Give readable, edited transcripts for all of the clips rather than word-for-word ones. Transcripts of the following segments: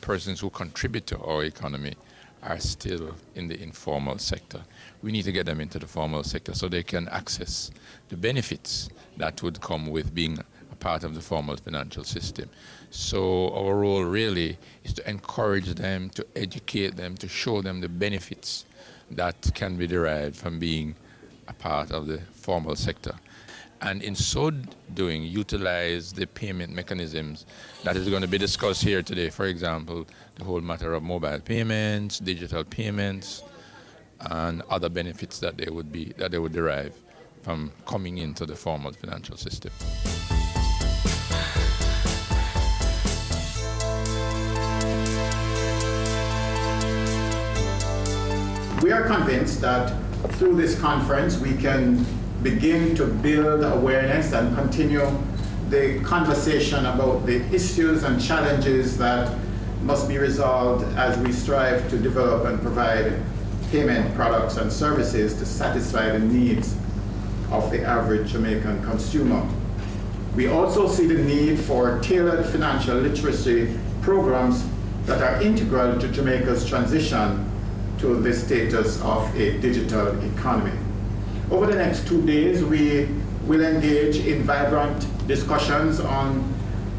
persons who contribute to our economy are still in the informal sector. We need to get them into the formal sector so they can access the benefits that would come with being a part of the formal financial system. So our role really is to encourage them, to educate them, to show them the benefits that can be derived from being a part of the formal sector. And in so doing, utilize the payment mechanisms that is going to be discussed here today. For example, the whole matter of mobile payments, digital payments, and other benefits that they would derive from coming into the formal financial system. We are convinced that through this conference we can begin to build awareness and continue the conversation about the issues and challenges that must be resolved as we strive to develop and provide payment products and services to satisfy the needs of the average Jamaican consumer. We also see the need for tailored financial literacy programs that are integral to Jamaica's transition to the status of a digital economy. Over the next 2 days, we will engage in vibrant discussions on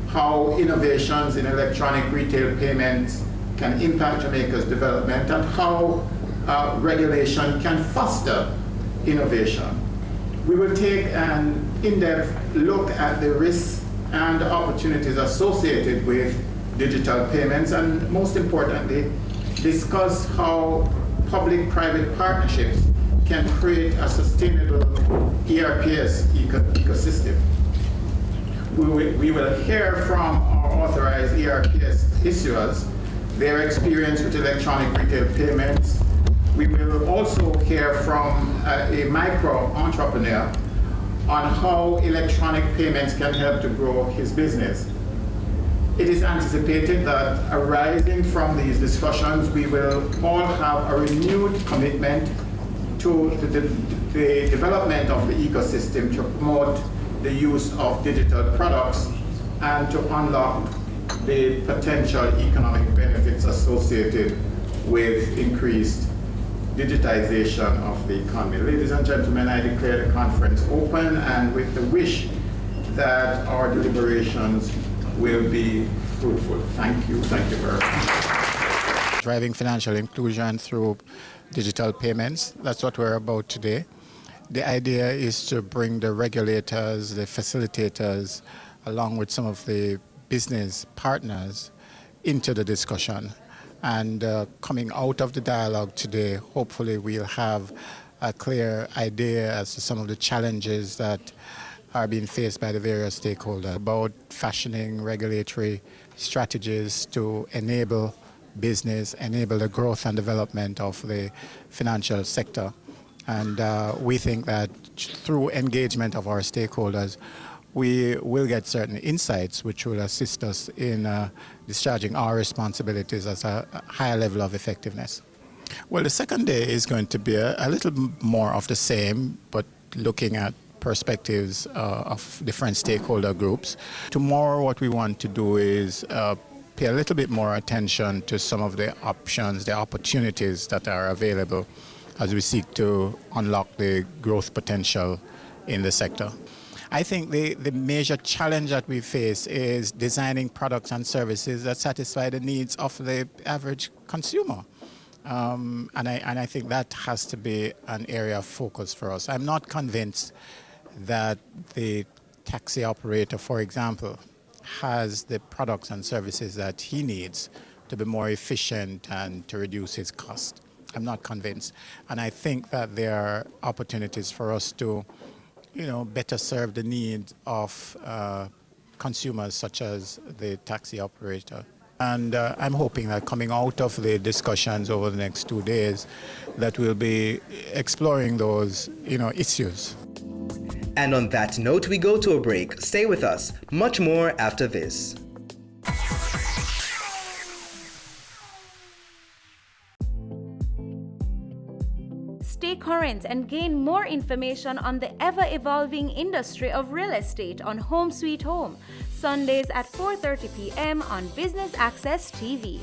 how innovations in electronic retail payments can impact Jamaica's development and how regulation can foster innovation. We will take an in-depth look at the risks and opportunities associated with digital payments and, most importantly, discuss how public-private partnerships can create a sustainable ERPS ecosystem. We will hear from our authorized ERPS issuers their experience with electronic retail payments. We will also hear from a micro entrepreneur on how electronic payments can help to grow his business. It is anticipated that arising from these discussions, we will all have a renewed commitment to the development of the ecosystem to promote the use of digital products and to unlock the potential economic benefits associated with increased digitization of the economy. Ladies and gentlemen, I declare the conference open and with the wish that our deliberations will be fruitful. Thank you very much. Driving financial inclusion through digital payments, that's what we're about today. The idea is to bring the regulators, the facilitators, along with some of the business partners into the discussion. And coming out of the dialogue today, hopefully we'll have a clear idea as to some of the challenges that are being faced by the various stakeholders about fashioning regulatory strategies to enable business, enable the growth and development of the financial sector. And we think that through engagement of our stakeholders, we will get certain insights which will assist us in discharging our responsibilities as a higher level of effectiveness. Well, the second day is going to be a little more of the same, but looking at perspectives of different stakeholder groups. Tomorrow what we want to do is pay a little bit more attention to some of the options, the opportunities that are available as we seek to unlock the growth potential in the sector. I think the major challenge that we face is designing products and services that satisfy the needs of the average consumer. And I think that has to be an area of focus for us. I'm not convinced that the taxi operator, for example, has the products and services that he needs to be more efficient and to reduce his cost. I'm not convinced. And I think that there are opportunities for us to, better serve the needs of consumers such as the taxi operator. And I'm hoping that coming out of the discussions over the next 2 days, that we'll be exploring those, issues. And on that note, we go to a break. Stay with us. Much more after this. Stay current and gain more information on the ever-evolving industry of real estate on Home Sweet Home. Sundays at 4:30 p.m. on Business Access TV.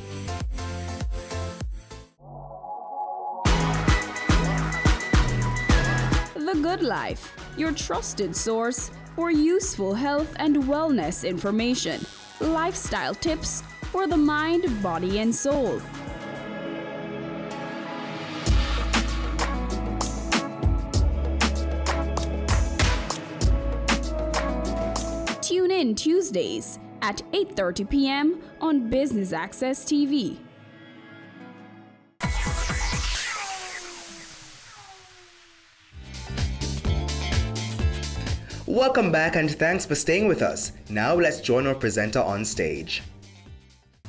The Good Life, your trusted source for useful health and wellness information, lifestyle tips for the mind, body, and soul. Tune in Tuesdays at 8:30 p.m. on Business Access TV. Welcome back and thanks for staying with us. Now let's join our presenter on stage.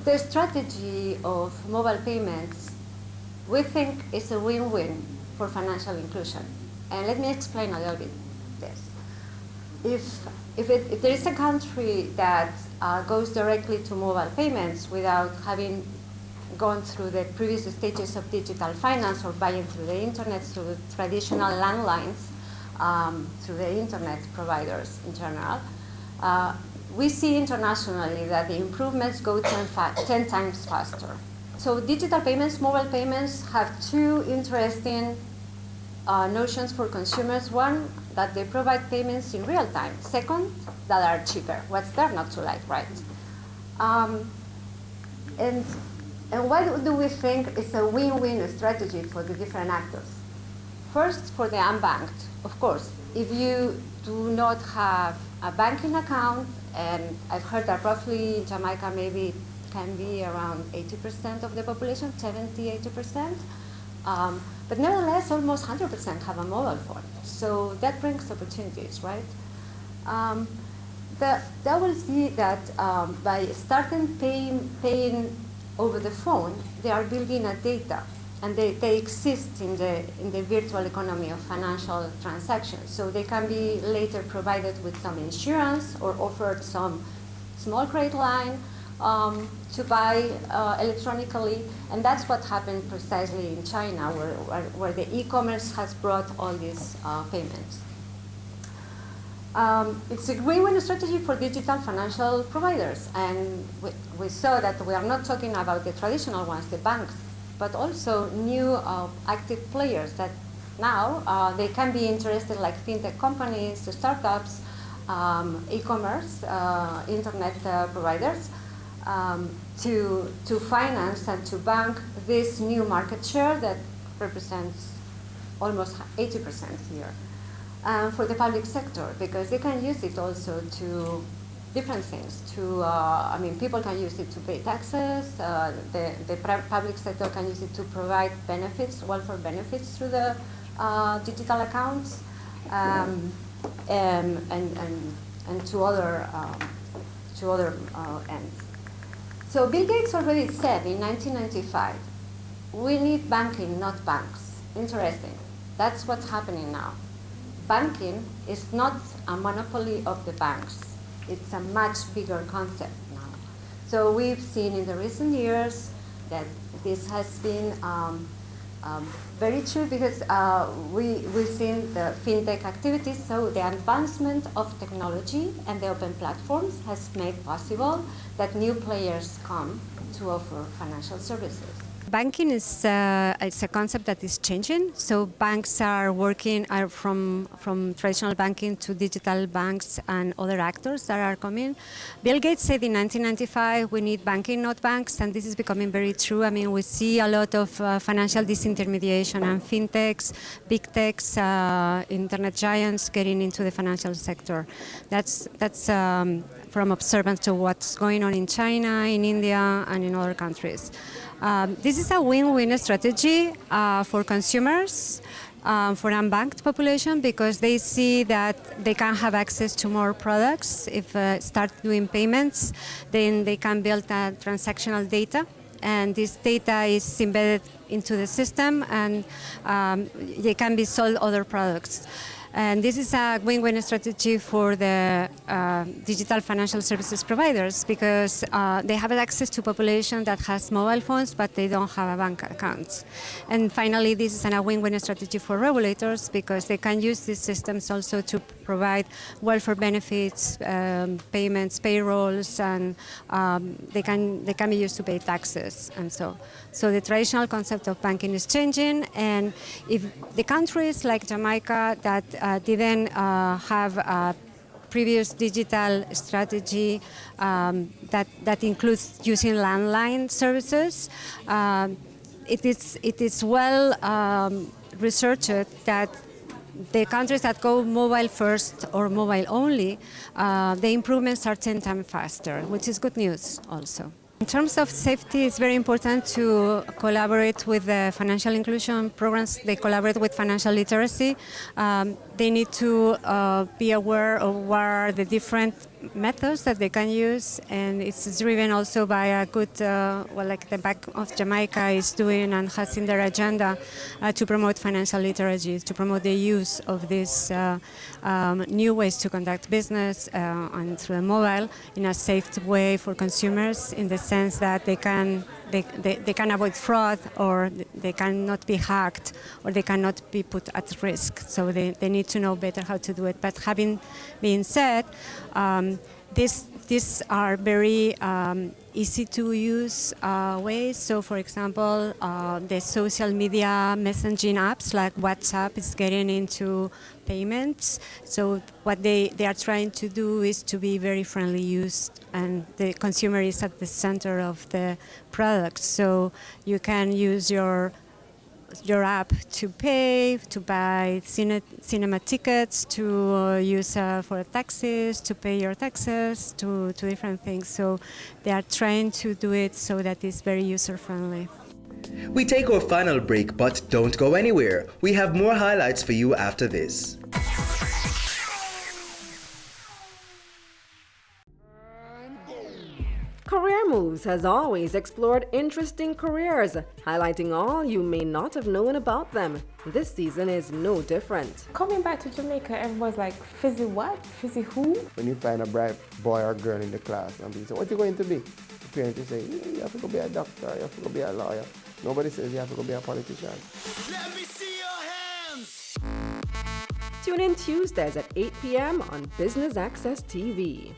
The strategy of mobile payments, we think, is a win-win for financial inclusion. And let me explain a little bit this. If there is a country that goes directly to mobile payments without having gone through the previous stages of digital finance or buying through the internet, through traditional landlines, through the internet providers in general, we see internationally that the improvements go 10 times faster. So digital payments, mobile payments have two interesting notions for consumers. One, that they provide payments in real time. Second, that are cheaper. What's there not to like, right? And why do we think it's a win-win strategy for the different actors? First, for the unbanked, of course. If you do not have a banking account, and I've heard that roughly in Jamaica maybe it can be around 80% of the population, 70, 80%. But nevertheless, almost 100% have a mobile phone. So that brings opportunities, right? They will see that by starting paying over the phone, they are building a data, and they exist in the virtual economy of financial transactions. So they can be later provided with some insurance or offered some small credit line to buy electronically, and that's what happened precisely in China, where the e-commerce has brought all these payments. It's a win-win strategy for digital financial providers, and we saw that we are not talking about the traditional ones, the banks, but also new active players that now they can be interested, like fintech companies, startups, e-commerce, internet providers, to finance and to bank this new market share that represents almost 80% here. For the public sector, because they can use it also to different things. I mean, people can use it to pay taxes. The public sector can use it to provide benefits, welfare benefits through the digital accounts, and to other ends. So Bill Gates already said in 1995, we need banking, not banks. Interesting. That's what's happening now. Banking is not a monopoly of the banks. It's a much bigger concept now. So we've seen in the recent years that this has been very true, because we've seen the fintech activities, so the advancement of technology and the open platforms has made possible that new players come to offer financial services. Banking is it's a concept that is changing. So banks are working from traditional banking to digital banks and other actors that are coming. Bill Gates said in 1995, we need banking, not banks, and this is becoming very true. I mean, we see a lot of financial disintermediation and fintechs, big techs, internet giants getting into the financial sector. That's from observance to what's going on in China, in India, and in other countries. This is a win-win strategy for consumers, for unbanked population, because they see that they can have access to more products. If start doing payments, then they can build transactional data, and this data is embedded into the system, and they can be sold other products. And this is a win-win strategy for the digital financial services providers, because they have access to population that has mobile phones, but they don't have a bank account. And finally, this is a win-win strategy for regulators, because they can use these systems also to provide welfare benefits, payments, payrolls, and they can be used to pay taxes, and so the traditional concept of banking is changing. And if the countries like Jamaica that didn't have a previous digital strategy that includes using landline services, it is well researched that the countries that go mobile first or mobile only, the improvements are 10 times faster, which is good news also. In terms of safety, it's very important to collaborate with the financial inclusion programs. They collaborate with financial literacy. They need to be aware of what are the different methods that they can use, and it's driven also by a good, like the Bank of Jamaica is doing and has in their agenda to promote financial literacy, to promote the use of these new ways to conduct business and through the mobile in a safe way for consumers, in the sense that they can avoid fraud, or they cannot be hacked, or they cannot be put at risk. So they need to know better how to do it. But having been said, these are very easy to use ways. So for example, the social media messaging apps like WhatsApp is getting into payments. So what they are trying to do is to be very friendly used, and the consumer is at the center of the product. So you can use your app to pay, to buy cinema tickets, to use for taxes, to pay your taxes, to different things. So they are trying to do it so that it's very user-friendly. We take our final break, but don't go anywhere. We have more highlights for you after this. Career Moves has always explored interesting careers, highlighting all you may not have known about them. This season is no different. Coming back to Jamaica, everyone's like, Fizzy what? Fizzy who? When you find a bright boy or girl in the class and people say, what are you going to be? The parents will say, you have to go be a doctor, you have to go be a lawyer. Nobody says you have to go be a politician. Let me see your hands! Tune in Tuesdays at 8 p.m. on Business Access TV.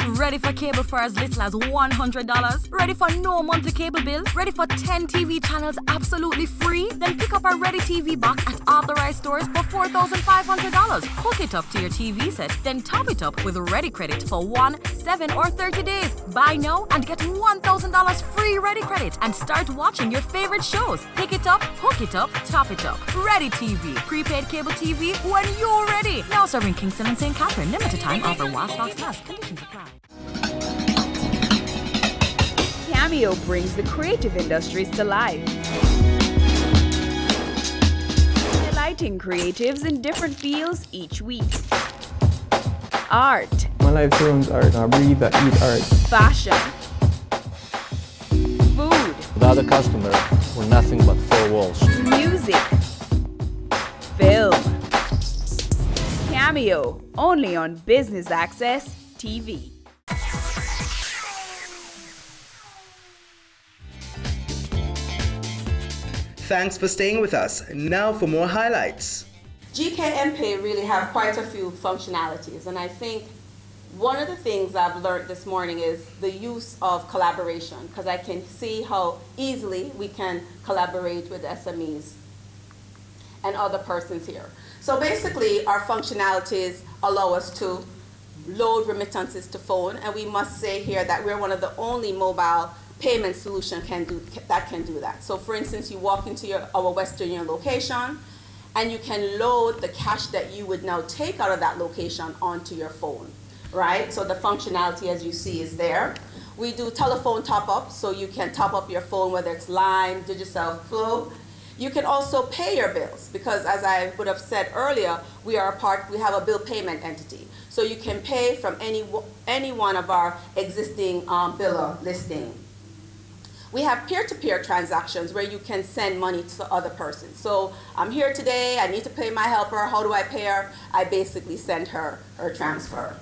Ready for cable for as little as $100? Ready for no monthly cable bill? Ready for 10 TV channels absolutely free? Then pick up our Ready TV box at authorized stores for $4,500. Hook it up to your TV set, then top it up with Ready Credit for 1, 7, or 30 days. Buy now and get $1,000 free Ready Credit and start watching your favorite shows. Pick it up, hook it up, top it up. Ready TV. Prepaid cable TV when you're ready. Now serving Kingston and St. Catherine. Limited time offer while stocks last. Conditions apply. Cameo brings the creative industries to life, highlighting creatives in different fields each week. Art. My life surrounds art. I breathe, I eat art. Fashion. Food. Without a customer, we're nothing but four walls. Music. Film. Cameo, only on Business Access TV. Thanks for staying with us. Now for more highlights. GK Pay really have quite a few functionalities, and I think one of the things I've learned this morning is the use of collaboration, because I can see how easily we can collaborate with SMEs and other persons here. So basically, our functionalities allow us to load remittances to phone, and we must say here that we're one of the only mobile payment solution that can do that. So for instance, you walk into our Western Union location, and you can load the cash that you would now take out of that location onto your phone, right? So the functionality, as you see, is there. We do telephone top-up, so you can top up your phone, whether it's Line, Digicel, Flow. You can also pay your bills, because as I would have said earlier, we have a bill payment entity. So you can pay from any one of our existing biller listing. We have peer-to-peer transactions where you can send money to other persons. So I'm here today, I need to pay my helper, how do I pay her? I basically send her transfer.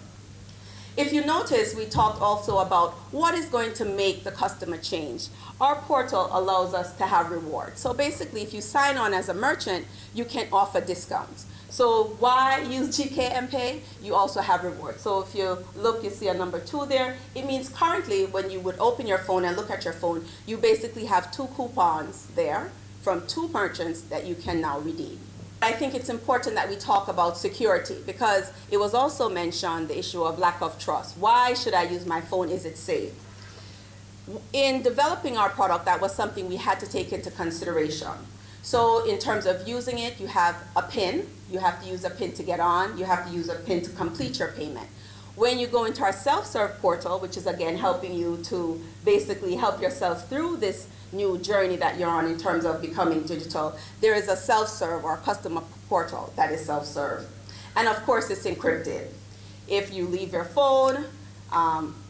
If you notice, we talked also about what is going to make the customer change. Our portal allows us to have rewards. So basically, if you sign on as a merchant, you can offer discounts. So why use GK and Pay? You also have rewards. So if you look, you see a number 2 there. It means currently when you would open your phone and look at your phone, you basically have 2 coupons there from 2 merchants that you can now redeem. I think it's important that we talk about security because it was also mentioned the issue of lack of trust. Why should I use my phone? Is it safe? In developing our product, that was something we had to take into consideration. So in terms of using it, you have a PIN. You have to use a PIN to get on. You have to use a PIN to complete your payment. When you go into our self-serve portal, which is again helping you to basically help yourself through this new journey that you're on in terms of becoming digital, there is a self-serve or customer portal that is self-serve. And of course, it's encrypted. If you leave your phone,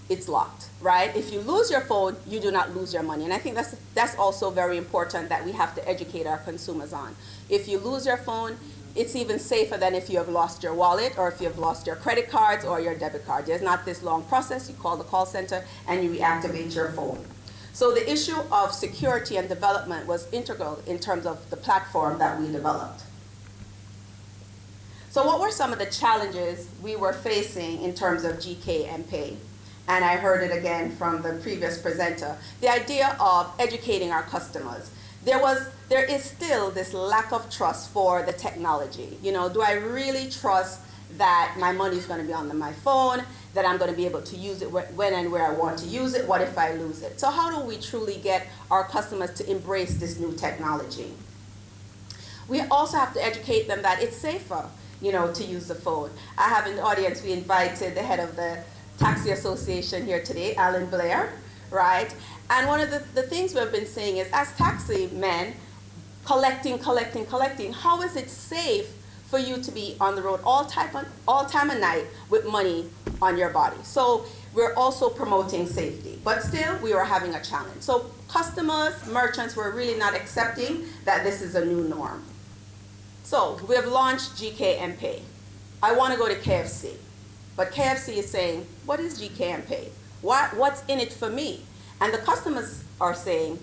it's locked, right? If you lose your phone, you do not lose your money. And I think that's also very important that we have to educate our consumers on. If you lose your phone, it's even safer than if you have lost your wallet or if you have lost your credit cards or your debit card. There's not this long process. You call the call center and you reactivate your phone. So the issue of security and development was integral in terms of the platform that we developed. So what were some of the challenges we were facing in terms of GK and Pay? And I heard it again from the previous presenter, the idea of educating our customers. There is still this lack of trust for the technology. You know, do I really trust that my money is going to be on my phone, that I'm going to be able to use it when and where I want to use it? What if I lose it? So how do we truly get our customers to embrace this new technology? We also have to educate them that it's safer, you know, to use the phone. I have in the audience, we invited the head of the Taxi Association here today, Alan Blair, right? And one of the things we've been saying is, as taxi men, collecting, how is it safe for you to be on the road all time of night with money on your body? So we're also promoting safety, but still we were having a challenge. So customers, merchants were really not accepting that this is a new norm. So we have launched GK and Pay. I want to go to KFC. But KFC is saying, what is GK and Pay? What's in it for me? And the customers are saying,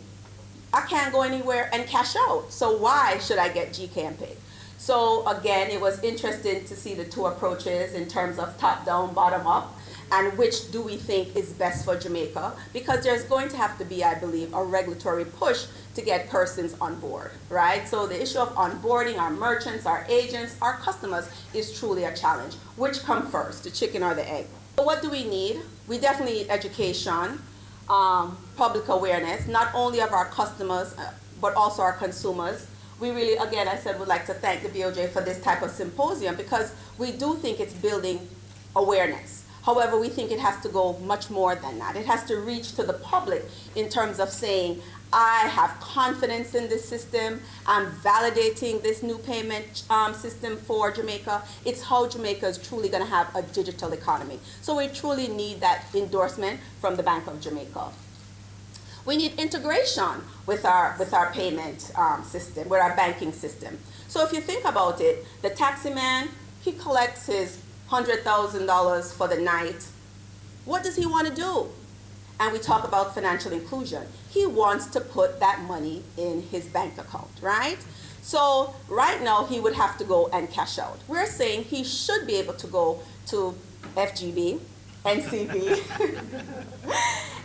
I can't go anywhere and cash out. So why should I get GK and Pay? So again, it was interesting to see the 2 approaches in terms of top down, bottom up, and which do we think is best for Jamaica? Because there's going to have to be, I believe, a regulatory push to get persons on board, right? So the issue of onboarding our merchants, our agents, our customers is truly a challenge. Which come first, the chicken or the egg? So what do we need? We definitely need education, public awareness, not only of our customers, but also our consumers. We really, again, I said, would like to thank the BOJ for this type of symposium because we do think it's building awareness. However, we think it has to go much more than that. It has to reach to the public in terms of saying, I have confidence in this system. I'm validating this new payment system for Jamaica. It's how Jamaica is truly going to have a digital economy. So we truly need that endorsement from the Bank of Jamaica. We need integration with our payment system, with our banking system. So if you think about it, the taxi man, he collects his $100,000 for the night. What does he want to do? And we talk about financial inclusion. He wants to put that money in his bank account, right? So right now he would have to go and cash out. We're saying he should be able to go to FGB, NCB,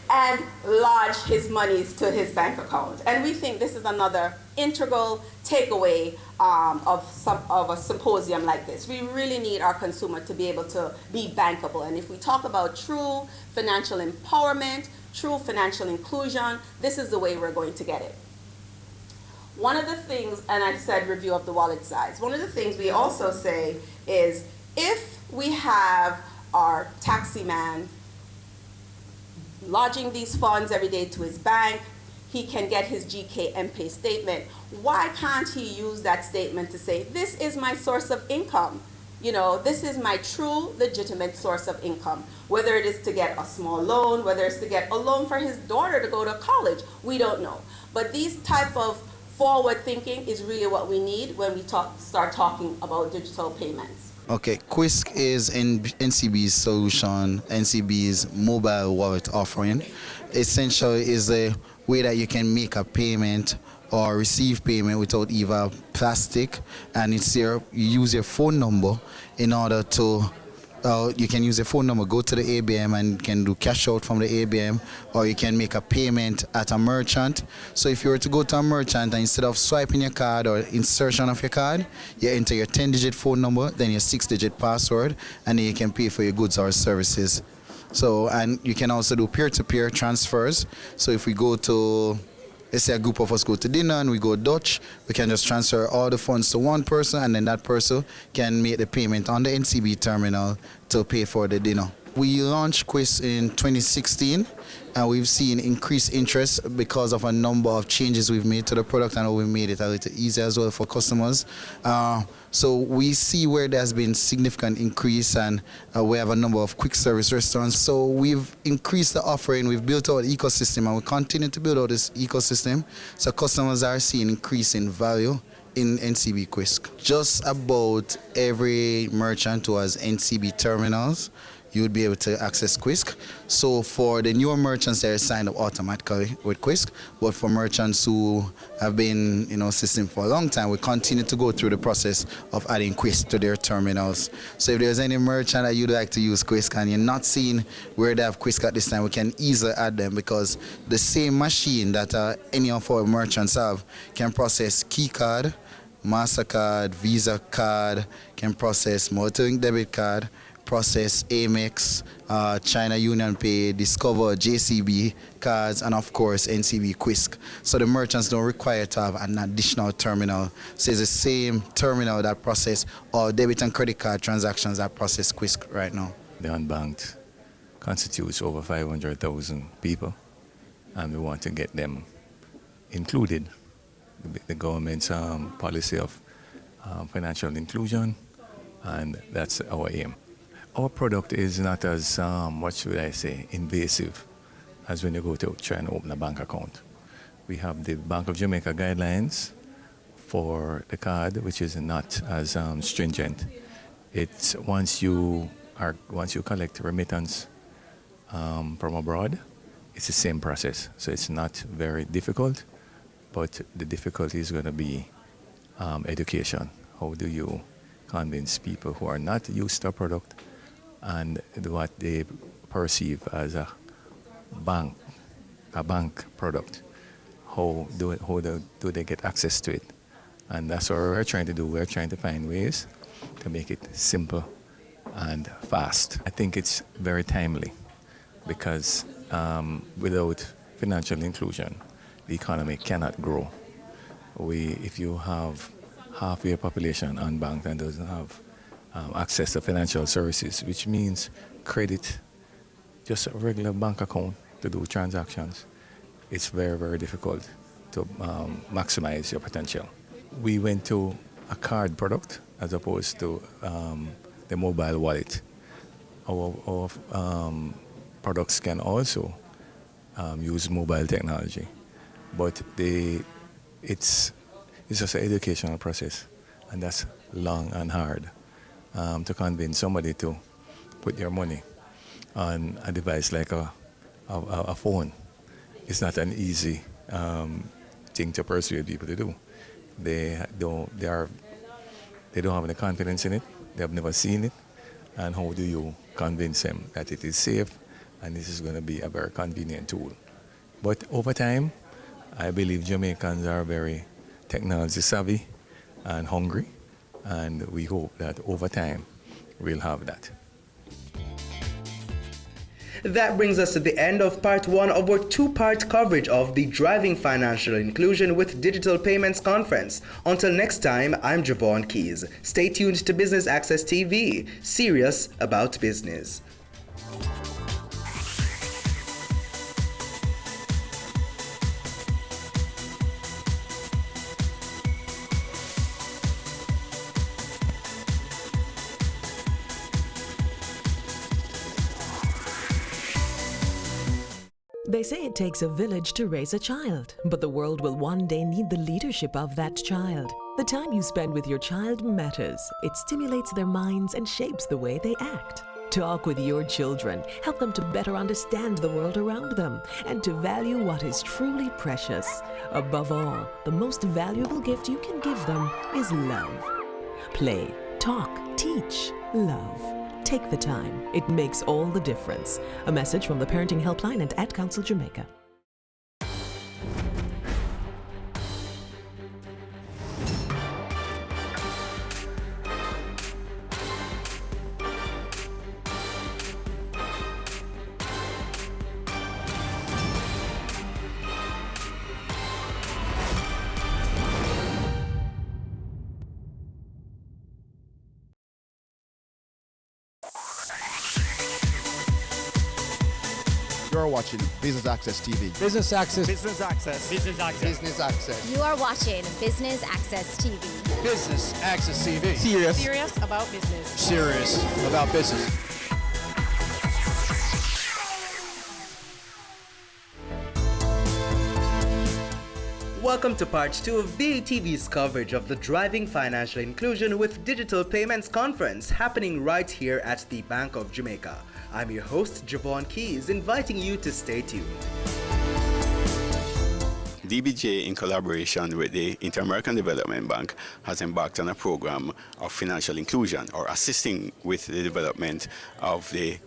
and lodge his monies to his bank account. And we think this is another integral takeaway of a symposium like this. We really need our consumer to be able to be bankable. And if we talk about true financial empowerment, true financial inclusion, this is the way we're going to get it. One of the things, and I said review of the wallet size, one of the things we also say is if we have our taxi man lodging these funds every day to his bank, he can get his GK and Pay statement. Why can't he use that statement to say, this is my source of income? You know, this is my true, legitimate source of income. Whether it is to get a small loan, whether it's to get a loan for his daughter to go to college, we don't know. But these type of forward thinking is really what we need when we start talking about digital payments. Okay, Quisk is NCB's solution, NCB's mobile wallet offering. Essentially is a way that you can make a payment or receive payment without either plastic, and you use your phone number in order to you can use your phone number, go to the ABM and can do cash out from the ABM, or you can make a payment at a merchant. So if you were to go to a merchant and instead of swiping your card or insertion of your card, you enter your 10-digit phone number, then your 6-digit password, and then you can pay for your goods or services. So, and you can also do peer-to-peer transfers. So if we go to, let's say a group of us go to dinner and we go Dutch, we can just transfer all the funds to one person, and then that person can make the payment on the NCB terminal to pay for the dinner. We launched Quisk in 2016, and we've seen increased interest because of a number of changes we've made to the product, and we made it a little easier as well for customers. So we see where there's been significant increase, and we have a number of quick service restaurants. So we've increased the offering, we've built out the ecosystem, and we continue to build out this ecosystem. So customers are seeing increase in value in NCB Quisk. Just about every merchant who has NCB terminals, you would be able to access Quisk. So for the newer merchants, they're signed up automatically with Quisk. But for merchants who have been in system for a long time, we continue to go through the process of adding Quisk to their terminals. So if there's any merchant that you'd like to use Quisk and you're not seeing where they have Quisk at this time, we can easily add them, because the same machine that any of our merchants have can process KeyCard, MasterCard, Visa card, can process multi-link debit card, process Amex, China Union Pay, Discover, JCB cards, and of course NCB Quisk. So the merchants don't require to have an additional terminal. So it's the same terminal that process all debit and credit card transactions that process Quisk right now. The unbanked constitutes over 500,000 people, and we want to get them included. The government's policy of financial inclusion, and that's our aim. Our product is not as, invasive as when you go to try and open a bank account. We have the Bank of Jamaica guidelines for the card, which is not as stringent. It's once you collect remittance from abroad, it's the same process. So it's not very difficult, but the difficulty is going to be education. How do you convince people who are not used to a product and what they perceive as a bank product? How do they get access to it? And that's what we're trying to do. We're trying to find ways to make it simple and fast. I think it's very timely, because without financial inclusion, the economy cannot grow. If you have half your population unbanked and doesn't have access to financial services, which means credit, just a regular bank account to do transactions, it's very, very difficult to maximize your potential. We went to a card product as opposed to the mobile wallet. Our products can also use mobile technology, but it's just an educational process, and that's long and hard to convince somebody to put your money on a device like a phone. It's not an easy thing to persuade people to do. They don't have any confidence in it. They have never seen it. And how do you convince them that it is safe and this is going to be a very convenient tool? But over time, I believe Jamaicans are very technology savvy and hungry, and we hope that over time we'll have that. That brings us to the end of part one of our two-part coverage of the Driving Financial Inclusion with Digital Payments Conference. Until next time, I'm Javon Keys. Stay tuned to Business Access TV, serious about business. They say it takes a village to raise a child, but the world will one day need the leadership of that child. The time you spend with your child matters. It stimulates their minds and shapes the way they act. Talk with your children. Help them to better understand the world around them and to value what is truly precious. Above all, the most valuable gift you can give them is love. Play, talk, teach, love. Take the time. It makes all the difference. A message from the Parenting Helpline and Ad Council Jamaica. You're watching Business Access TV. Business Access. Business Access. Business Access. Business Access. You are watching Business Access TV. Business Access TV. Serious about business. Serious about business. Welcome to part 2 of BATV's coverage of the Driving Financial Inclusion with Digital Payments Conference happening right here at the Bank of Jamaica. I'm your host, Javon Keys, inviting you to stay tuned. DBJ, in collaboration with the Inter-American Development Bank, has embarked on a program of financial inclusion, or assisting with the development of the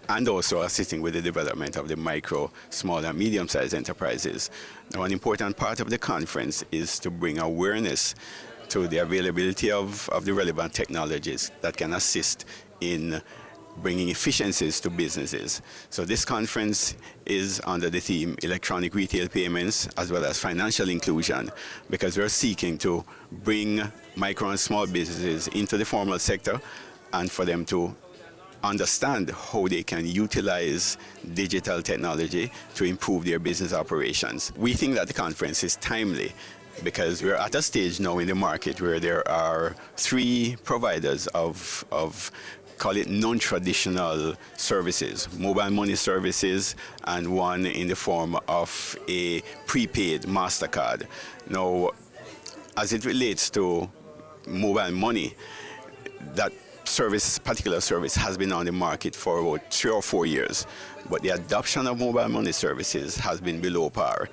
and also assisting with the development of the micro, small and medium-sized enterprises. Now, an important part of the conference is to bring awareness to the availability of the relevant technologies that can assist in bringing efficiencies to businesses. So this conference is under the theme Electronic Retail Payments as well as Financial Inclusion, because we're seeking to bring micro and small businesses into the formal sector and for them to understand how they can utilize digital technology to improve their business operations. We think that the conference is timely because we're at a stage now in the market where there are 3 providers of call it non-traditional services, mobile money services, and one in the form of a prepaid MasterCard. Now, as it relates to mobile money, that particular service has been on the market for about 3 or 4 years, but the adoption of mobile money services has been below par.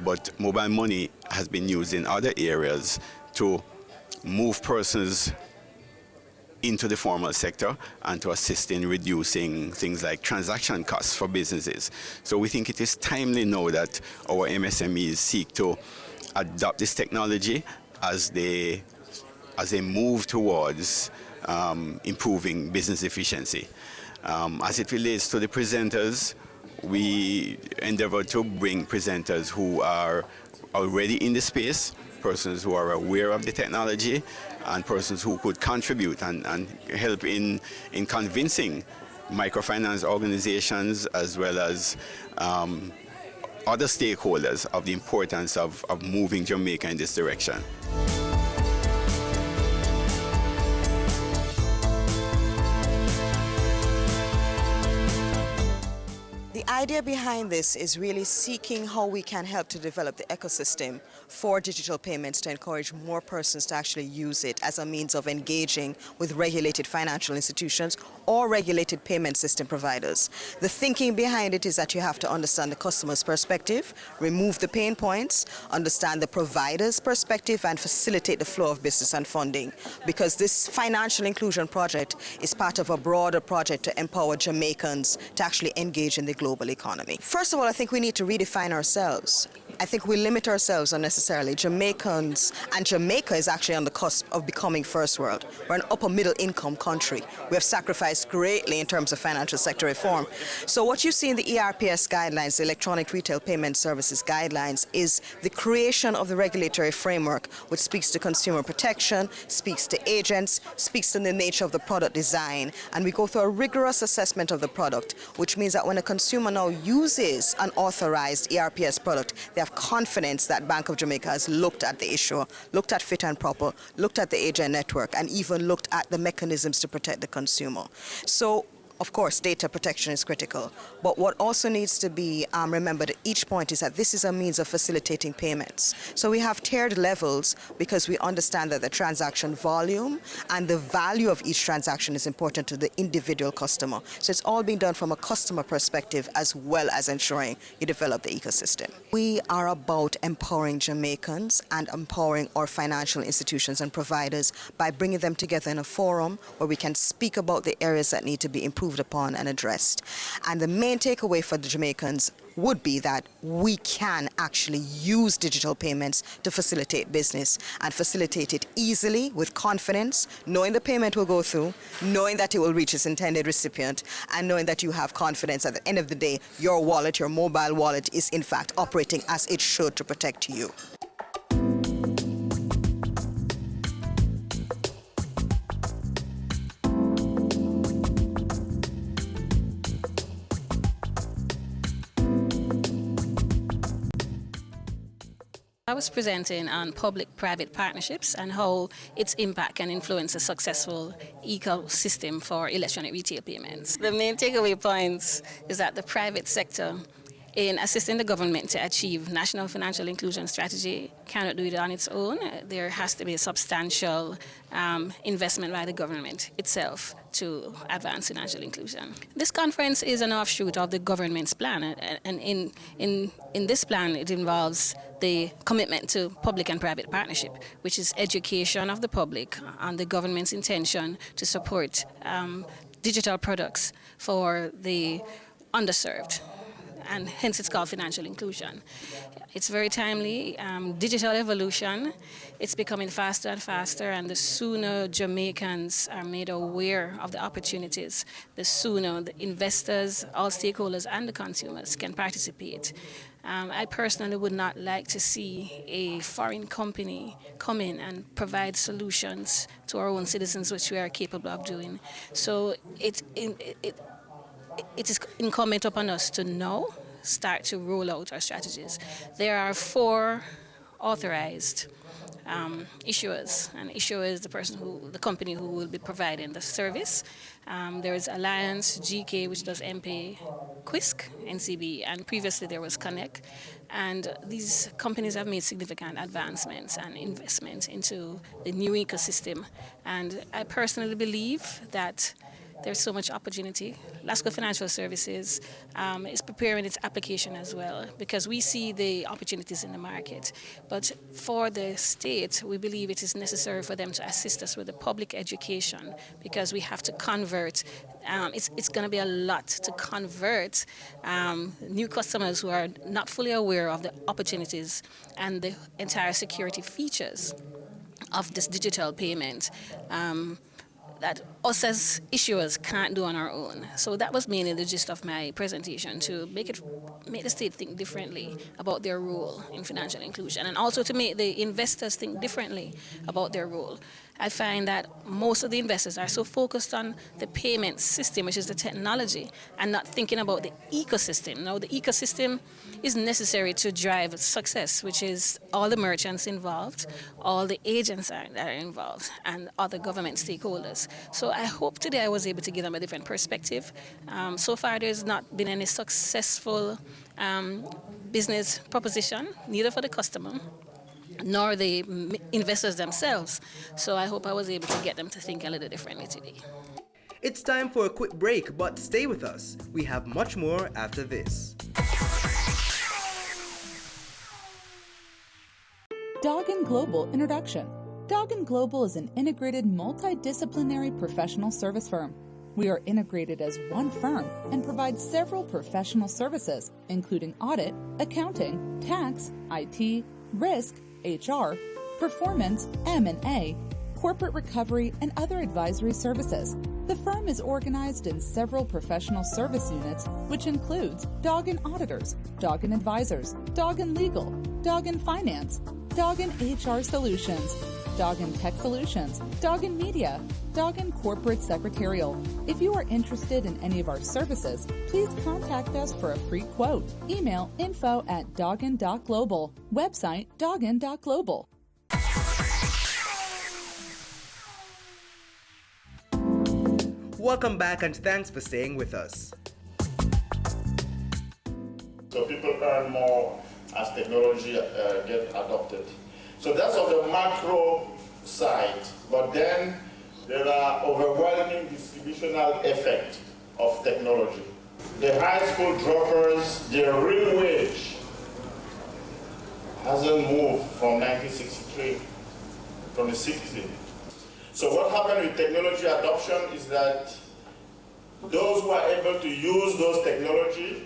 But mobile money has been used in other areas to move persons into the formal sector and to assist in reducing things like transaction costs for businesses. So we think it is timely now that our MSMEs seek to adopt this technology as they move towards improving business efficiency. As it relates to the presenters, we endeavor to bring presenters who are already in the space, persons who are aware of the technology, and persons who could contribute and help in convincing microfinance organizations as well as other stakeholders of the importance of moving Jamaica in this direction. The idea behind this is really seeking how we can help to develop the ecosystem for digital payments to encourage more persons to actually use it as a means of engaging with regulated financial institutions or regulated payment system providers. The thinking behind it is that you have to understand the customer's perspective, remove the pain points, understand the provider's perspective, and facilitate the flow of business and funding, because this financial inclusion project is part of a broader project to empower Jamaicans to actually engage in the global economy. First of all, I think we need to redefine ourselves. I think we limit ourselves unnecessarily. Jamaicans, and Jamaica is actually on the cusp of becoming first world. We're an upper middle income country. We have sacrificed greatly in terms of financial sector reform. So what you see in the ERPS guidelines, the Electronic Retail Payment Services guidelines, is the creation of the regulatory framework which speaks to consumer protection, speaks to agents, speaks to the nature of the product design, and we go through a rigorous assessment of the product, which means that when a consumer now uses an authorized ERPS product, they have confidence that Bank of Jamaica has looked at the issue, looked at fit and proper, looked at the agent network, and even looked at the mechanisms to protect the consumer. So Of course, data protection is critical, but what also needs to be remembered at each point is that this is a means of facilitating payments. So we have tiered levels because we understand that the transaction volume and the value of each transaction is important to the individual customer. So it's all being done from a customer perspective as well as ensuring you develop the ecosystem. We are about empowering Jamaicans and empowering our financial institutions and providers by bringing them together in a forum where we can speak about the areas that need to be improved upon and addressed. And the main takeaway for the Jamaicans would be that we can actually use digital payments to facilitate business and facilitate it easily with confidence, knowing the payment will go through, knowing that it will reach its intended recipient, and knowing that you have confidence at the end of the day, your wallet, your mobile wallet is in fact operating as it should to protect you. I was presenting on public-private partnerships and how its impact can influence a successful ecosystem for electronic retail payments. The main takeaway points is that the private sector, in assisting the government to achieve national financial inclusion strategy, cannot do it on its own. There has to be a substantial investment by the government itself to advance financial inclusion. This conference is an offshoot of the government's plan, and in this plan it involves the commitment to public and private partnership, which is education of the public on the government's intention to support digital products for the underserved, and hence it's called financial inclusion. It's very timely. Digital evolution, it's becoming faster and faster, and the sooner Jamaicans are made aware of the opportunities, the sooner the investors, all stakeholders, and the consumers can participate. I personally would not like to see a foreign company come in and provide solutions to our own citizens, which we are capable of doing. So it is incumbent upon us to now start to roll out our strategies. There are 4 authorized issuers, and issuer is the company who will be providing the service. There is Alliance, GK, which does MPay, Quisk, NCB, and previously there was Connect. And these companies have made significant advancements and investments into the new ecosystem. And I personally believe that there's so much opportunity. Lasco Financial Services is preparing its application as well, because we see the opportunities in the market. But for the state, we believe it is necessary for them to assist us with the public education, because we have to convert. It's going to be a lot to convert new customers who are not fully aware of the opportunities and the entire security features of this digital payment. That us as issuers can't do on our own. So that was mainly the gist of my presentation, to make the state think differently about their role in financial inclusion, and also to make the investors think differently about their role. I find that most of the investors are so focused on the payment system, which is the technology, and not thinking about the ecosystem. Now, the ecosystem is necessary to drive success, which is all the merchants involved, all the agents that are involved, and other government stakeholders. So I hope today I was able to give them a different perspective. So far, there's not been any successful business proposition, neither for the customer nor the investors themselves. So I hope I was able to get them to think a little differently today. It's time for a quick break, but stay with us. We have much more after this. Doggin Global Introduction. Doggin Global is an integrated multidisciplinary professional service firm. We are integrated as one firm and provide several professional services, including audit, accounting, tax, IT, risk, HR, performance, M&A, corporate recovery, and other advisory services. The firm is organized in several professional service units, which includes Doggin Auditors, Doggin Advisors, Doggin Legal, Doggin Finance, Doggin HR Solutions, Doggin Tech Solutions, Doggin Media, Doggin Corporate Secretarial. If you are interested in any of our services, please contact us for a free quote. Email info@doggin.global. Website doggin.global. Welcome back and thanks for staying with us. So people earn more as technology get adopted. So that's on the macro side, but then there are overwhelming distributional effect of technology. The high school droppers, their real wage hasn't moved from 1963, from the 60s. So what happened with technology adoption is that those who are able to use those technologies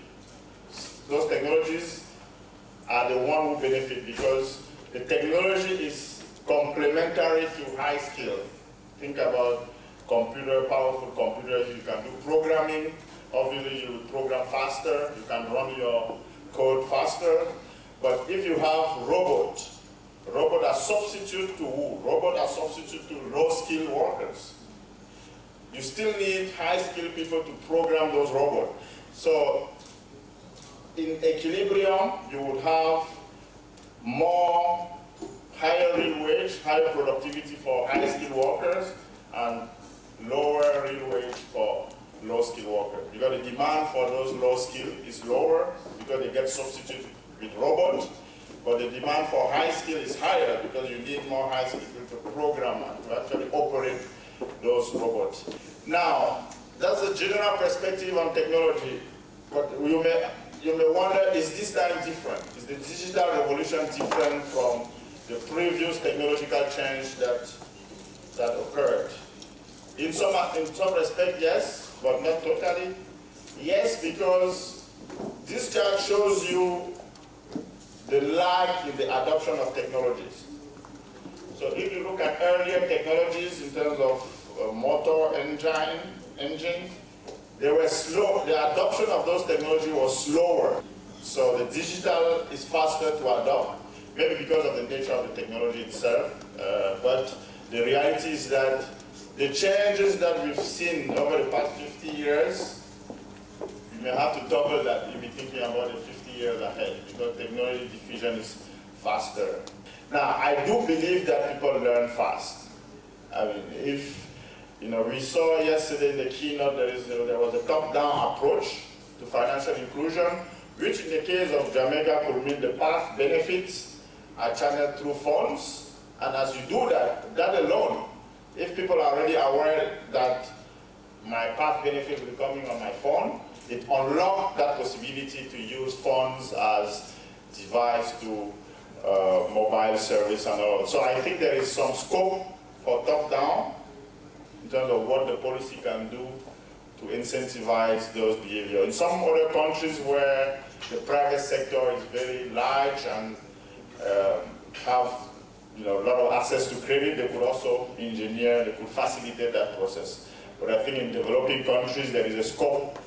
are the one who benefit, because the technology is complementary to high skill. Think about powerful computers. You can do programming. Obviously, you will program faster. You can run your code faster. But if you have robots are substitute to who? Robots are substitute to low-skilled workers. You still need high-skilled people to program those robots. So in equilibrium, you would have more higher real wage, higher productivity for high-skilled workers, and lower real wage for low-skilled workers. Because the demand for those low-skilled is lower because they get substituted with robots, but the demand for high-skill is higher because you need more high-skilled people to program and to actually operate those robots. Now, that's a general perspective on technology, but you may wonder, is this time different? Is the digital revolution different from the previous technological change that occurred? In some respect, yes, but not totally. Yes, because this chart shows you the lag in the adoption of technologies. So if you look at earlier technologies in terms of motor engines, they were slow. The adoption of those technologies was slower. So the digital is faster to adopt, maybe because of the nature of the technology itself. But the reality is that the changes that we've seen over the past 50 years, you may have to double that. You'll be thinking about it 50 years ahead, because technology diffusion is faster. Now, I do believe that people learn fast. I mean, we saw yesterday in the keynote there was a top-down approach to financial inclusion, which in the case of Jamaica could mean the path benefits are channeled through funds. And as you do that alone, if people are already aware that my path benefit will be coming on my phone, it unlocks that possibility to use funds as device to mobile service and all. So I think there is some scope for top-down in terms of what the policy can do to incentivize those behaviors. In some other countries where the private sector is very large and have a lot of access to credit, they could also they could facilitate that process. But I think in developing countries there is a scope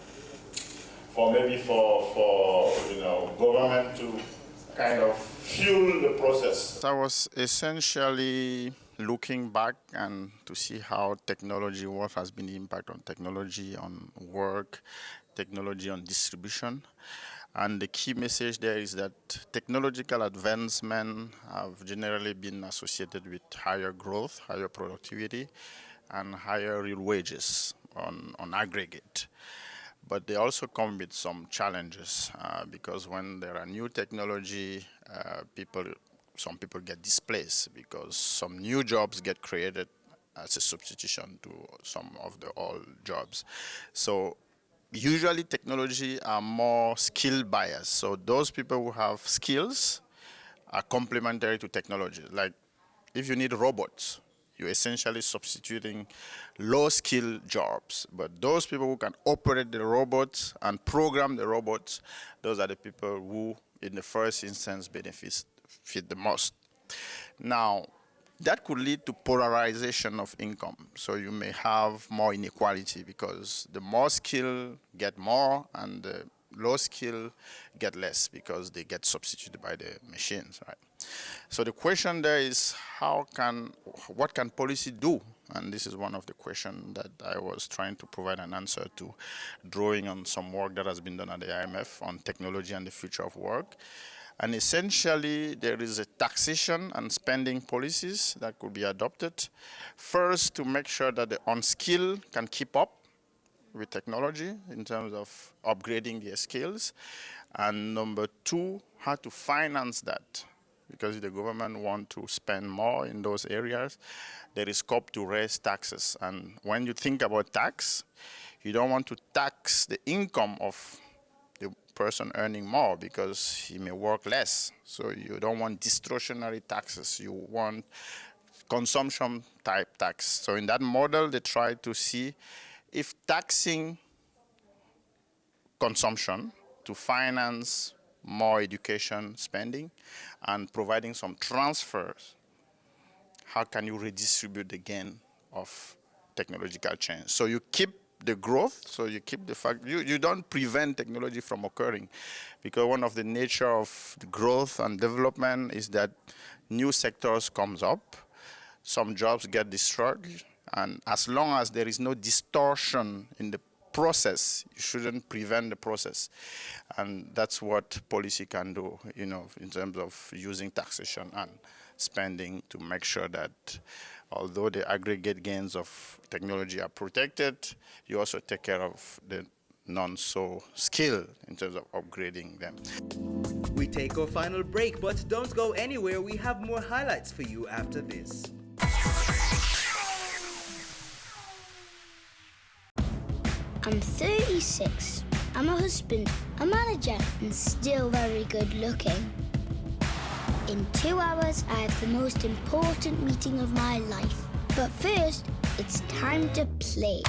for government to kind of fuel the process. I was essentially looking back and to see how what has been the impact on technology, on work, technology on distribution. And the key message there is that technological advancement have generally been associated with higher growth, higher productivity, and higher real wages on aggregate. But they also come with some challenges because when there are new technology, some people get displaced because some new jobs get created as a substitution to some of the old jobs. So usually technology are more skill biased. So those people who have skills are complementary to technology. Like if you need robots, you're essentially substituting low-skill jobs. But those people who can operate the robots and program the robots, those are the people who, in the first instance, benefit the most. Now, that could lead to polarization of income. So you may have more inequality because the more skill get more and the low skill get less because they get substituted by the machines, right? So the question there is what can policy do? And this is one of the questions that I was trying to provide an answer to, drawing on some work that has been done at the IMF on technology and the future of work. And essentially, there is a taxation and spending policies that could be adopted. First, to make sure that the unskilled can keep up with technology in terms of upgrading their skills. And number two, how to finance that. Because the government want to spend more in those areas, there is scope to raise taxes. And when you think about tax, you don't want to tax the income of the person earning more because he may work less. So you don't want distortionary taxes. You want consumption type tax. So in that model, they try to see if taxing consumption to finance more education spending and providing some transfers, how can you redistribute the gain of technological change? So you keep the growth, so you keep the fact, you don't prevent technology from occurring, because one of the nature of the growth and development is that new sectors comes up, some jobs get destroyed, and as long as there is no distortion in the process, you shouldn't prevent the process. And that's what policy can do, in terms of using taxation and spending to make sure that although the aggregate gains of technology are protected, you also take care of the non-so skill in terms of upgrading them. We take our final break, but don't go anywhere. We have more highlights for you after this. I'm 36. I'm a husband, a manager, and still very good looking. In 2 hours, I have the most important meeting of my life. But first, it's time to play.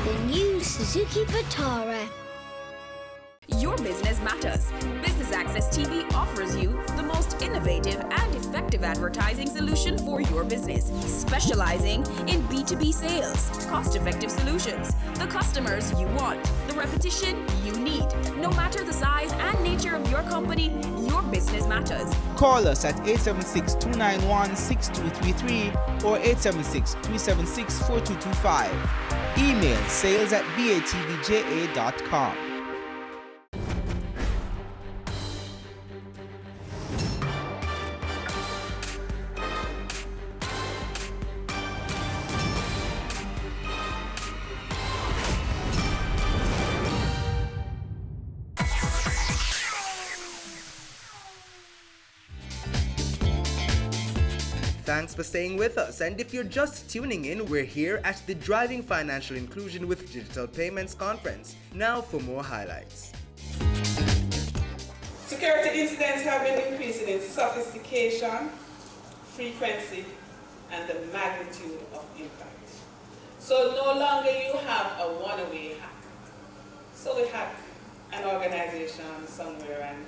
The new Suzuki Vitara. Your business matters. Business Access TV offers you the most innovative and effective advertising solution for your business, specializing in B2B sales, cost-effective solutions, the customers you want, the repetition you need. No matter the size and nature of your company, your business matters. Call us at 876-291-6233 or 876-376-4225. Email sales@batvja.com. Thanks for staying with us, and if you're just tuning in, we're here at the Driving Financial Inclusion with Digital Payments Conference. Now for more highlights. Security incidents have been increasing in sophistication, frequency, and the magnitude of impact. So no longer you have a one-way hack. So we hack an organization somewhere and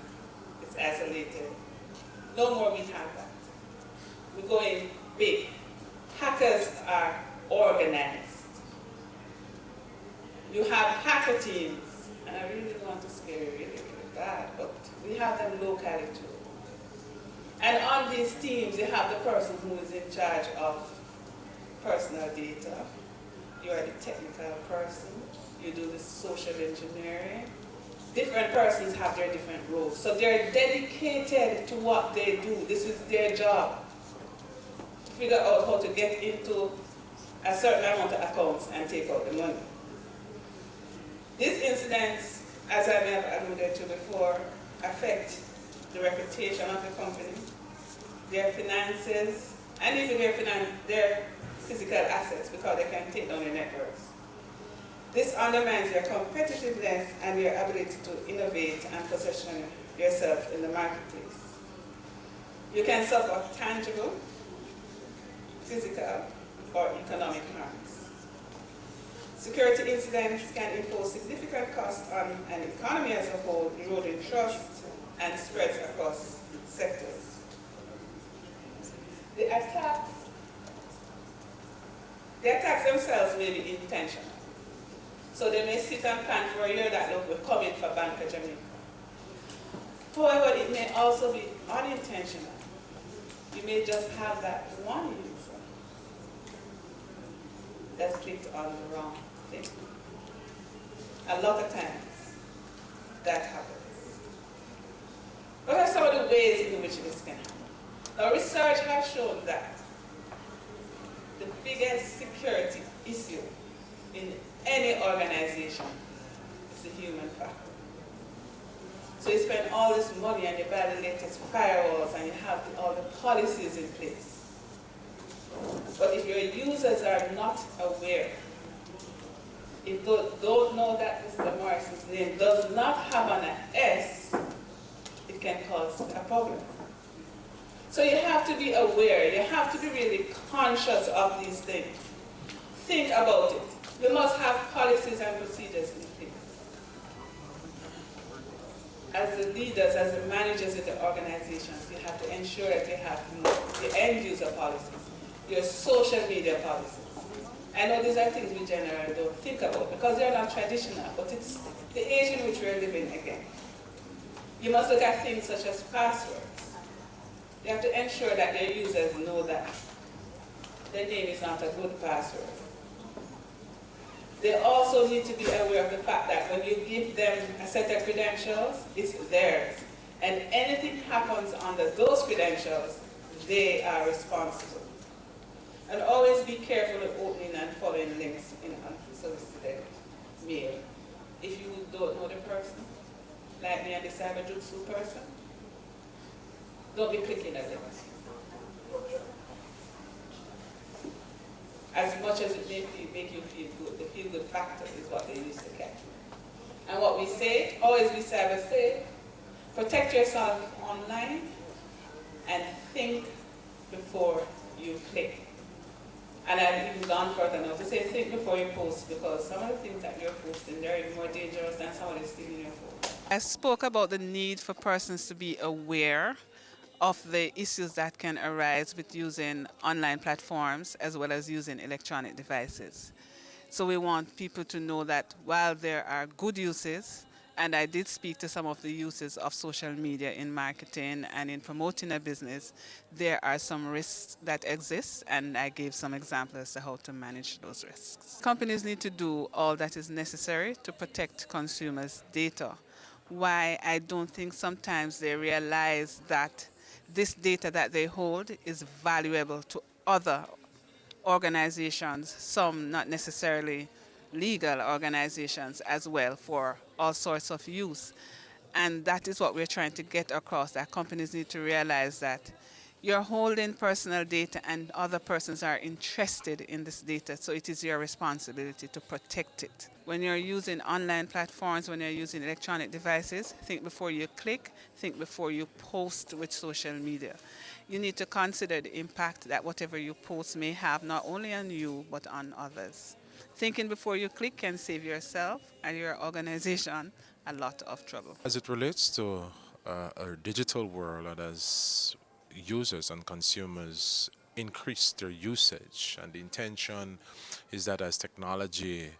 it's isolated. No more we have that. We go in big. Hackers are organized. You have hacker teams, and I really don't want to scare you really bad, but we have them locally too. And on these teams, you have the person who is in charge of personal data. You are the technical person. You do the social engineering. Different persons have their different roles. So they're dedicated to what they do. This is their job. Figure out how to get into a certain amount of accounts and take out the money. These incidents, as I may have alluded to before, affect the reputation of the company, their finances, and even their physical assets, because they can take down your networks. This undermines your competitiveness and your ability to innovate and position yourself in the marketplace. You can suffer tangible, physical, or economic harms. Security incidents can impose significant costs on an economy as a whole, eroding trust and spreads across sectors. The attacks themselves may be intentional. So they may sit and plan for a year that look, we're coming for Bank of Jamaica. However, it may also be unintentional. You may just have that one user that's clicked on the wrong thing. A lot of times that happens. What are some of the ways in which this can happen? Now, research has shown that the biggest security issue in any organization is the human factor. So you spend all this money and you buy the latest firewalls and you have all the policies in place. But if your users are not aware, if they don't know that Mr. Morrison's name does not have an S, it can cause a problem. So you have to be aware, you have to be really conscious of these things. Think about it. You must have policies and procedures in place. As the leaders, as the managers of the organizations, you have to ensure that you have the end user policies, your social media policies. I know these are things we generally don't think about because they're not traditional, but it's the age in which we're living again. You must look at things such as passwords. You have to ensure that your users know that their name is not a good password. They also need to be aware of the fact that when you give them a set of credentials, it's theirs. And anything happens under those credentials, they are responsible. And always be careful of opening and following links in unsolicited mail. If you don't know the person, like me and the cyber jutsu person, don't be clicking at them. As much as it make you feel good, the feel-good factor is what they used to catch. And what we say, always be cyber safe, protect yourself online, and think before you click. And I've even gone further now to say think before you post, because some of the things that you're posting, they're even more dangerous than somebody stealing your phone. I spoke about the need for persons to be aware of the issues that can arise with using online platforms as well as using electronic devices. So we want people to know that while there are good uses, and I did speak to some of the uses of social media in marketing and in promoting a business, there are some risks that exist, and I gave some examples as to how to manage those risks. Companies need to do all that is necessary to protect consumers' data. Why I don't think sometimes they realize that this data that they hold is valuable to other organizations, some not necessarily legal organizations as well, for all sorts of use. And that is what we're trying to get across, that companies need to realize that you're holding personal data and other persons are interested in this data, so it is your responsibility to protect it. When you're using online platforms, when you're using electronic devices, think before you click, think before you post with social media. You need to consider the impact that whatever you post may have, not only on you, but on others. Thinking before you click can save yourself and your organization a lot of trouble. As it relates to a digital world, and as users and consumers increase their usage, and the intention is that as technology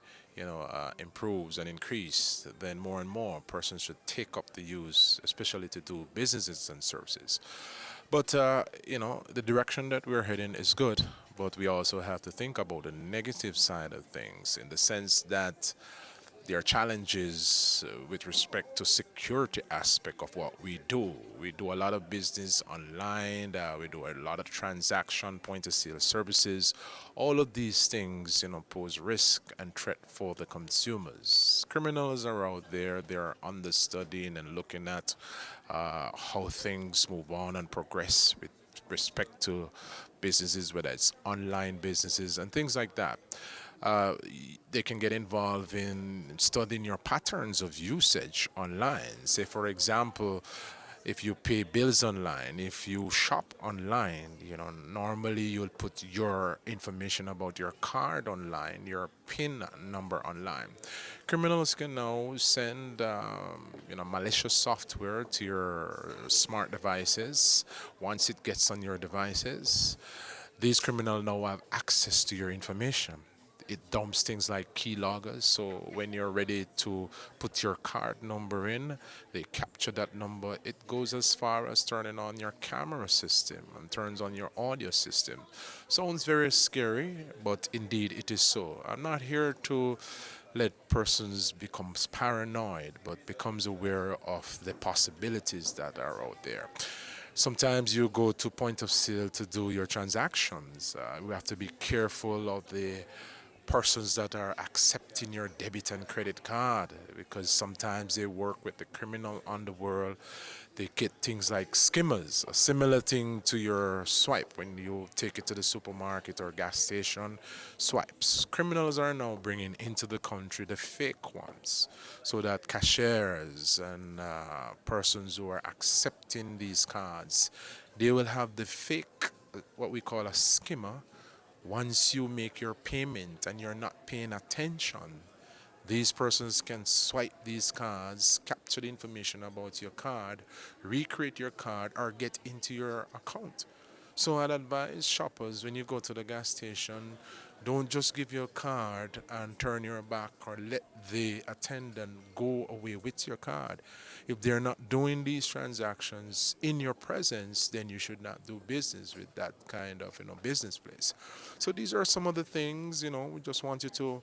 improves and increase, then more and more persons should take up the use, especially to do businesses and services. But the direction that we're heading is good, but we also have to think about the negative side of things, in the sense that there are challenges with respect to security aspect of what we do. We do a lot of business online. We do a lot of transaction, point-of-sale services. All of these things, pose risk and threat for the consumers. Criminals are out there. They're understudying and looking at how things move on and progress with respect to businesses, whether it's online businesses and things like that. They can get involved in studying your patterns of usage online. Say, for example, if you pay bills online, if you shop online, normally you'll put your information about your card online, your PIN number online. Criminals can now send, malicious software to your smart devices. Once it gets on your devices, these criminals now have access to your information. it dumps things like keyloggers. So when you're ready to put your card number in, they capture that number. It goes as far as turning on your camera system and turns on your audio system. Sounds very scary, but indeed it is so. I'm not here to let persons become paranoid, but becomes aware of the possibilities that are out there. Sometimes you go to point of sale to do your transactions. We have to be careful of the persons that are accepting your debit and credit card, because sometimes they work with the criminal underworld. They get things like skimmers, a similar thing to your swipe when you take it to the supermarket or gas station. Swipes. Criminals are now bringing into the country the fake ones, so that cashiers and persons who are accepting these cards, they will have the fake, what we call a skimmer. Once you make your payment and you're not paying attention, these persons can swipe these cards, capture the information about your card, recreate your card, or get into your account. So I'd advise shoppers, when you go to the gas station, don't just give your card and turn your back or let the attendant go away with your card. If they're not doing these transactions in your presence, then you should not do business with that kind of business place. So these are some of the things, we just want you to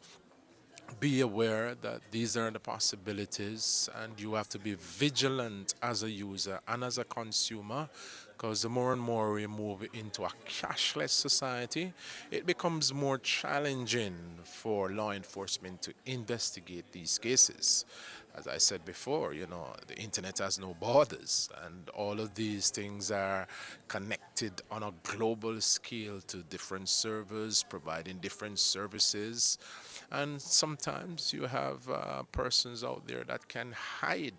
be aware that these are the possibilities, and you have to be vigilant as a user and as a consumer, because the more and more we move into a cashless society, it becomes more challenging for law enforcement to investigate these cases. As I said before, the internet has no borders, and all of these things are connected on a global scale to different servers providing different services. And sometimes you have persons out there that can hide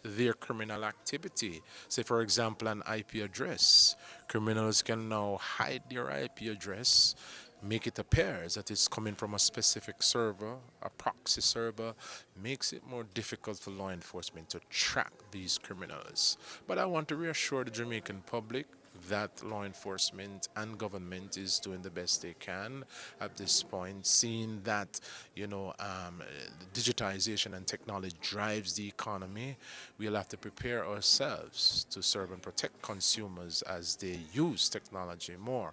their criminal activity. Say, for example, an IP address. Criminals can now hide their IP address, make it appear that it's coming from a specific server, a proxy server, makes it more difficult for law enforcement to track these criminals. But I want to reassure the Jamaican public that law enforcement and government is doing the best they can at this point, seeing that digitization and technology drives the economy. We'll have to prepare ourselves to serve and protect consumers as they use technology more.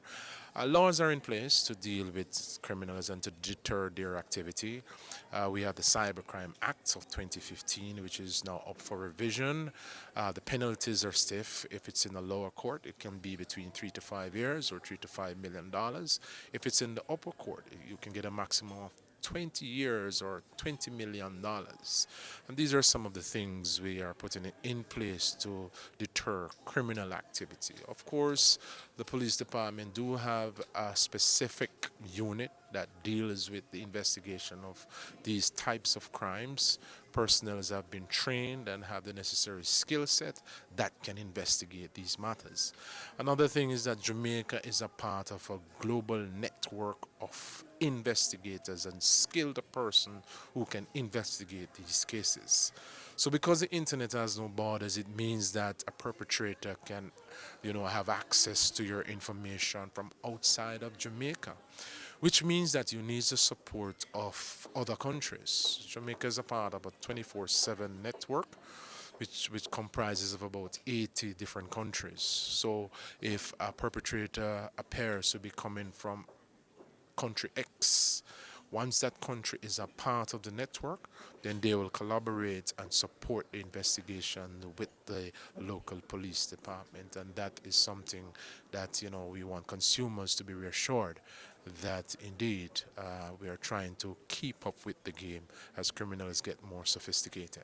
Laws are in place to deal with criminals and to deter their activity. We have the Cybercrime Act of 2015, which is now up for revision. The penalties are stiff. If it's in the lower court, it can be between 3 to 5 years or $3 to $5 million. If it's in the upper court, you can get a maximum of 20 years or $20 million. And these are some of the things we are putting in place to deter criminal activity. Of course, the police department do have a specific unit that deals with the investigation of these types of crimes. Personnel have been trained and have the necessary skill set that can investigate these matters. Another thing is that Jamaica is a part of a global network of investigators and skilled person who can investigate these cases. So because the internet has no borders, it means that a perpetrator can, have access to your information from outside of Jamaica, which means that you need the support of other countries. Jamaica is a part of a 24/7 network, which comprises of about 80 different countries. So if a perpetrator appears to be coming from country X, once that country is a part of the network, then they will collaborate and support the investigation with the local police department. And that is something that, we want consumers to be reassured that indeed we are trying to keep up with the game as criminals get more sophisticated.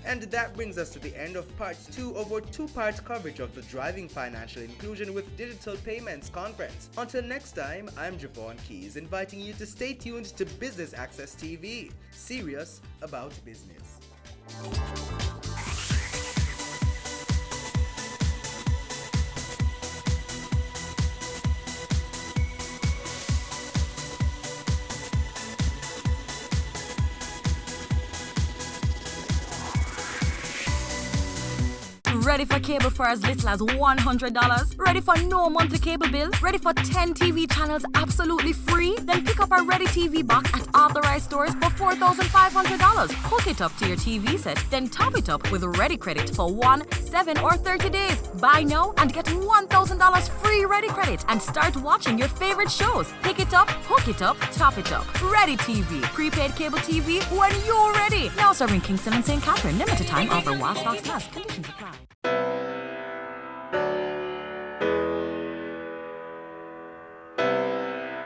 And that brings us to the end of part 2 of our 2-part coverage of the Driving Financial Inclusion with Digital Payments conference. Until next time, I'm Javon Keys, inviting you to stay tuned to Business Access TV, serious about business. Ready for cable for as little as $100? Ready for no monthly cable bill? Ready for 10 TV channels absolutely free? Then pick up our Ready TV box at authorized stores for $4,500. Hook it up to your TV set, then top it up with Ready Credit for 1, 7, or 30 days. Buy now and get $1,000 free Ready Credit and start watching your favorite shows. Pick it up, hook it up, top it up. Ready TV. Prepaid cable TV when you're ready. Now serving Kingston and St. Catherine. Limited time offer while stocks last. Conditions apply.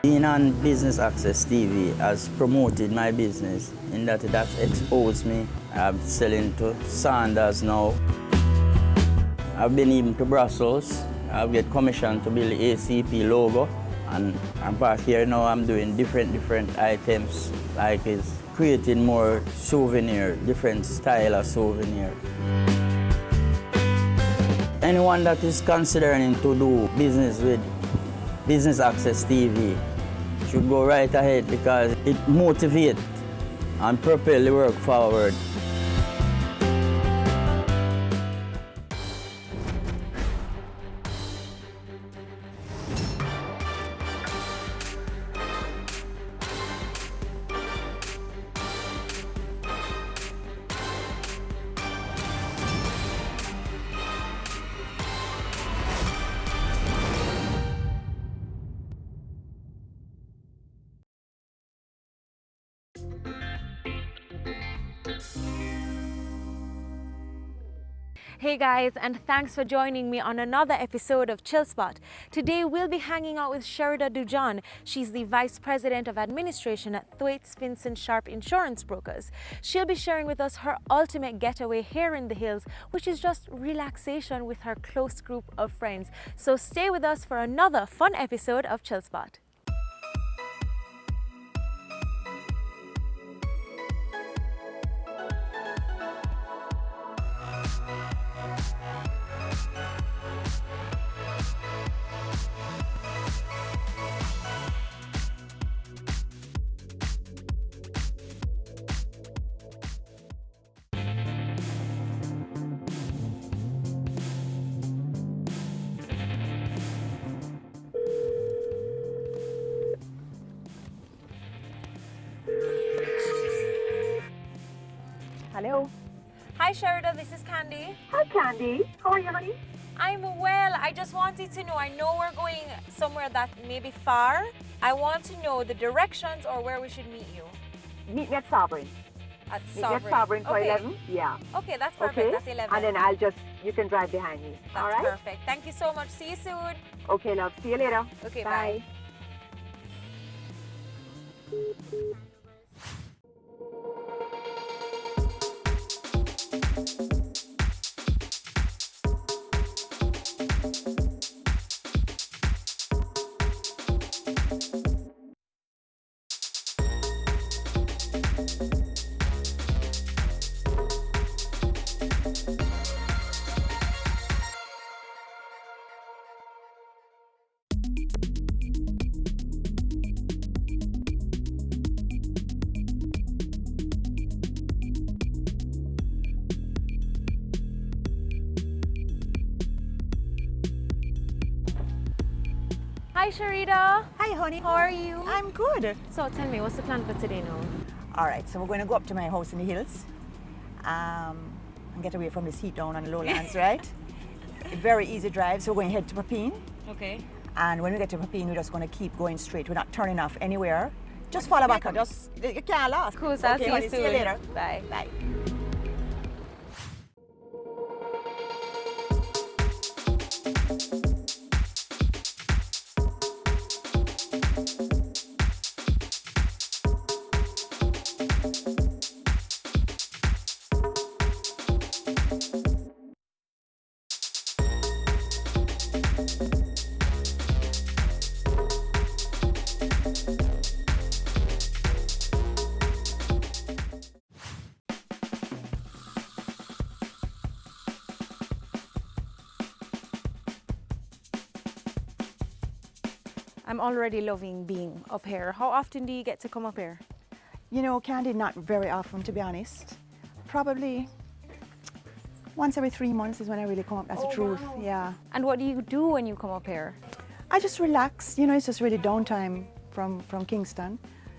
Being on Business Access TV has promoted my business in that it has exposed me. I'm selling to Sanders now. I've been even to Brussels. I've get commission to build the ACP logo. And I'm back here now, I'm doing different items, like is creating more souvenir, different style of souvenir. Anyone that is considering to do business with Business Access TV should go right ahead because it motivates and propels the work forward. Hey guys, and thanks for joining me on another episode of Chill Spot. Today we'll be hanging out with Sherida Dujon. She's the Vice President of Administration at Thwaites Finson Sharp Insurance Brokers. She'll be sharing with us her ultimate getaway here in the hills, which is just relaxation with her close group of friends. So stay with us for another fun episode of Chill Spot. Hello. Hi Sherida, this is Candy. Hi Candy. How are you, honey? I'm well. I just wanted to know, I know we're going somewhere that may be far. I want to know the directions or where we should meet you. Meet me at Sovereign. At Meet me at Sovereign for 11? Yeah. Okay, that's perfect. Okay. That's 11. And then you can drive behind me. That's all right? perfect. Thank you so much. See you soon. Okay, love. See you later. Okay, bye. Hi Sherida. Hi honey. How are you? I'm good. So tell me, what's the plan for today now? All right, so we're going to go up to my house in the hills and get away from this heat down on the lowlands, right? A very easy drive, so we're going to head to Papine. Okay. And when we get to Papine, we're just going to keep going straight. We're not turning off anywhere. Just follow back. You can't last. Cool, so I'll see you soon. See you later. Bye. Bye. I'm already loving being up here. How often do you get to come up here? You know, Candy, not very often, to be honest. Probably once every 3 months is when I really come up. That's the truth. Wow. Yeah. And what do you do when you come up here? I just relax. You know, it's just really downtime from Kingston.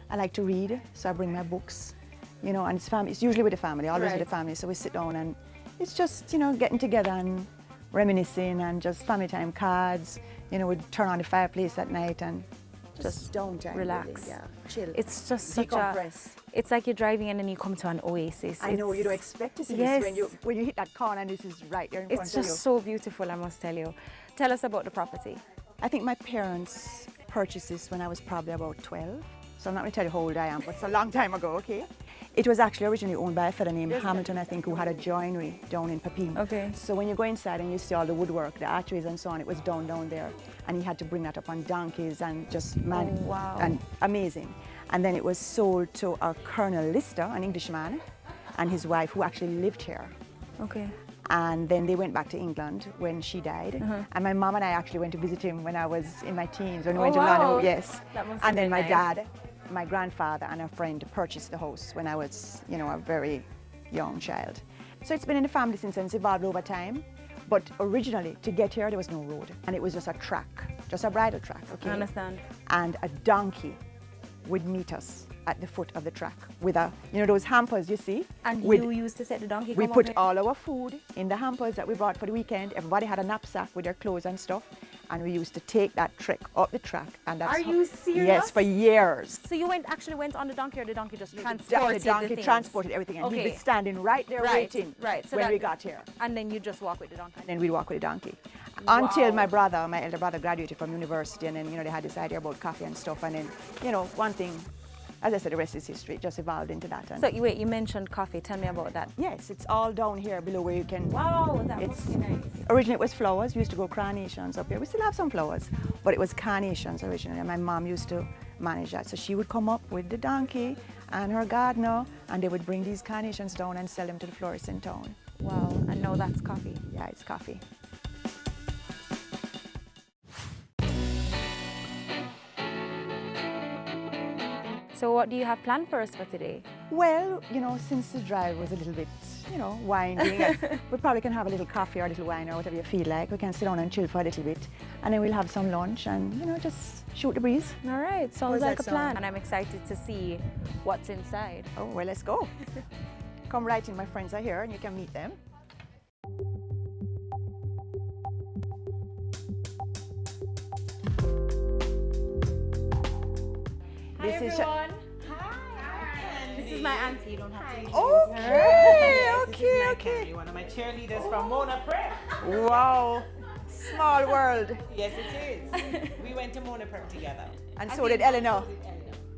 I like to read, so I bring my books. You know, and it's usually with the family, always with the family. So we sit down and it's just, you know, getting together and reminiscing and just family time, cards. You know, we'd turn on the fireplace at night and just downtime, relax. Really, yeah, chill. It's just such a. It's like you're driving and then you come to an oasis. I know, you don't expect to see this when you hit that corner and this is right there in front of you. It's just so beautiful, I must tell you. Tell us about the property. I think my parents purchased this when I was probably about 12. So I'm not going to tell you how old I am, but it's a long time ago, okay? It was actually originally owned by a fellow named Hamilton, I think, who had a joinery down in Papine. Okay. So when you go inside and you see all the woodwork, the archways and so on, it was down there. And he had to bring that up on donkeys and just wow. And amazing. And then it was sold to a Colonel Lister, an Englishman, and his wife, who actually lived here. Okay. And then they went back to England when she died. And my mom and I actually went to visit him when I was in my teens, when we went to London. Yes. And then my dad, my grandfather and a friend purchased the house when I was, you know, a very young child. So it's been in the family since, and it's evolved over time. But originally, to get here, there was no road. And it was just a track, just a bridle track, okay? I understand. And a donkey would meet us at the foot of the track with a, you know, those hampers you see? And you used to set the donkey? We put all our food in the hampers that we brought for the weekend. Everybody had a knapsack with their clothes and stuff. And we used to take that trek up the track. And that's Are you serious? Yes, for years. So you actually went on the donkey, or the donkey just transported the donkey things? Transported everything. And he'd be standing right there waiting so when we got here. And then you just walk with the donkey? And then we'd walk with the donkey. Until my elder brother graduated from university, and then, you know, they had this idea about coffee and stuff. And then, you know, one thing, as I said, the rest is history. It just evolved into that. So wait, you mentioned coffee. Tell me about that. Yes, it's all down here below where you can. Wow, that must be nice. Originally it was flowers. We used to grow carnations up here. We still have some flowers, but it was carnations originally. And my mom used to manage that. So she would come up with the donkey and her gardener, and they would bring these carnations down and sell them to the florists in town. Wow, and now that's coffee. Yeah, it's coffee. So what do you have planned for us for today? Well, you know, since the drive was a little bit, you know, winding, we probably can have a little coffee or a little wine or whatever you feel like. We can sit down and chill for a little bit. And then we'll have some lunch and, you know, just shoot the breeze. All right, sounds like a plan. And I'm excited to see what's inside. Oh, well, let's go. Come right in, my friends are here and you can meet them. Hi, everyone. Hi. This is my auntie. You don't have to. Okay. One of my cheerleaders from Mona Prep. Wow. Small world. Yes, it is. We went to Mona Prep together. And so did Eleanor.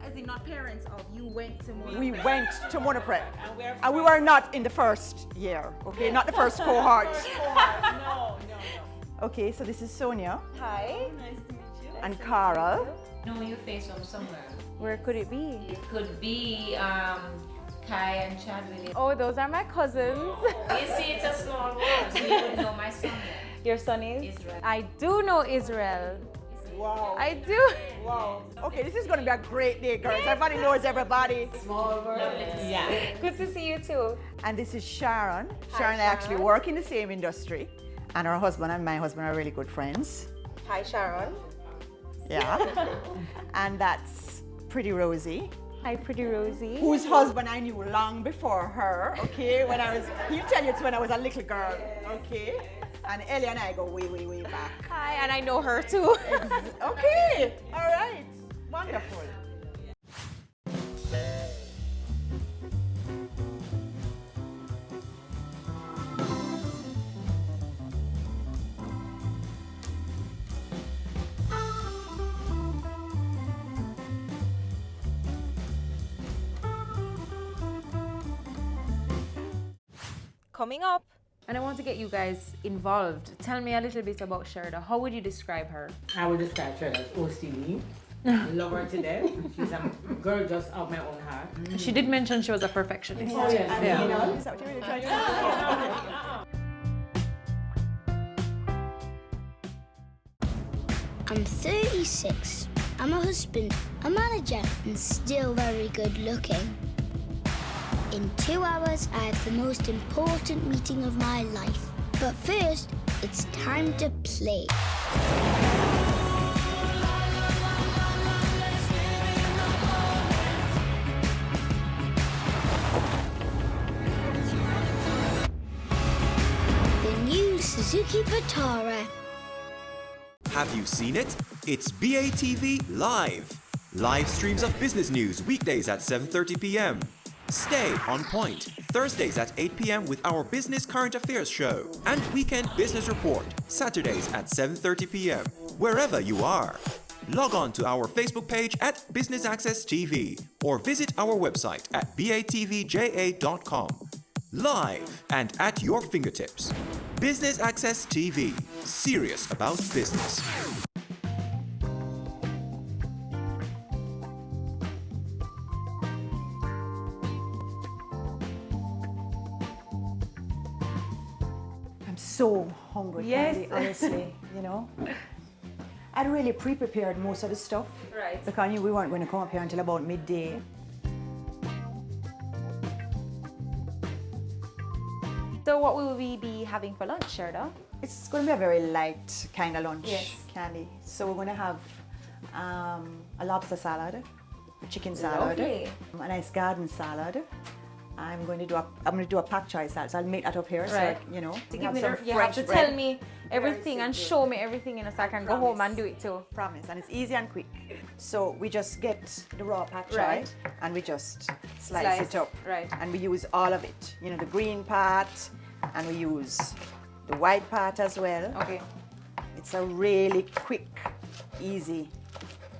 As in not parents of, you went to Mona Prep. We went to Mona Prep. And we were not in the first year, okay? Not the first cohort. No. Okay, so this is Sonia. Hi. Nice to meet you. And Carol. Know your face from somewhere. Where could it be? It could be Kai and Chad Williams. Oh, those are my cousins. You see, it's a small world, so you wouldn't know my son yet. Your son is? Israel. I do know Israel. Wow. I do. Wow. Okay, this is going to be a great day, girls. Everybody knows everybody. Small world. Yeah. Good to see you too. And this is Sharon. Hi, Sharon and I actually work in the same industry. And her husband and my husband are really good friends. Hi, Sharon. Yeah. And that's Pretty Rosie. Hi, Pretty Rosie. Whose husband I knew long before her, okay? He'll tell you it's when I was a little girl, okay? And Ellie and I go way, way, way back. Hi, and I know her too. Okay, all right. Wonderful. Coming up. And I want to get you guys involved. Tell me a little bit about Sherda. How would you describe her? I would describe her as OCD. Love her to death. She's a girl just of my own heart. She did mention she was a perfectionist. Oh, yes. Yeah. You know, is that what you're really trying to say? I'm 36. I'm a husband, a manager, and still very good looking. In 2 hours, I have the most important meeting of my life. But first, it's time to play. Super Tara. Have you seen it? It's BATV Live. Live streams of business news weekdays at 7:30 p.m. Stay on point Thursdays at 8 p.m. with our Business Current Affairs show and Weekend Business Report Saturdays at 7:30 p.m. wherever you are. Log on to our Facebook page at Business Access TV or visit our website at batvja.com. Live and at your fingertips. Business Access TV. Serious about business. I'm so hungry, Yes. Candy, honestly, you know. I'd really pre-prepared most of the stuff. Right. Because I knew we weren't going to come up here until about midday. So what will we be having for lunch, Sherda? It's going to be a very light kind of lunch, Yes. Candy. So we're going to have a lobster salad, a chicken salad, Lovely. a nice garden salad. I'm going to do a pak choi salad. So I'll make that up here, Right. so you know. To we give me some you have fresh to bread. tell me everything and show me everything, you know, so I can go home and do it too. Promise, and it's easy and quick. So we just get the raw pak choi Right. and we just slice it up. Right. And we use all of it. You know, the green part, and we use the white part as well. Okay. It's a really quick, easy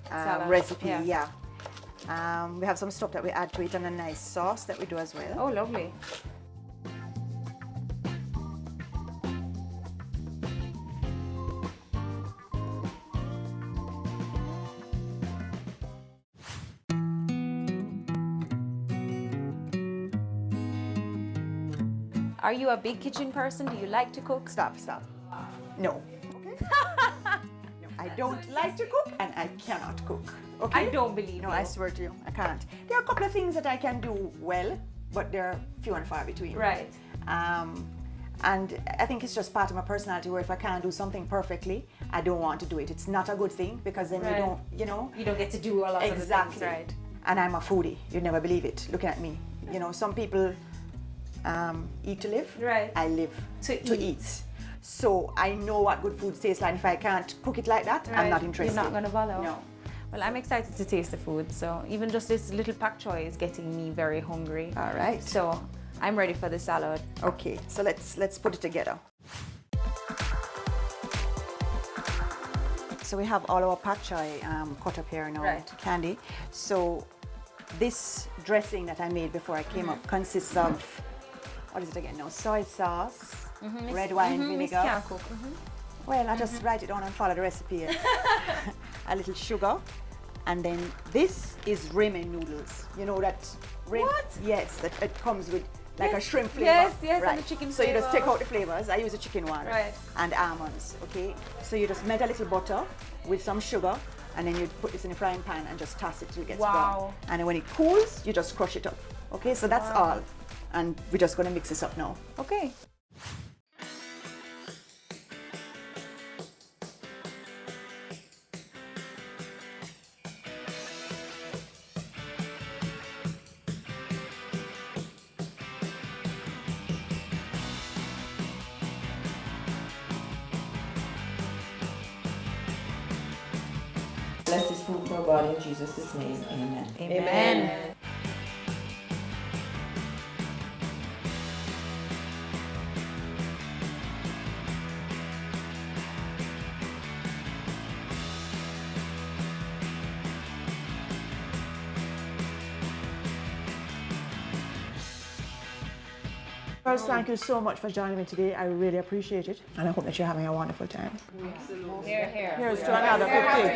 Salad, recipe. yeah. Yeah. We have some stuff that we add to it and a nice sauce that we do as well. Oh, lovely. Are you a big kitchen person? Do you like to cook? Stop. No. I don't like to cook and I cannot cook. Okay? I don't believe No, you. I swear to you, I can't. There are a couple of things that I can do well, but they're few and far between. Right. And I think it's just part of my personality where if I can't do something perfectly, I don't want to do it. It's not a good thing because then Right. you don't, you know. You don't get to do a lot of the Exactly. things, right? And I'm a foodie. You'd never believe it. Looking at me. You know, some people eat to live. Right. I live to eat. So I know what good food tastes like. If I can't cook it like that, I'm Right. not interested. You're not going to bother? No. Well, I'm excited to taste the food. So even just this little pak choi is getting me very hungry. All right. So I'm ready for the salad. Okay, so let's put it together. So we have all our pak choi cut up here now, Right. Candy. So this dressing that I made before I came up consists of, what is it again now? Soy sauce, red wine vinegar. Miss can't cook. Well, I just write it down and follow the recipe. A little sugar. And then this is ramen noodles. You know that ramen? What? Yes, that it comes with like a Yes, shrimp flavor. yes, right. and the chicken So you just flavor. take out the flavors. I use a chicken one. Right. And almonds, okay? So you just melt a little butter with some sugar and then you put this in a frying pan and just toss it till it gets brown. Wow. And then when it cools, you just crush it up. Okay, so that's Wow. all. And we're just gonna mix this up now. Okay. Bless this food to our God in Jesus' name. Amen. Amen. First, thank you so much for joining me today. I really appreciate it. And I hope that you're having a wonderful time. Here, here. Here's to another 50.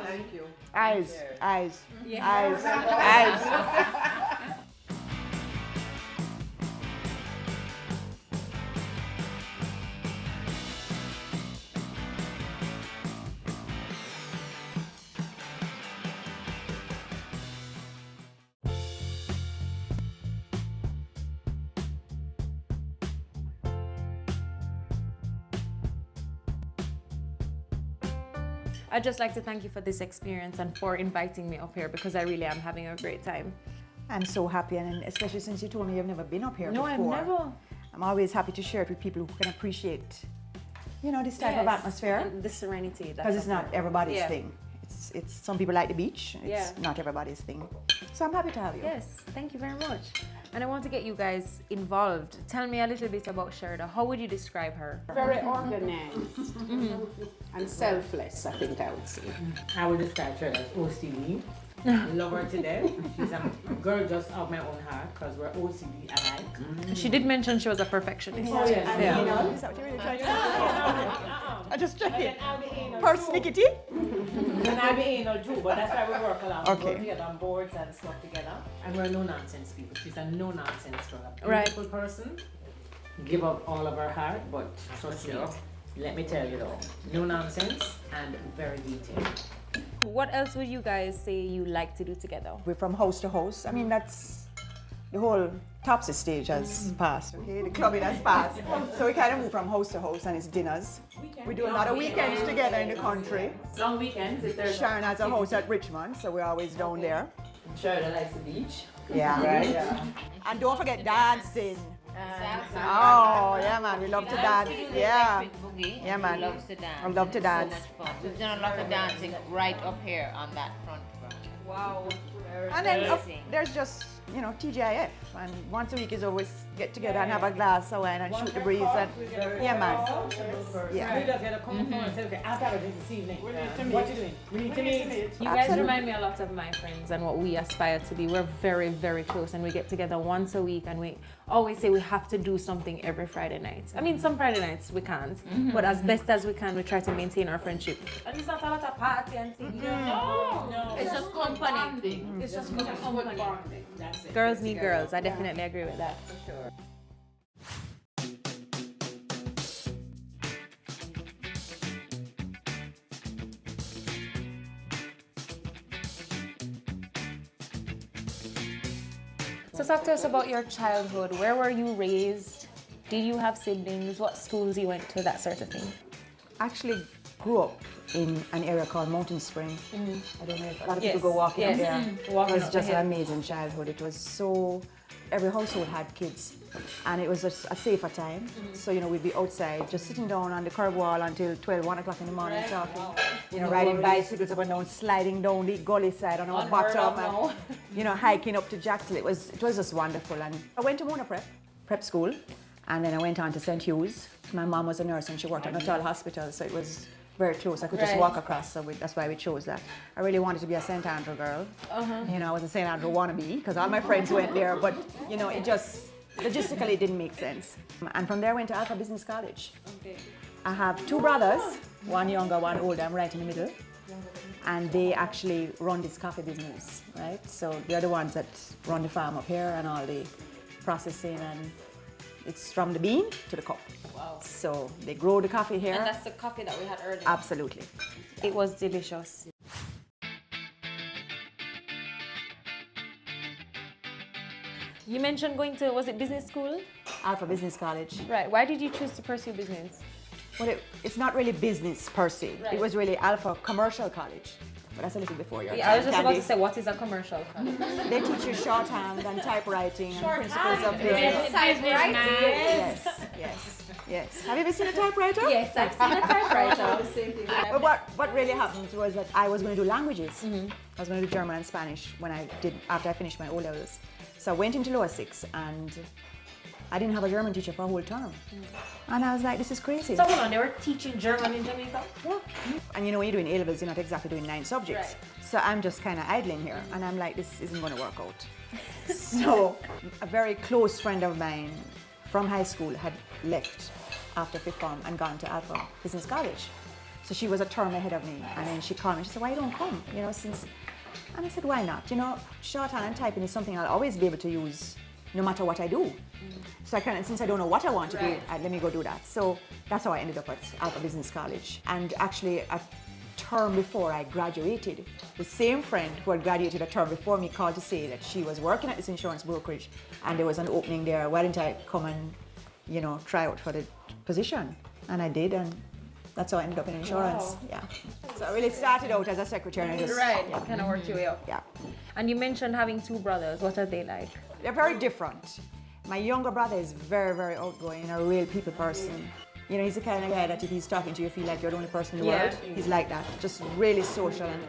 Thank you. Eyes, eyes, eyes, eyes. I'd just like to thank you for this experience and for inviting me up here because I really am having a great time. I'm so happy, and especially since you told me you've never been up here No, before. I've never. I'm always happy to share it with people who can appreciate, you know, this type of atmosphere. And the serenity. Because it's not everybody's thing. It's some people like the beach. It's not everybody's thing. So I'm happy to have you. Yes, thank you very much. And I want to get you guys involved. Tell me a little bit about Sherda. How would you describe her? Very organized and selfless, I think I would say. I would describe her as OCD. Love her to death. She's a girl just of my own heart because we're OCD alike. She did mention she was a perfectionist. Oh, yes. Yeah. Is that what you're really trying to say? I just check it. Persnickety? And I'll be anal too, but that's why we work a lot. Okay. We work together on boards and stuff together. And we're no-nonsense people. She's a no-nonsense girl. A Right. beautiful person. Give up all of her heart, but trust me, let me tell you though, no nonsense and very detailed. What else would you guys say you like to do together? We're from house to house. I mean, that's the whole Topsy stage has passed, okay? The clubbing has passed. So we kind of move from house to house and it's dinners. We do a lot of weekends together in the country. Long weekends if there's Sharon has a house at Richmond, so we're always down there. Sharon likes the beach. Yeah. Right? Yeah. And don't forget dancing. Oh, yeah, man, we love to dance. Yeah. Yeah, man. Loves to dance. I love to dance. So much fun. We've done a lot of dancing right up here on that front. Wow. And then there's just, you know, TGIF. And once a week is always get together and have a glass of wine and shoot the breeze. And yeah, man. Yeah. We just gotta come home and say, okay, I'll have a drink this evening. What you doing? We need to meet. You guys remind me a lot of my friends and what we aspire to be. We're very, very close and we get together once a week and we always say we have to do something every Friday night. I mean, some Friday nights we can't, but as best as we can, we try to maintain our friendship. And it's not a lot of party and things. No. It's just company thing. It's just company. Girls need girls. I definitely agree with that. For sure. So talk to us about your childhood. Where were you raised? Did you have siblings? What schools you went to? That sort of thing. Actually grew up in an area called Mountain Spring. I don't know if a lot of people go walking up there. It was just an amazing childhood. It was so, every household had kids and it was just a safer time. So, you know, we'd be outside just sitting down on the curb wall until 12, 1 o'clock in the morning talking. You know, riding bicycles up and down, sliding down the gully side on our bottom and, you know, hiking up to Jackson. It was just wonderful. And I went to Mona Prep School, and then I went on to St. Hugh's. My mom was a nurse and she worked at Natal Hospital, so it was very close. I could just walk across, so that's why we chose that. I really wanted to be a St. Andrew girl. You know, I was a St. Andrew wannabe because all my friends went there, but you know, it just logistically didn't make sense. And from there I went to Alpha Business College. I have 2 brothers, one younger, one older. I'm right in the middle. And they actually run this coffee business, right? So they're the ones that run the farm up here and all the processing, and it's from the bean to the cup. Wow. So they grow the coffee here. And that's the coffee that we had earlier. Absolutely. It was delicious. You mentioned going to, was it business school? Alpha Business College. Right. Why did you choose to pursue business? Well, it's not really business per se. Right. It was really Alpha Commercial College. But that's a little before your time. I was just about to say, what is a commercial college? They teach you shorthand and typewriting and principles of business. Yes. Have you ever seen a typewriter? Yes, I've seen a typewriter. But what really happened was that I was going to do languages. I was going to do German and Spanish after I finished my O-levels. So I went into lower 6 and I didn't have a German teacher for a whole term. And I was like, this is crazy. So hold on, they were teaching German in Jamaica? Yeah. And you know, when you're doing A-levels, you're not exactly doing 9 subjects. Right. So I'm just kind of idling here. And I'm like, this isn't going to work out. So a very close friend of mine from high school had left after 5th form and gone to Alpha Business College. So she was a term ahead of me. And then she called me, she said, why you don't come? You know, and I said, why not? You know, shorthand and typing is something I'll always be able to use no matter what I do. So since I don't know what I want to do, let me go do that. So that's how I ended up at Alpha Business College. And actually a term before I graduated, the same friend who had graduated a term before me called to say that she was working at this insurance brokerage and there was an opening there. Why didn't I come and, you know, try out for the position? And I did, and that's how I ended up in insurance. Wow. Yeah. So I really started out as a secretary and just kind of worked your way up. Yeah. And you mentioned having 2 brothers. What are they like? They're very different. My younger brother is very, very outgoing and a real people person. You know, he's the kind of guy that if he's talking to you, feel like you're the only person in the world. He's like that, just really social and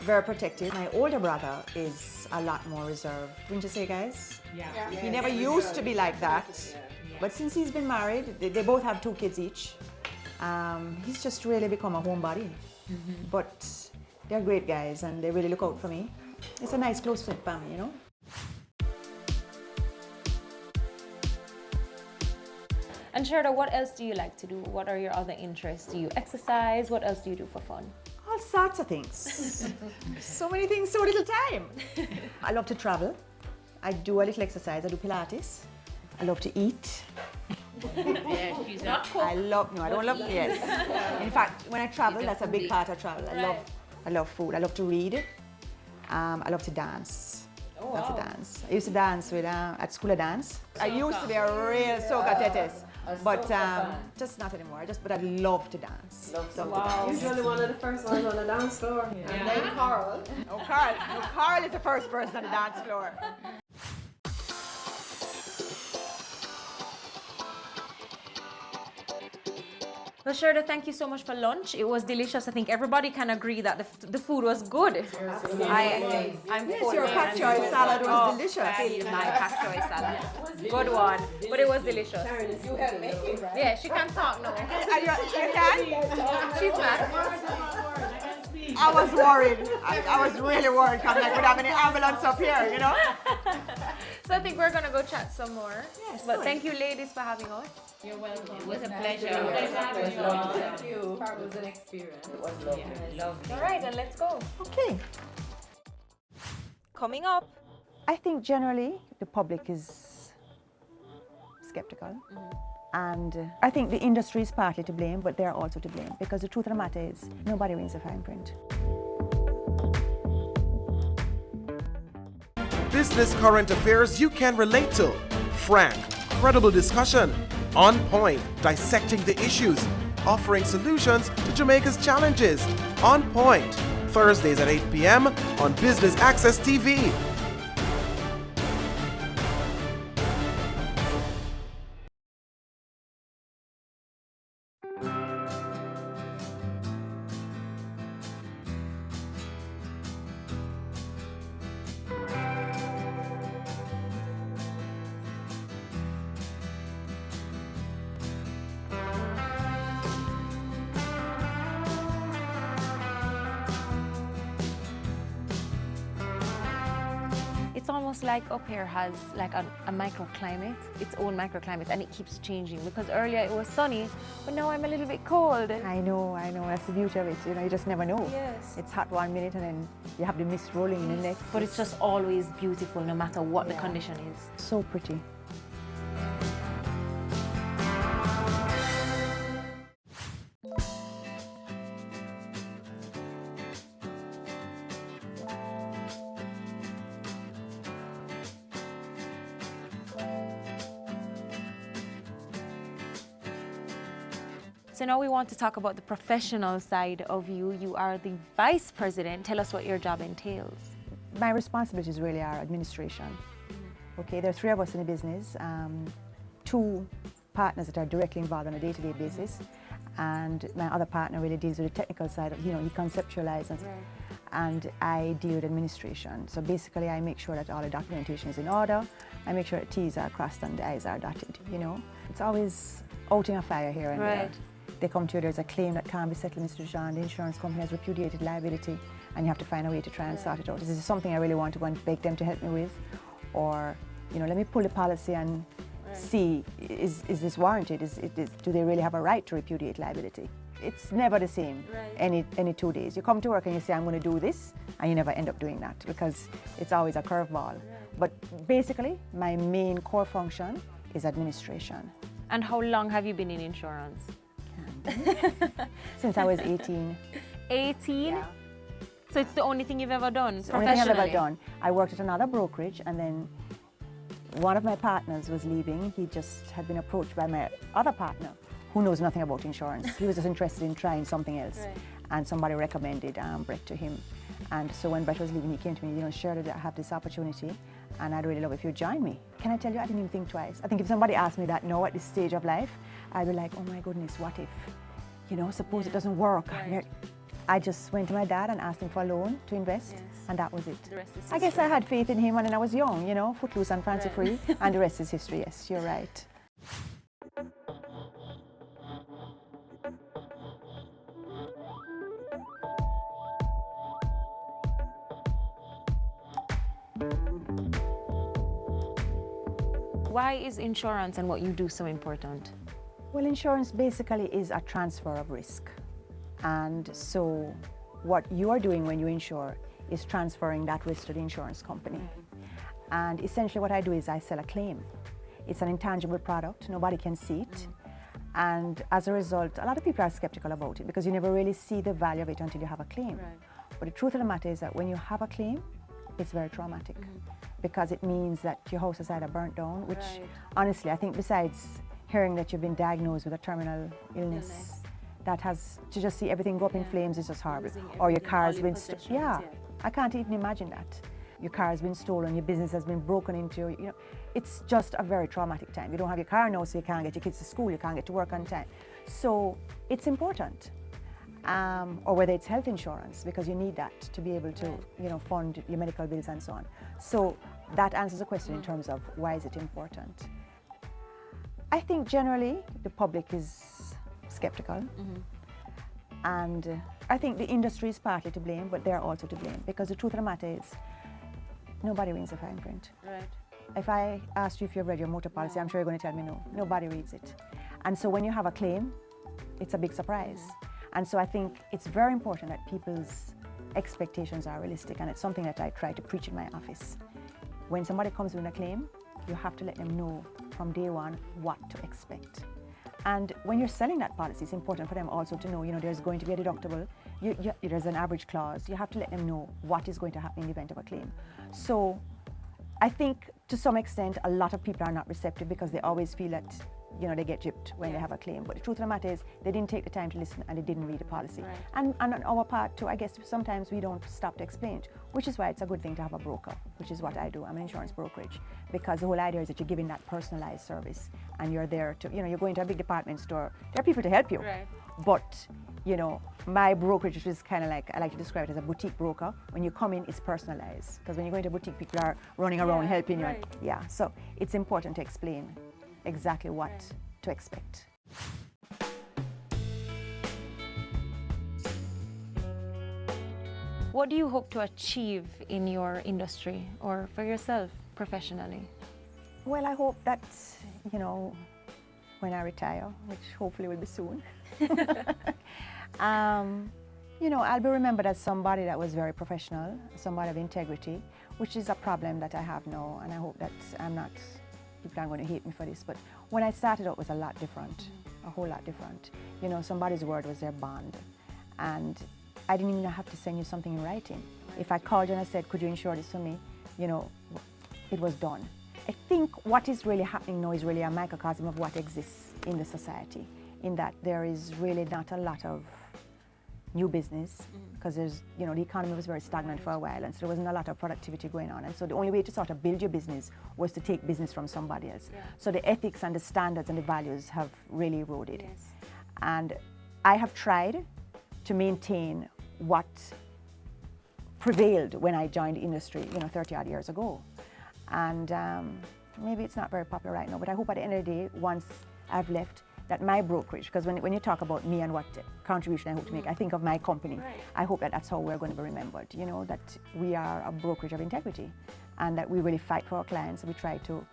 very protective. My older brother is a lot more reserved. Wouldn't you say, guys? Yeah. He never used to be like that, but since he's been married, they both have 2 kids each. He's just really become a homebody. But they're great guys and they really look out for me. It's a nice close knit family, you know. And Sherda, what else do you like to do? What are your other interests? Do you exercise? What else do you do for fun? All sorts of things. So many things, so little time. I love to travel. I do a little exercise. I do Pilates. I love to eat. Yeah, she's not cook. I don't love, yes. In fact, when I travel, that's a big part of travel. I love food. I love to read. I love to dance. Oh, Love wow. to dance. I used to dance with at school of dance. I used to be a real soca tetes, but just not anymore. But I love to dance. Love to dance. Usually one of the first ones on the dance floor. And then Carl. Oh, Carl. No, Carl is the first person on the dance floor. Well, Sherda, thank you so much for lunch. It was delicious. I think everybody can agree that the food was good. I'm Yes, full. your pak choy salad was delicious. My pak choy salad. Good one. But it was delicious. You helped make it, right? Yeah, she can talk now. You can? She's mad. I was worried. I was really worried because I could have an ambulance up here, you know? So I think we're going to go chat some more. Yes, but good. thank you, ladies, for having us. You're welcome. It was a pleasure. Thank you. It was an experience. It was lovely. Yeah, lovely. All right, then let's go. Okay. Coming up. I think generally the public is skeptical. And I think the industry is partly to blame, but they're also to blame because the truth of the matter is nobody reads the fine print. Business current affairs you can relate to. Frank, credible discussion. On point, dissecting the issues. Offering solutions to Jamaica's challenges. On Point, Thursdays at 8 p.m. on Business Access TV. It's almost like up here has like a microclimate, its own microclimate, and it keeps changing because earlier it was sunny, but now I'm a little bit cold. I know, that's the beauty of it. You know, you just never know. Yes. It's hot 1 minute and then you have the mist rolling in the next. But it's just always beautiful no matter what the condition is. So pretty. So now we want to talk about the professional side of you. You are the vice president. Tell us what your job entails. My responsibilities really are administration. Okay, there are 3 of us in the business, 2 partners that are directly involved on a day-to-day basis, and my other partner really deals with the technical side of, he conceptualizes, and I deal with administration. So basically I make sure that all the documentation is in order, I make sure that T's are crossed and the I's are dotted, It's always outing a fire here and there. They come to you, there's a claim that can't be settled, Mr. John, the insurance company has repudiated liability, and you have to find a way to try and sort it out. Is this something I really want to go and beg them to help me with? Or, let me pull the policy and see, is this warranted? Do they really have a right to repudiate liability? It's never the same any 2 days. You come to work and you say, I'm going to do this, and you never end up doing that because it's always a curveball. But basically, my main core function is administration. And how long have you been in insurance? Since I was 18. 18? Yeah. So it's the only thing you've ever done professionally? Only thing I've ever done. I worked at another brokerage, and then one of my partners was leaving. He just had been approached by my other partner who knows nothing about insurance. He was just interested in trying something else. And somebody recommended Brett to him. And so when Brett was leaving, he came to me, you know, Shirley, I have this opportunity and I'd really love if you join me. Can I tell you, I didn't even think twice. I think if somebody asked me that now at this stage of life, I'd be like, oh my goodness, what if? You know, suppose it doesn't work. I just went to my dad and asked him for a loan to invest, and that was it. The rest is I guess I history. had faith in him when I was young, you know, footloose and fancy free, and the rest is history. Yes, you're right. Why is insurance and what you do so important? Well, insurance basically is a transfer of risk. And so what you are doing when you insure is transferring that risk to the insurance company. And essentially what I do is I sell a claim. It's an intangible product, nobody can see it. And as a result, a lot of people are skeptical about it because you never really see the value of it until you have a claim. But the truth of the matter is that when you have a claim, it's very traumatic because it means that your house is either burnt down, which honestly, I think besides hearing that you've been diagnosed with a terminal illness, that has to just see everything go up in flames is just horrible. Or your car's been I can't even imagine that. Your car has been stolen, your business has been broken into, you know, it's just a very traumatic time. You don't have your car now, so you can't get your kids to school, you can't get to work on time. So it's important. Or whether it's health insurance, because you need that to be able to, you know, fund your medical bills and so on. So that answers the question in terms of why is it important. I think generally the public is skeptical. And I think the industry is partly to blame, but they're also to blame because the truth of the matter is nobody reads the fine print. If I asked you if you've read your motor policy, I'm sure you're going to tell me no. Nobody reads it. And so when you have a claim, it's a big surprise. And so I think it's very important that people's expectations are realistic, and it's something that I try to preach in my office. When somebody comes with a claim, you have to let them know from day one what to expect. And when you're selling that policy, it's important for them also to know, you know, there's going to be a deductible, there's an average clause. You have to let them know what is going to happen in the event of a claim. So I think to some extent, a lot of people are not receptive because they always feel that, you know, they get gypped when they have a claim. But the truth of the matter is they didn't take the time to listen and they didn't read the policy. And on our part too, I guess sometimes we don't stop to explain it, which is why it's a good thing to have a broker, which is what I do. I'm an insurance brokerage, because the whole idea is that you're giving that personalized service and you're there to, you know, you're going to a big department store, there are people to help you. But, you know, my brokerage is kind of like, I like to describe it as a boutique broker. When you come in, it's personalized. Because when you go into a boutique, people are running around helping you. Yeah, so it's important to explain exactly what to expect. What do you hope to achieve in your industry or for yourself professionally? Well, I hope that, you know, when I retire, which hopefully will be soon, you know, I'll be remembered as somebody that was very professional, somebody of integrity, which is a problem that I have now, and I hope that I'm not, people aren't going to hate me for this, but when I started out it was a lot different, a whole lot different. You know, somebody's word was their bond, and I didn't even have to send you something in writing. If I called you and I said, could you insure this for me, you know, it was done. I think what is really happening now is really a microcosm of what exists in the society, in that there is really not a lot of new business, because there's, you know, the economy was very stagnant for a while, and so there wasn't a lot of productivity going on. And so the only way to sort of build your business was to take business from somebody else. So the ethics and the standards and the values have really eroded. And I have tried to maintain what prevailed when I joined the industry, you know, 30 odd years ago. And maybe it's not very popular right now, but I hope at the end of the day, once I've left, that my brokerage, because when you talk about me and what contribution I hope to make, I think of my company. I hope that that's how we're going to be remembered, you know, that we are a brokerage of integrity and that we really fight for our clients. We try to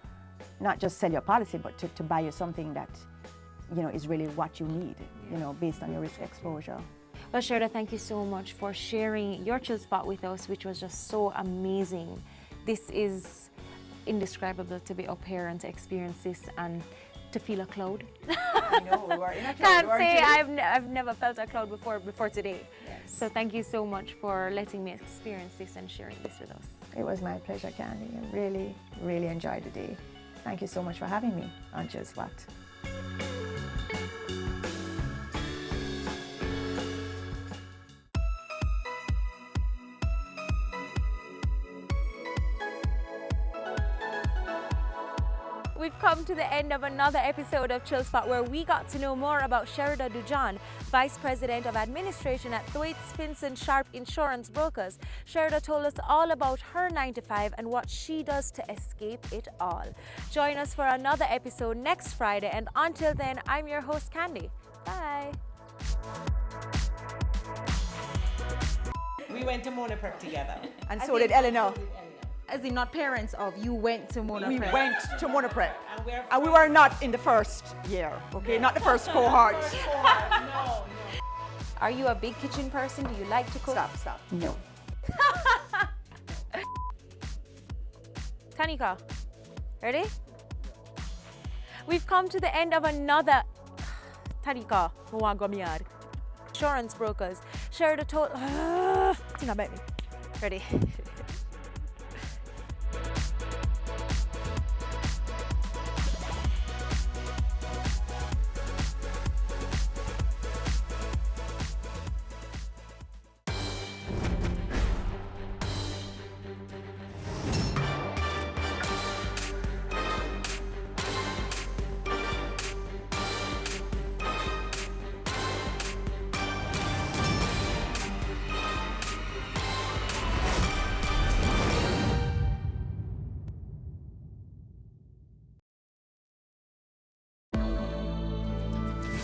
not just sell your policy, but to buy you something that, you know, is really what you need, you know, based on your risk exposure. Well, Sherda, thank you so much for sharing your chill spot with us, which was just so amazing. This is indescribable to be up here and to experience this and to feel a cloud. I know, we were in a cloud. Can't say I've never felt a cloud before today. So thank you so much for letting me experience this and sharing this with us. It was my pleasure, Candy. I really, really enjoyed the day. Thank you so much for having me on Chill Spot. We've come to the end of another episode of Chill Spot, where we got to know more about Sherida Dujan, Vice President of Administration at Thwaites Finson Sharp Insurance Brokers. Sherida told us all about her 9 to 5 and what she does to escape it all. Join us for another episode next Friday, and until then, I'm your host, Candy. Bye. We went to Mona Prep together. And so did Eleanor. As in, not parents of, you went to Mona We Prep. went to Mona Prep. And we were not in the first year, okay? Not the first cohort. No. Are you a big kitchen person? Do you like to cook? Stop. No. Tanika, ready? We've come to the end of another Tanika, Insurance Brokers. Sherida told think about me. Ready?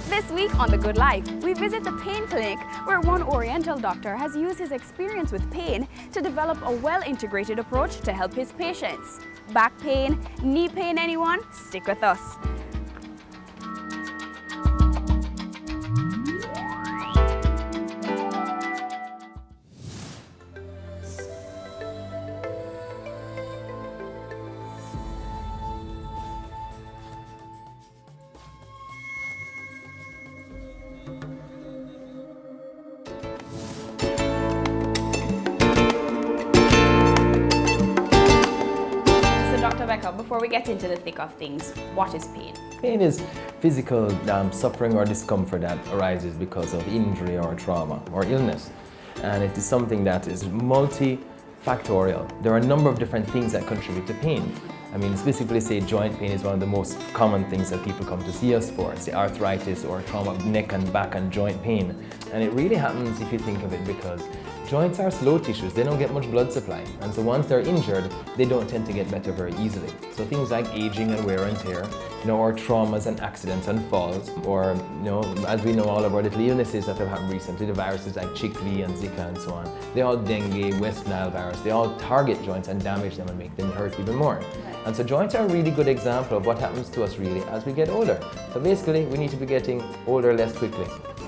This week on The Good Life, we visit the pain clinic where one Oriental doctor has used his experience with pain to develop a well-integrated approach to help his patients. Back pain, knee pain, anyone? Stick with us. Before we get into the thick of things, what is pain? Pain is physical suffering or discomfort that arises because of injury or trauma or illness. And it is something that is multifactorial. There are a number of different things that contribute to pain. I mean, specifically say joint pain is one of the most common things that people come to see us for. Say arthritis or trauma of neck and back and joint pain. And it really happens if you think of it because joints are slow tissues, they don't get much blood supply. And so once they're injured, they don't tend to get better very easily. So things like aging and wear and tear, or traumas and accidents and falls, or as we know, all of our little illnesses that have happened recently, the viruses like chickpea and Zika and so on, they all dengue, West Nile virus, they all target joints and damage them and make them hurt even more. And so joints are a really good example of what happens to us really as we get older. So basically, we need to be getting older less quickly.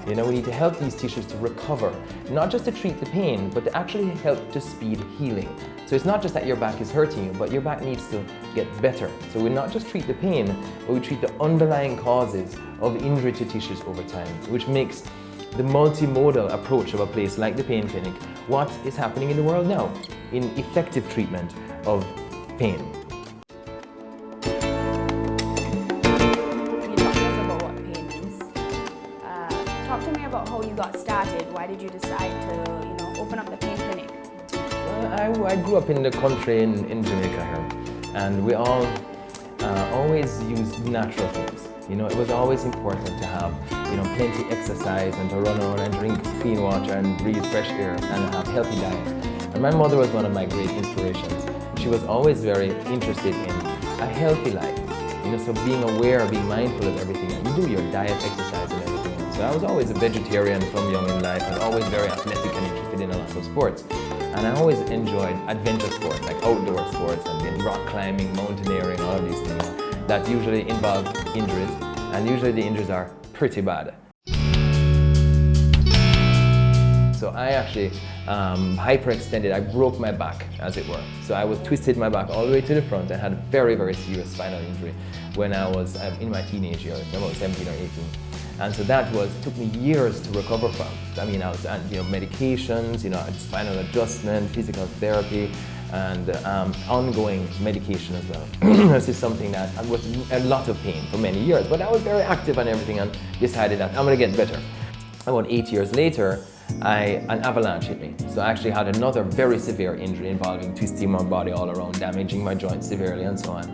We need to help these tissues to recover, not just to treat the pain, but to actually help to speed healing. So it's not just that your back is hurting you, but your back needs to get better. So we not just treat the pain, but we treat the underlying causes of injury to tissues over time, which makes the multimodal approach of a place like the pain clinic what is happening in the world now in effective treatment of pain. How you got started? Why did you decide to, open up the pain clinic? I grew up in the country in Jamaica here, and we all always used natural things. It was always important to have, plenty exercise and to run around and drink clean water and breathe fresh air and have healthy diet. And my mother was one of my great inspirations. She was always very interested in a healthy life. So being aware, being mindful of everything that you do, your diet, exercise, and everything. So I was always a vegetarian from young in life and always very athletic and interested in a lot of sports. And I always enjoyed adventure sports, like outdoor sports and then rock climbing, mountaineering, all of these things that usually involve injuries. And usually the injuries are pretty bad. So I actually hyperextended, I broke my back, as it were. So I was twisted my back all the way to the front and had a very, very serious spinal injury when I was in my teenage years, about 17 or 18. And so that took me years to recover from. I mean, I was on medications, spinal adjustment, physical therapy, and ongoing medication as well. This is something that I was a lot of pain for many years, but I was very active and everything and decided that I'm gonna get better. About 8 years later, an avalanche hit me. So I actually had another very severe injury involving twisting my body all around, damaging my joints severely and so on.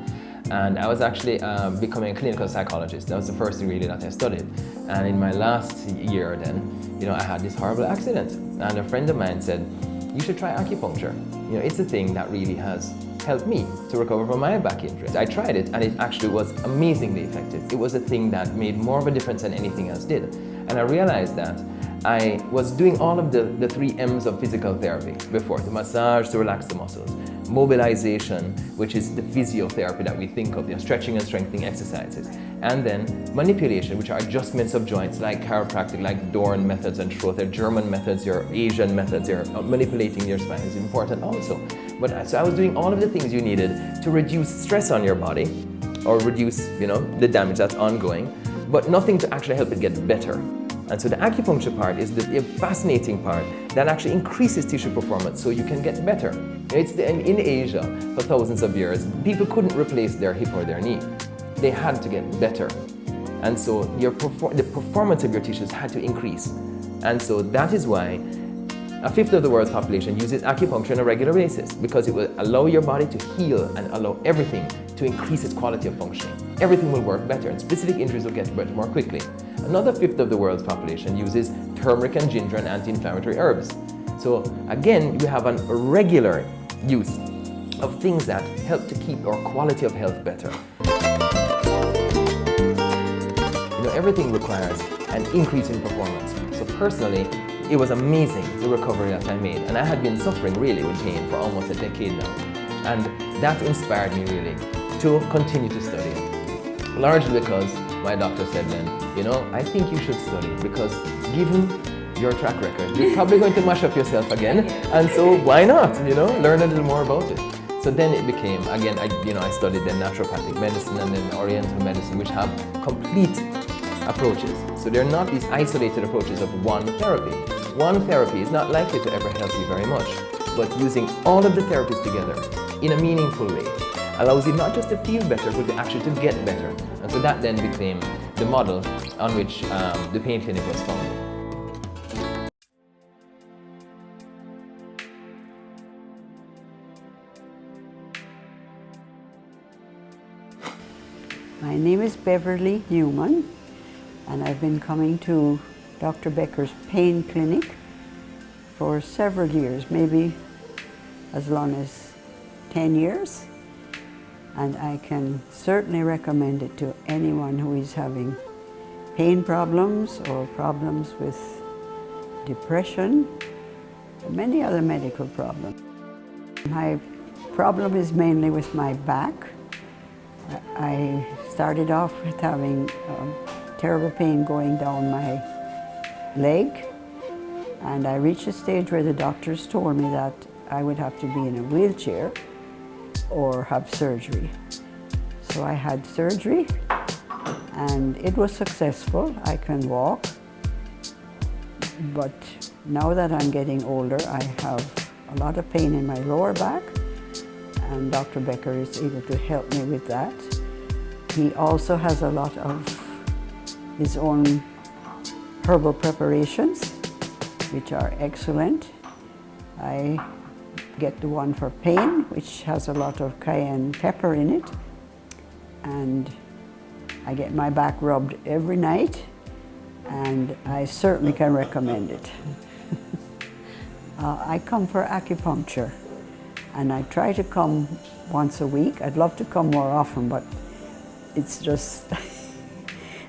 And I was actually becoming a clinical psychologist. That was the first thing really that I studied. And in my last year then, I had this horrible accident. And a friend of mine said, you should try acupuncture. It's a thing that really has helped me to recover from my back injury. I tried it and it actually was amazingly effective. It was a thing that made more of a difference than anything else did. And I realized that I was doing all of the 3 M's of physical therapy before, the massage to relax the muscles, mobilization, which is the physiotherapy that we think of, stretching and strengthening exercises, and then manipulation, which are adjustments of joints like chiropractic, like Dorn methods and Schroth, their German methods, your Asian methods, your manipulating your spine is important also. So I was doing all of the things you needed to reduce stress on your body, or reduce, the damage that's ongoing, but nothing to actually help it get better. And so the acupuncture part is the fascinating part that actually increases tissue performance so you can get better. In Asia, for thousands of years, people couldn't replace their hip or their knee. They had to get better. And so the performance of your tissues had to increase. And so that is why 1/5 of the world's population uses acupuncture on a regular basis, because it will allow your body to heal and allow everything to increase its quality of functioning. Everything will work better and specific injuries will get better more quickly. Another 1/5 of the world's population uses turmeric and ginger and anti-inflammatory herbs. So again, we have a regular use of things that help to keep our quality of health better. Everything requires an increase in performance. So personally, it was amazing, the recovery that I made. And I had been suffering really with pain for almost a decade now. And that inspired me really to continue to study. Largely because my doctor said then, I think you should study, because given your track record, you're probably going to mash up yourself again. And so why not, learn a little more about it. So then it became, again, I studied then naturopathic medicine and then oriental medicine, which have complete approaches. So they're not these isolated approaches of one therapy. One therapy is not likely to ever help you very much, but using all of the therapies together in a meaningful way allows you not just to feel better, but actually to get better. And so that then became the model on which the pain clinic was founded. My name is Beverly Newman, and I've been coming to Dr. Becker's pain clinic for several years, maybe as long as 10 years. And I can certainly recommend it to anyone who is having pain problems or problems with depression, and many other medical problems. My problem is mainly with my back. I started off with having terrible pain going down my leg, and I reached a stage where the doctors told me that I would have to be in a wheelchair or have surgery. So I had surgery and it was successful. I can walk, but now that I'm getting older, I have a lot of pain in my lower back, and Dr. Becker is able to help me with that. He also has a lot of his own herbal preparations, which are excellent. I get the one for pain, which has a lot of cayenne pepper in it, and I get my back rubbed every night, and I certainly can recommend it. I come for acupuncture, and I try to come once a week. I'd love to come more often, but it's just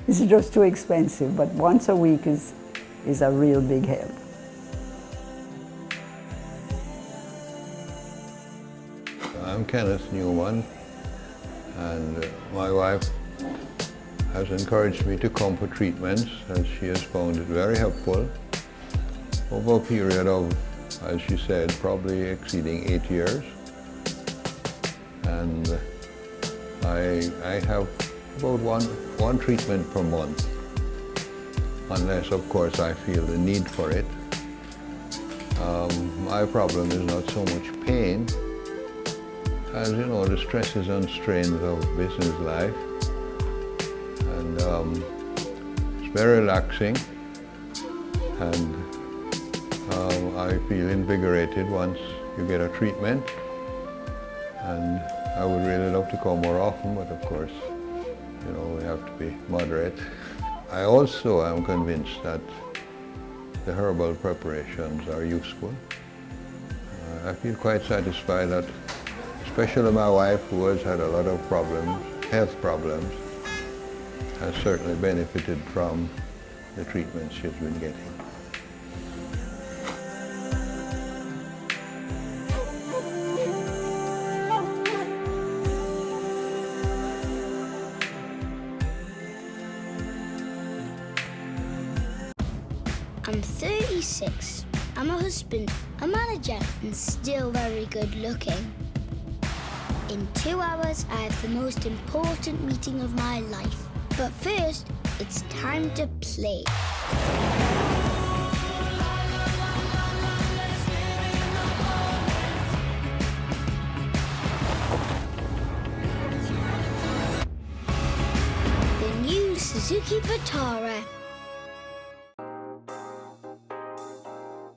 it's just too expensive. But once a week is a real big help. I'm Kenneth Newman, and my wife has encouraged me to come for treatments, as she has found it very helpful over a period of, as she said, probably exceeding 8 years. And I have about one treatment per month, unless of course I feel the need for it. My problem is not so much pain as, you know, the stresses and strains of business life. And it's very relaxing, and I feel invigorated once you get a treatment. And I would really love to come more often, but of course, you know, we have to be moderate. I also am convinced that the herbal preparations are useful. I feel quite satisfied that, especially my wife, who has had a lot of problems, health problems, has certainly benefited from the treatment she's been getting. I'm 36. I'm a husband, a manager, and still very good looking. In 2 hours, I have the most important meeting of my life. But first, it's time to play. The new Suzuki Vitara.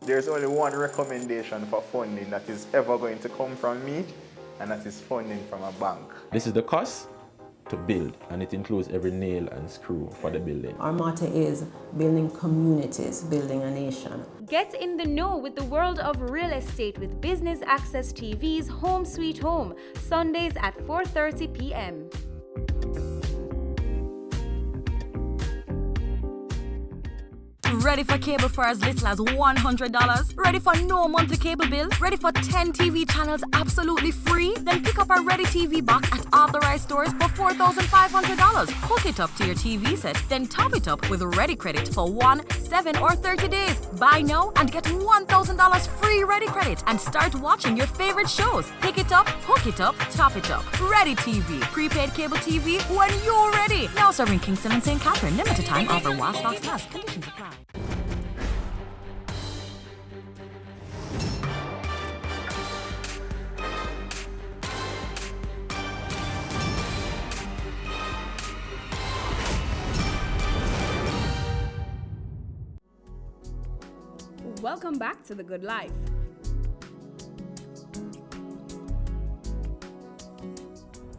There's only one recommendation for funding that is ever going to come from me, and that is funding from a bank. This is the cost to build, and it includes every nail and screw for the building. Our motto is building communities, building a nation. Get in the know with the world of real estate with Business Access TV's Home Sweet Home, Sundays at 4:30 p.m. Ready for cable for as little as $100? Ready for no monthly cable bill? Ready for 10 TV channels absolutely free? Then pick up our Ready TV box at authorized stores for $4,500. Hook it up to your TV set, then top it up with Ready credit for 1, 7 or 30 days. Buy now and get $1,000 free Ready credit and start watching your favorite shows. Pick it up, hook it up, top it up. Ready TV. Prepaid cable TV when you're ready. Now serving Kingston and St. Catherine. Limited time offer while stocks last. Conditions apply. Welcome back to The Good Life.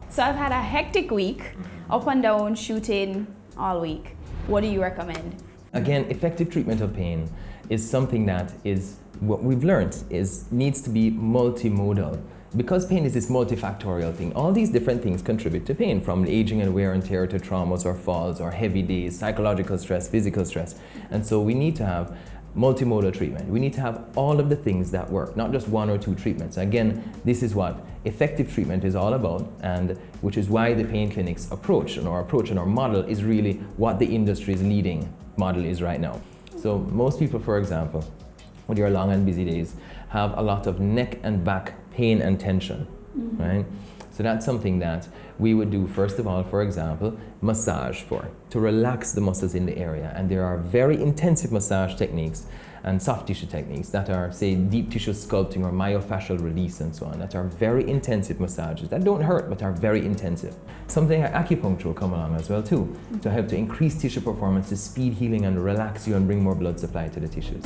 So I've had a hectic week, up and down, shooting all week. What do you recommend? Again, effective treatment of pain is something that is, what we've learned is, needs to be multimodal. Because pain is this multifactorial thing, all these different things contribute to pain, from aging and wear and tear to traumas or falls or heavy days, psychological stress, physical stress. And so we need to have multimodal treatment. We need to have all of the things that work, not just 1 or 2 treatments. Again, this is what effective treatment is all about, and which is why the pain clinic's approach and our model is really what the industry's leading model is right now. So most people, for example, with your long and busy days, have a lot of neck and back pain and tension, right? So that's something that we would do, first of all, for example, massage to relax the muscles in the area. And there are very intensive massage techniques and soft tissue techniques that are, say, deep tissue sculpting or myofascial release and so on, that are very intensive massages that don't hurt but are very intensive. Something like acupuncture will come along as well too, to help to increase tissue performance, to speed healing and relax you and bring more blood supply to the tissues.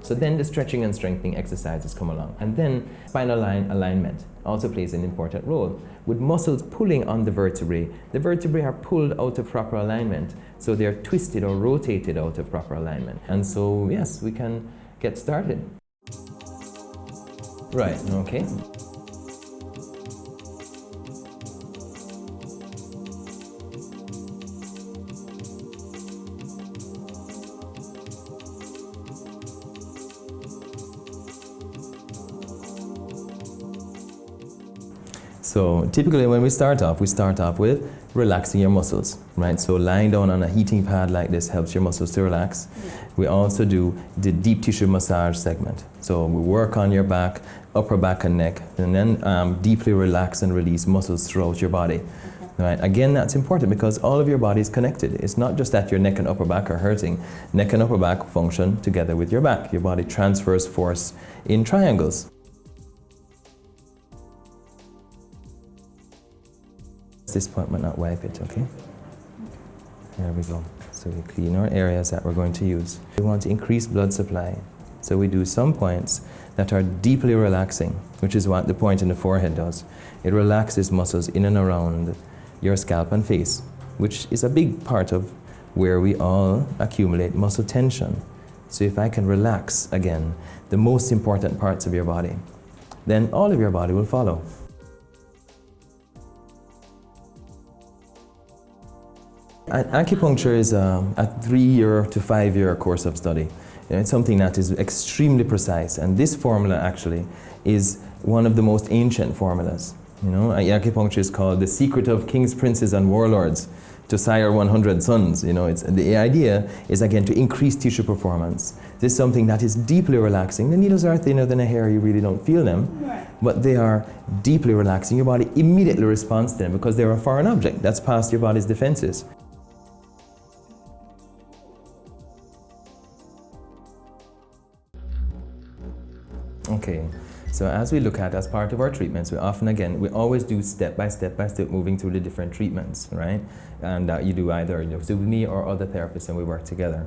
So then the stretching and strengthening exercises come along. And then spinal line alignment also plays an important role. With muscles pulling on the vertebrae are pulled out of proper alignment. So they're twisted or rotated out of proper alignment. And so, yes, we can get started. Right, okay. So typically when we start off with relaxing your muscles, right? So lying down on a heating pad like this helps your muscles to relax. We also do the deep tissue massage segment. So we work on your back, upper back and neck, and then deeply relax and release muscles throughout your body. Right? Again, that's important because all of your body is connected. It's not just that your neck and upper back are hurting. Neck and upper back function together with your back. Your body transfers force in triangles. At this point, but not wipe it, okay? There we go. So we clean our areas that we're going to use. We want to increase blood supply So we do some points that are deeply relaxing, which is what the point in the forehead does. It relaxes muscles in and around your scalp and face, which is a big part of where we all accumulate muscle tension. So if I can relax, again, the most important parts of your body, then all of your body will follow. Acupuncture is a 3-year to 5-year course of study. It's something that is extremely precise, and this formula actually is one of the most ancient formulas. Acupuncture is called the secret of kings, princes, and warlords to sire 100 sons. The idea is, again, to increase tissue performance. This is something that is deeply relaxing. The needles are thinner than a hair, you really don't feel them, but they are deeply relaxing. Your body immediately responds to them because they're a foreign object that's past your body's defenses. Okay, so as we look at, as part of our treatments, we always do step by step moving through the different treatments, right? And you do either with me or other therapists, and we work together.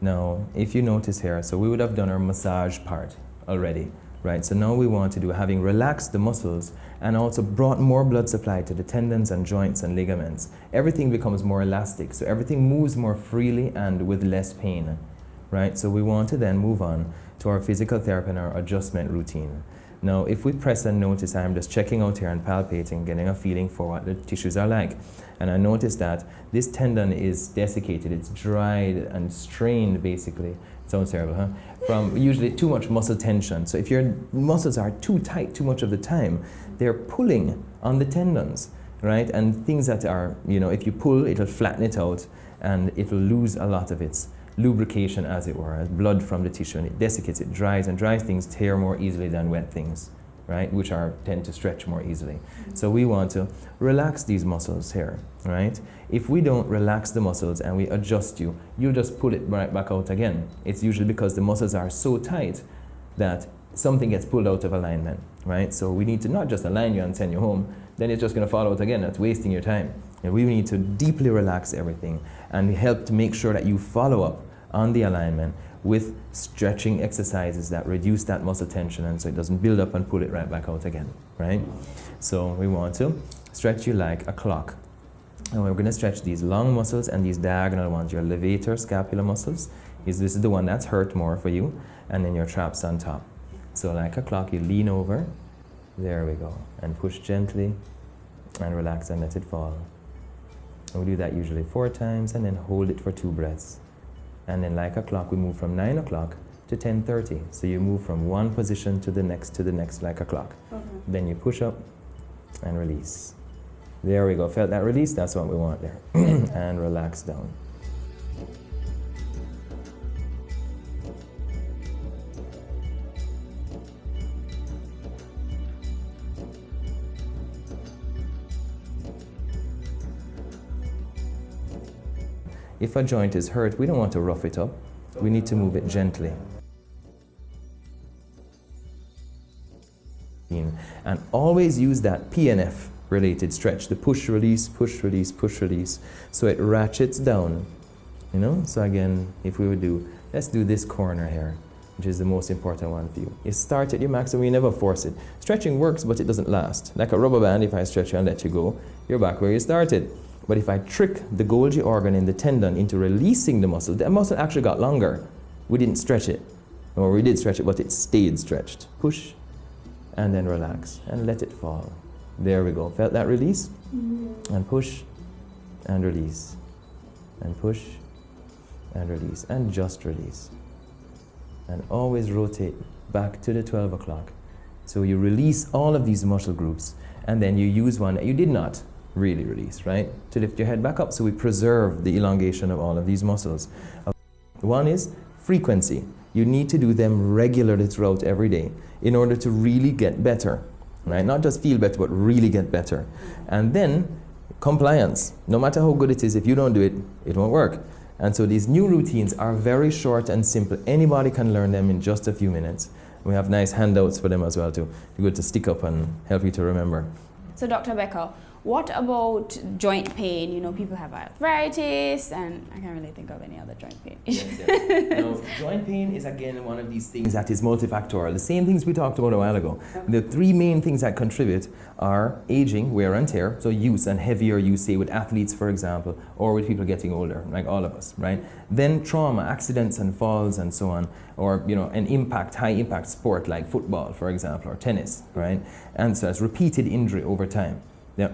Now, if you notice here, so we would have done our massage part already, right? So now we want to do, having relaxed the muscles and also brought more blood supply to the tendons and joints and ligaments, everything becomes more elastic, so everything moves more freely and with less pain, right? So we want to then move on to our physical therapy and our adjustment routine. Now, if we press and notice, I'm just checking out here and palpating, getting a feeling for what the tissues are like. And I notice that this tendon is desiccated, it's dried and strained, basically. It sounds terrible, huh? From usually too much muscle tension. So if your muscles are too tight too much of the time, they're pulling on the tendons, right? And things that are, if you pull, it'll flatten it out and it'll lose a lot of its lubrication, as it were, as blood from the tissue, and it desiccates, it dries, and dry things tear more easily than wet things, right, which tend to stretch more easily. So we want to relax these muscles here, right? If we don't relax the muscles and we adjust you'll just pull it right back out again. It's usually because the muscles are so tight that something gets pulled out of alignment, right? So we need to not just align you and send you home, then it's just going to fall out again. That's wasting your time. And we need to deeply relax everything and help to make sure that you follow up on the alignment with stretching exercises that reduce that muscle tension, and so it doesn't build up and pull it right back out again, right? So we want to stretch you like a clock. And we're going to stretch these long muscles and these diagonal ones, your levator scapular muscles. This is the one that's hurt more for you, and then your traps on top. So like a clock, you lean over, there we go, and push gently and relax and let it fall. And we do that usually 4 times, and then hold it for 2 breaths. And then like a clock, we move from 9 o'clock to 10:30. So you move from one position to the next like a clock. Then you push up and release. There we go. Felt that release? That's what we want there. And relax down. If a joint is hurt, we don't want to rough it up. We need to move it gently. And always use that PNF related stretch, the push, release, push, release, push, release. So it ratchets down, So again, if we would let's do this corner here, which is the most important one for you. You start at your maximum, you never force it. Stretching works, but it doesn't last. Like a rubber band, if I stretch you and let you go, you're back where you started. But if I trick the Golgi organ in the tendon into releasing the muscle actually got longer. We didn't stretch it. Or we did stretch it, but it stayed stretched. Push, and then relax, and let it fall. There we go. Felt that release? And push, and release. And push, and release. And just release. And always rotate back to the 12 o'clock. So you release all of these muscle groups, and then you use one that you did not really release, right? To lift your head back up, so we preserve the elongation of all of these muscles. One is frequency. You need to do them regularly throughout every day in order to really get better, right? Not just feel better, but really get better. And then compliance. No matter how good it is, if you don't do it, it won't work. And so these new routines are very short and simple. Anybody can learn them in just a few minutes. We have nice handouts for them as well too. They're good to stick up and help you to remember. So Dr. Becker, What about joint pain? You know, people have arthritis, and I can't really think of any other joint pain. No, joint pain is again one of these things that is multifactorial. The same things we talked about a while ago. The three main things that contribute are aging, wear and tear, so use and heavier use, say with athletes, for example, or with people getting older, like all of us, right? Then trauma, accidents and falls and so on, or an impact, high impact sport like football, for example, or tennis, right? And so it's repeated injury over time.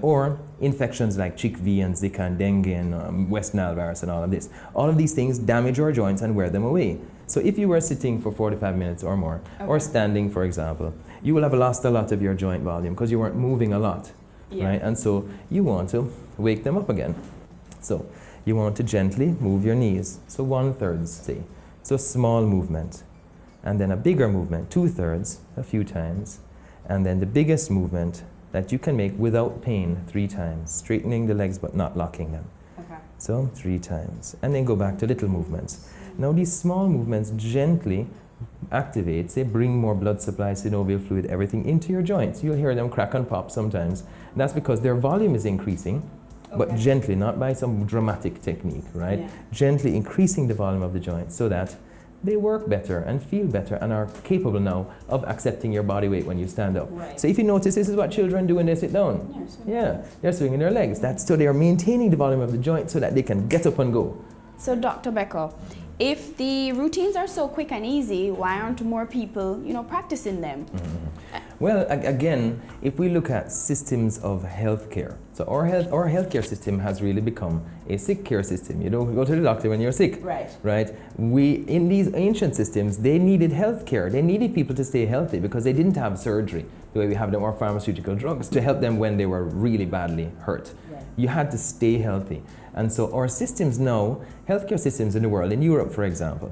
Or infections like chikungunya and Zika and dengue and West Nile virus and all of this. All of these things damage our joints and wear them away. So if you were sitting for 45 minutes or more, or standing, for example, you will have lost a lot of your joint volume because you weren't moving a lot, right? And so you want to wake them up again. So you want to gently move your knees. So 1/3, say. So small movement. And then a bigger movement, 2/3, a few times. And then the biggest movement that you can make without pain 3 times, straightening the legs but not locking them. Okay. So 3 times. And then go back to little movements. Now these small movements gently activate, say bring more blood supply, synovial fluid, everything into your joints. You'll hear them crack and pop sometimes. That's because their volume is increasing, but gently, not by some dramatic technique, right? Yeah. Gently increasing the volume of the joints so that they work better and feel better and are capable now of accepting your body weight when you stand up. Right. So if you notice, this is what children do when they sit down. They're swinging their legs. That's so they are maintaining the volume of the joint so that they can get up and go. So Dr. Becker, if the routines are so quick and easy, why aren't more people, practicing them? Well, again, if we look at systems of healthcare, so our healthcare system has really become a sick care system. You don't go to the doctor when you're sick, right? In these ancient systems, they needed healthcare. They needed people to stay healthy because they didn't have surgery the way we have them, or pharmaceutical drugs to help them when they were really badly hurt. You had to stay healthy. And so our systems now, healthcare systems in the world, in Europe, for example,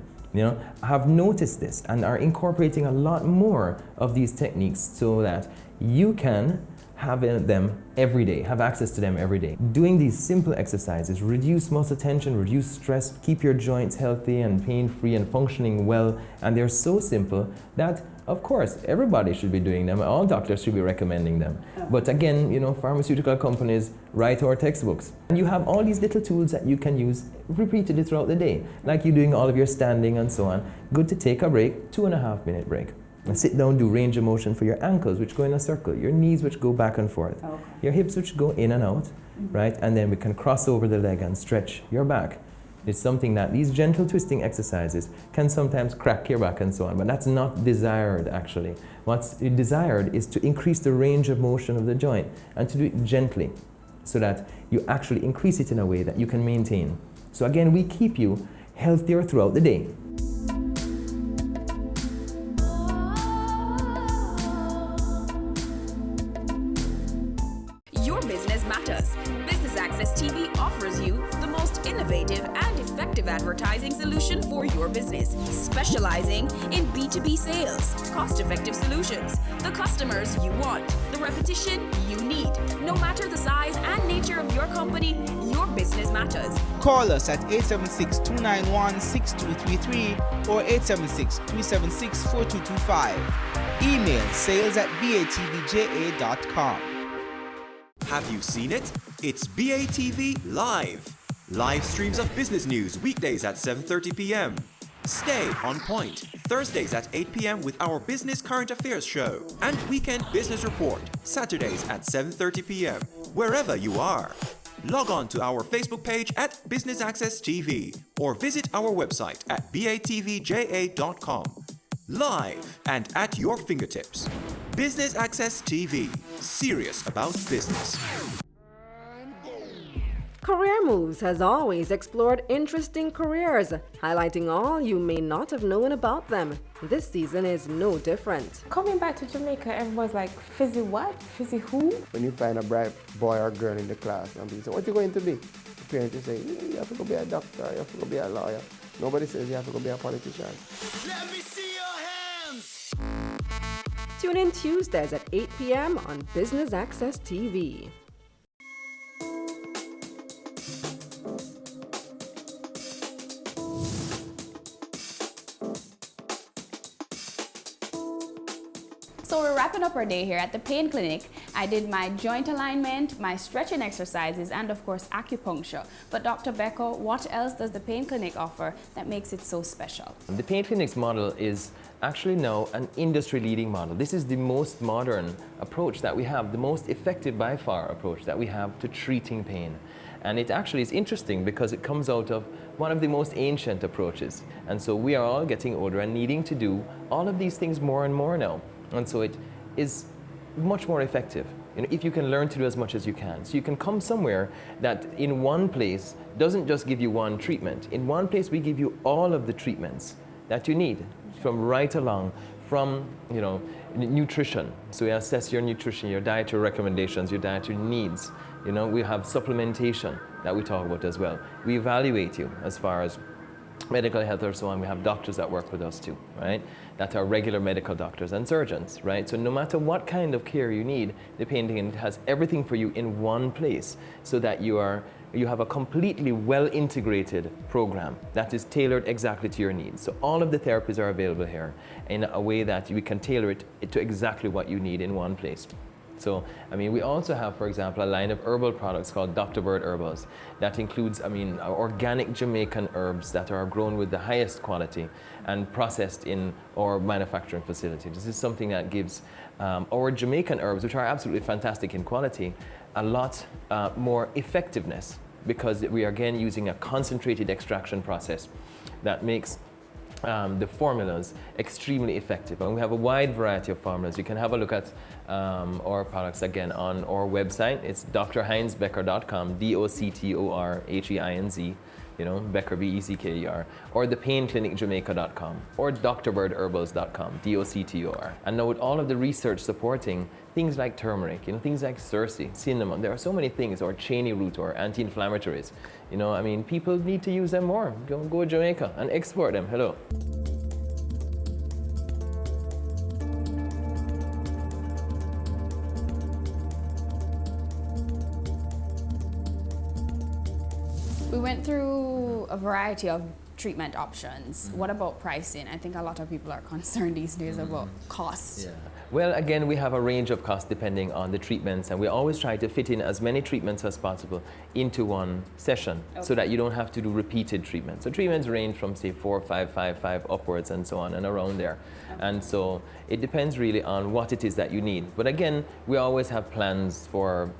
have noticed this and are incorporating a lot more of these techniques so that you can have them every day, have access to them every day. Doing these simple exercises reduce muscle tension, reduce stress, keep your joints healthy and pain-free and functioning well, and they're so simple that, of course, everybody should be doing them. All doctors should be recommending them. But again, pharmaceutical companies write our textbooks. And you have all these little tools that you can use repeatedly throughout the day, like you doing all of your standing and so on. Good to take a break, 2.5-minute break. And sit down, do range of motion for your ankles, which go in a circle, your knees, which go back and forth, your hips, which go in and out, right? And then we can cross over the leg and stretch your back. It's something that these gentle twisting exercises can sometimes crack your back and so on, but that's not desired actually. What's desired is to increase the range of motion of the joint and to do it gently so that you actually increase it in a way that you can maintain. So again, we keep you healthier throughout the day. Your business matters. Business Access TV offers you the most innovative and effective advertising solution for your business, specializing in B2B sales, cost-effective solutions, the customers you want, the repetition you need. No matter the size and nature of your company, your business matters. Call us at 876-291-6233 or 876-376-4225. Email sales@batvja.com. Have you seen it? It's BATV Live. Live streams of business news weekdays at 7:30 p.m. Stay on point Thursdays at 8 p.m. with our Business Current Affairs show and Weekend Business Report Saturdays at 7:30 p.m. wherever you are. Log on to our Facebook page at Business Access TV or visit our website at batvja.com. Live and at your fingertips. Business Access TV. Serious about business. Career Moves has always explored interesting careers, highlighting all you may not have known about them. This season is no different. Coming back to Jamaica, everyone's like, Fizzy what? Fizzy who? When you find a bright boy or girl in the class and people say, what are you going to be? The parents will say, you have to go be a doctor, you have to go be a lawyer. Nobody says you have to go be a politician. Let me see your hands! Tune in Tuesdays at 8 p.m. on Business Access TV. So we're wrapping up our day here at the Pain Clinic, I did my joint alignment, my stretching exercises, and of course acupuncture. But Dr. Becker, what else does the Pain Clinic offer that makes it so special? The Pain Clinic's model is actually now an industry-leading model. This is the most modern approach that we have, the most effective by far approach that we have to treating pain. And it actually is interesting because it comes out of one of the most ancient approaches. And so we are all getting older and needing to do all of these things more and more now. And so it is much more effective, if you can learn to do as much as you can. So you can come somewhere that in one place doesn't just give you one treatment. In one place we give you all of the treatments that you need from right along, from nutrition. So we assess your nutrition, your dietary recommendations, your dietary needs. We have supplementation that we talk about as well. We evaluate you as far as medical health or so on. We have doctors that work with us too, right? That are regular medical doctors and surgeons, right? So no matter what kind of care you need, the Pain Clinic has everything for you in one place so that you have a completely well-integrated program that is tailored exactly to your needs. So all of the therapies are available here in a way that we can tailor it to exactly what you need in one place. So, we also have, for example, a line of herbal products called Dr. Bird Herbals. That includes, organic Jamaican herbs that are grown with the highest quality and processed in our manufacturing facility. This is something that gives our Jamaican herbs, which are absolutely fantastic in quality, a lot more effectiveness because we are again using a concentrated extraction process that makes the formulas extremely effective. And we have a wide variety of formulas. You can have a look at our products again on our website. It's drheinzbecker.com, DOCTORHEINZ, Becker, BECKER, or thepainclinicjamaica.com, or drbirdherbals.com, DOCTOR. And now with all of the research supporting things like turmeric, things like cerci, cinnamon, there are so many things, or cheney root, or anti-inflammatories. People need to use them more. Go to Jamaica and export them. Hello. We went through a variety of treatment options. What about pricing? I think a lot of people are concerned these days about cost. Yeah. Well, again, we have a range of costs depending on the treatments, and we always try to fit in as many treatments as possible into one session so that you don't have to do repeated treatments. So treatments range from, say, 4, 5, 5, 5 upwards and so on and around there. And so it depends really on what it is that you need. But again, we always have plans for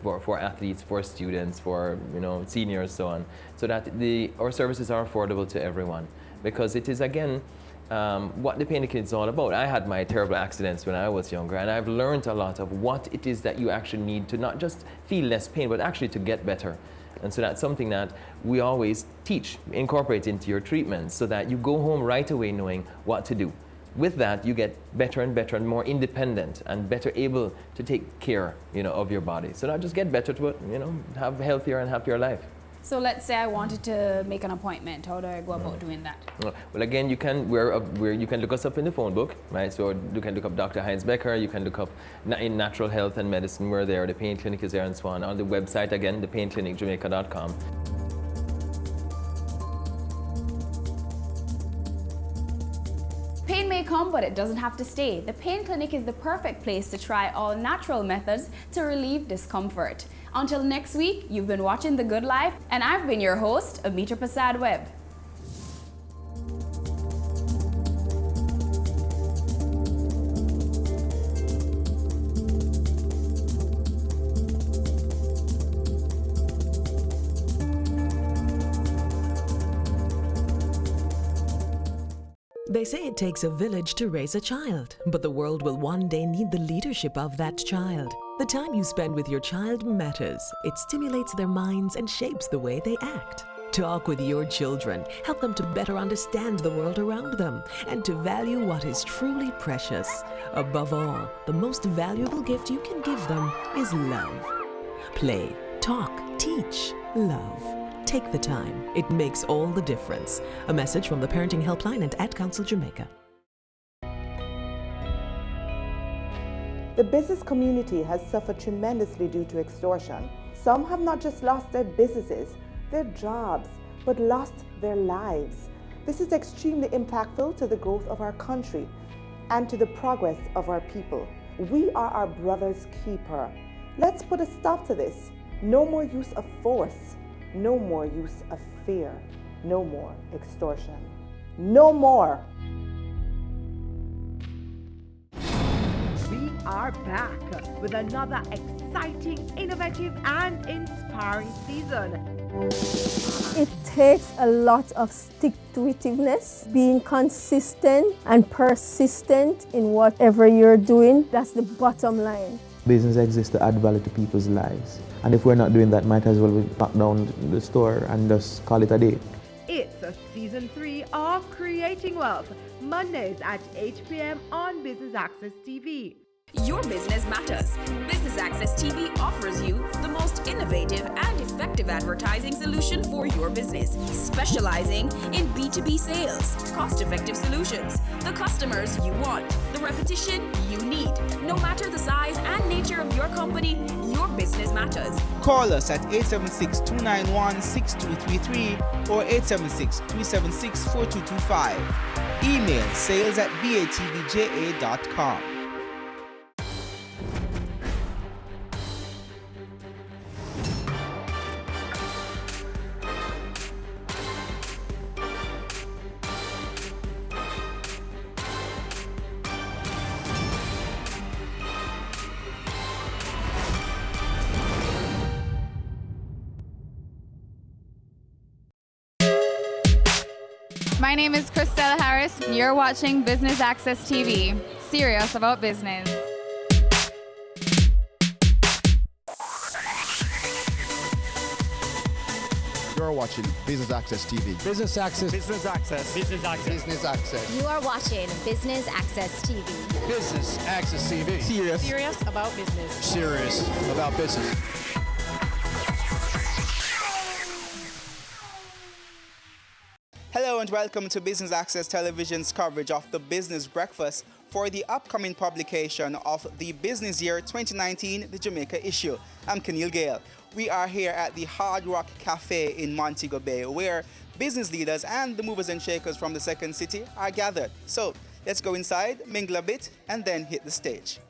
athletes, for students, for seniors, so on, so that our services are affordable to everyone. Because it is, again, what the Pain Clinic is all about. I had my terrible accidents when I was younger, and I've learned a lot of what it is that you actually need to not just feel less pain, but actually to get better. And so that's something that we always teach, incorporate into your treatments, so that you go home right away knowing what to do. With that, you get better and better and more independent and better able to take care, of your body. So not just get better, but have a healthier and happier life. So let's say I wanted to make an appointment. How do I go about doing that? Well, again, you can you can look us up in the phone book, right? So you can look up Dr. Heinz Becker. You can look up in Natural Health and Medicine. We're there. The Pain Clinic is there, and so on. On the website again, thepainclinicjamaica.com. Pain may come, but it doesn't have to stay. The Pain Clinic is the perfect place to try all natural methods to relieve discomfort. Until next week, you've been watching The Good Life, and I've been your host, Amita Prasad Webb. They say it takes a village to raise a child, but the world will one day need the leadership of that child. The time you spend with your child matters. It stimulates their minds and shapes the way they act. Talk with your children. Help them to better understand the world around them and to value what is truly precious. Above all, the most valuable gift you can give them is love. Play, talk, teach, love. Take the time. It makes all the difference. A message from the Parenting Helpline and Ad Council Jamaica. The business community has suffered tremendously due to extortion. Some have not just lost their businesses, their jobs, but lost their lives. This is extremely impactful to the growth of our country and to the progress of our people. We are our brother's keeper. Let's put a stop to this. No more use of force. No more use of fear. No more extortion. No more. We are back with another exciting, innovative, and inspiring season. It takes a lot of stick-to-itiveness, being consistent and persistent in whatever you're doing. That's the bottom line. Business exists to add value to people's lives. And if we're not doing that, might as well we pack down the store and just call it a day. It's a season 3 of Creating Wealth, Mondays at 8 p.m. on Business Access TV. Your business matters. Business Access TV offers you the most innovative and effective advertising solution for your business, specializing in B2B sales, cost-effective solutions, the customers you want, the repetition you need. No matter the size and nature of your company, your business matters. Call us at 876-291-6233 or 876-376-4225. Email sales@batvja.com. My name is Christelle Harris. You're watching Business Access TV. Serious about business. You're watching Business Access TV. Business Access. Business Access. Business Access. Business Access. You are watching Business Access TV. Business Access TV. Serious about business. Serious about business. Hello and welcome to Business Access Television's coverage of the Business Breakfast for the upcoming publication of the Business Year 2019, the Jamaica issue. I'm Keneal Gale. We are here at the Hard Rock Cafe in Montego Bay, where business leaders and the movers and shakers from the Second City are gathered. So let's go inside, mingle a bit, and then hit the stage.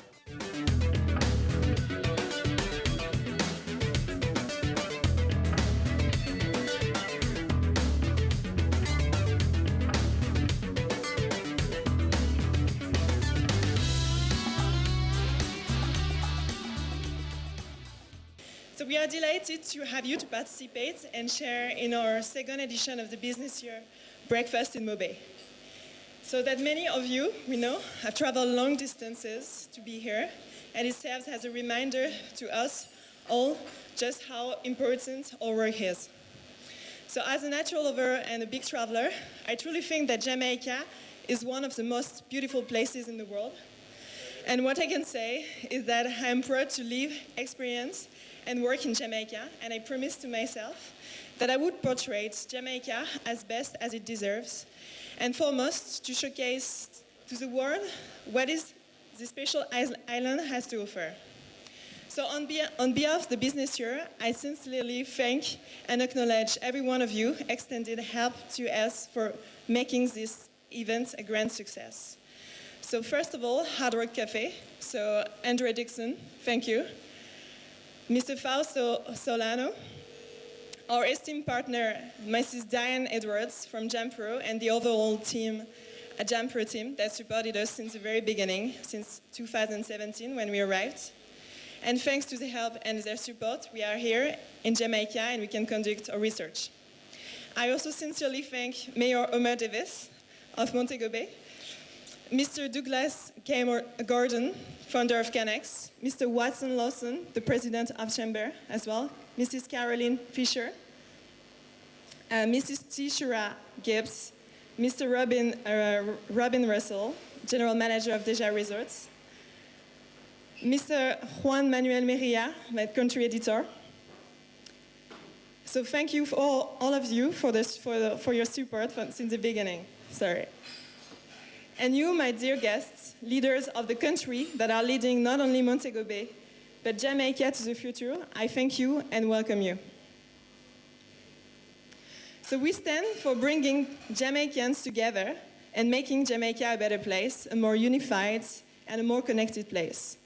So we are delighted to have you to participate and share in our second edition of the Business Year Breakfast in Mobay. So that many of you, we know, have traveled long distances to be here, and it serves as a reminder to us all just how important our work is. So as a natural lover and a big traveler, I truly think that Jamaica is one of the most beautiful places in the world. And what I can say is that I am proud to live, experience, and work in Jamaica, and I promised to myself that I would portray Jamaica as best as it deserves, and foremost to showcase to the world what is the special island has to offer. So on behalf of the business year, I sincerely thank and acknowledge every one of you extended help to us for making this event a grand success. So first of all, Hard Rock Cafe. So Andrea Dixon, thank you. Mr. Fausto Solano, our esteemed partner, Mrs. Diane Edwards from JamPro, and the overall team, a JamPro team that supported us since the very beginning, since 2017 when we arrived. And thanks to the help and their support, we are here in Jamaica and we can conduct our research. I also sincerely thank Mayor Omer Davis of Montego Bay, Mr. Douglas K. Gordon, founder of Canex, Mr. Watson Lawson, the president of Chamber as well, Mrs. Caroline Fisher, Mrs. Tishara Gibbs, Mr. Robin Russell, general manager of Deja Resorts, Mr. Juan Manuel Merilla, my country editor. So thank you for all of you for your support since the beginning. Sorry. And you, my dear guests, leaders of the country that are leading not only Montego Bay, but Jamaica to the future, I thank you and welcome you. So we stand for bringing Jamaicans together and making Jamaica a better place, a more unified and a more connected place.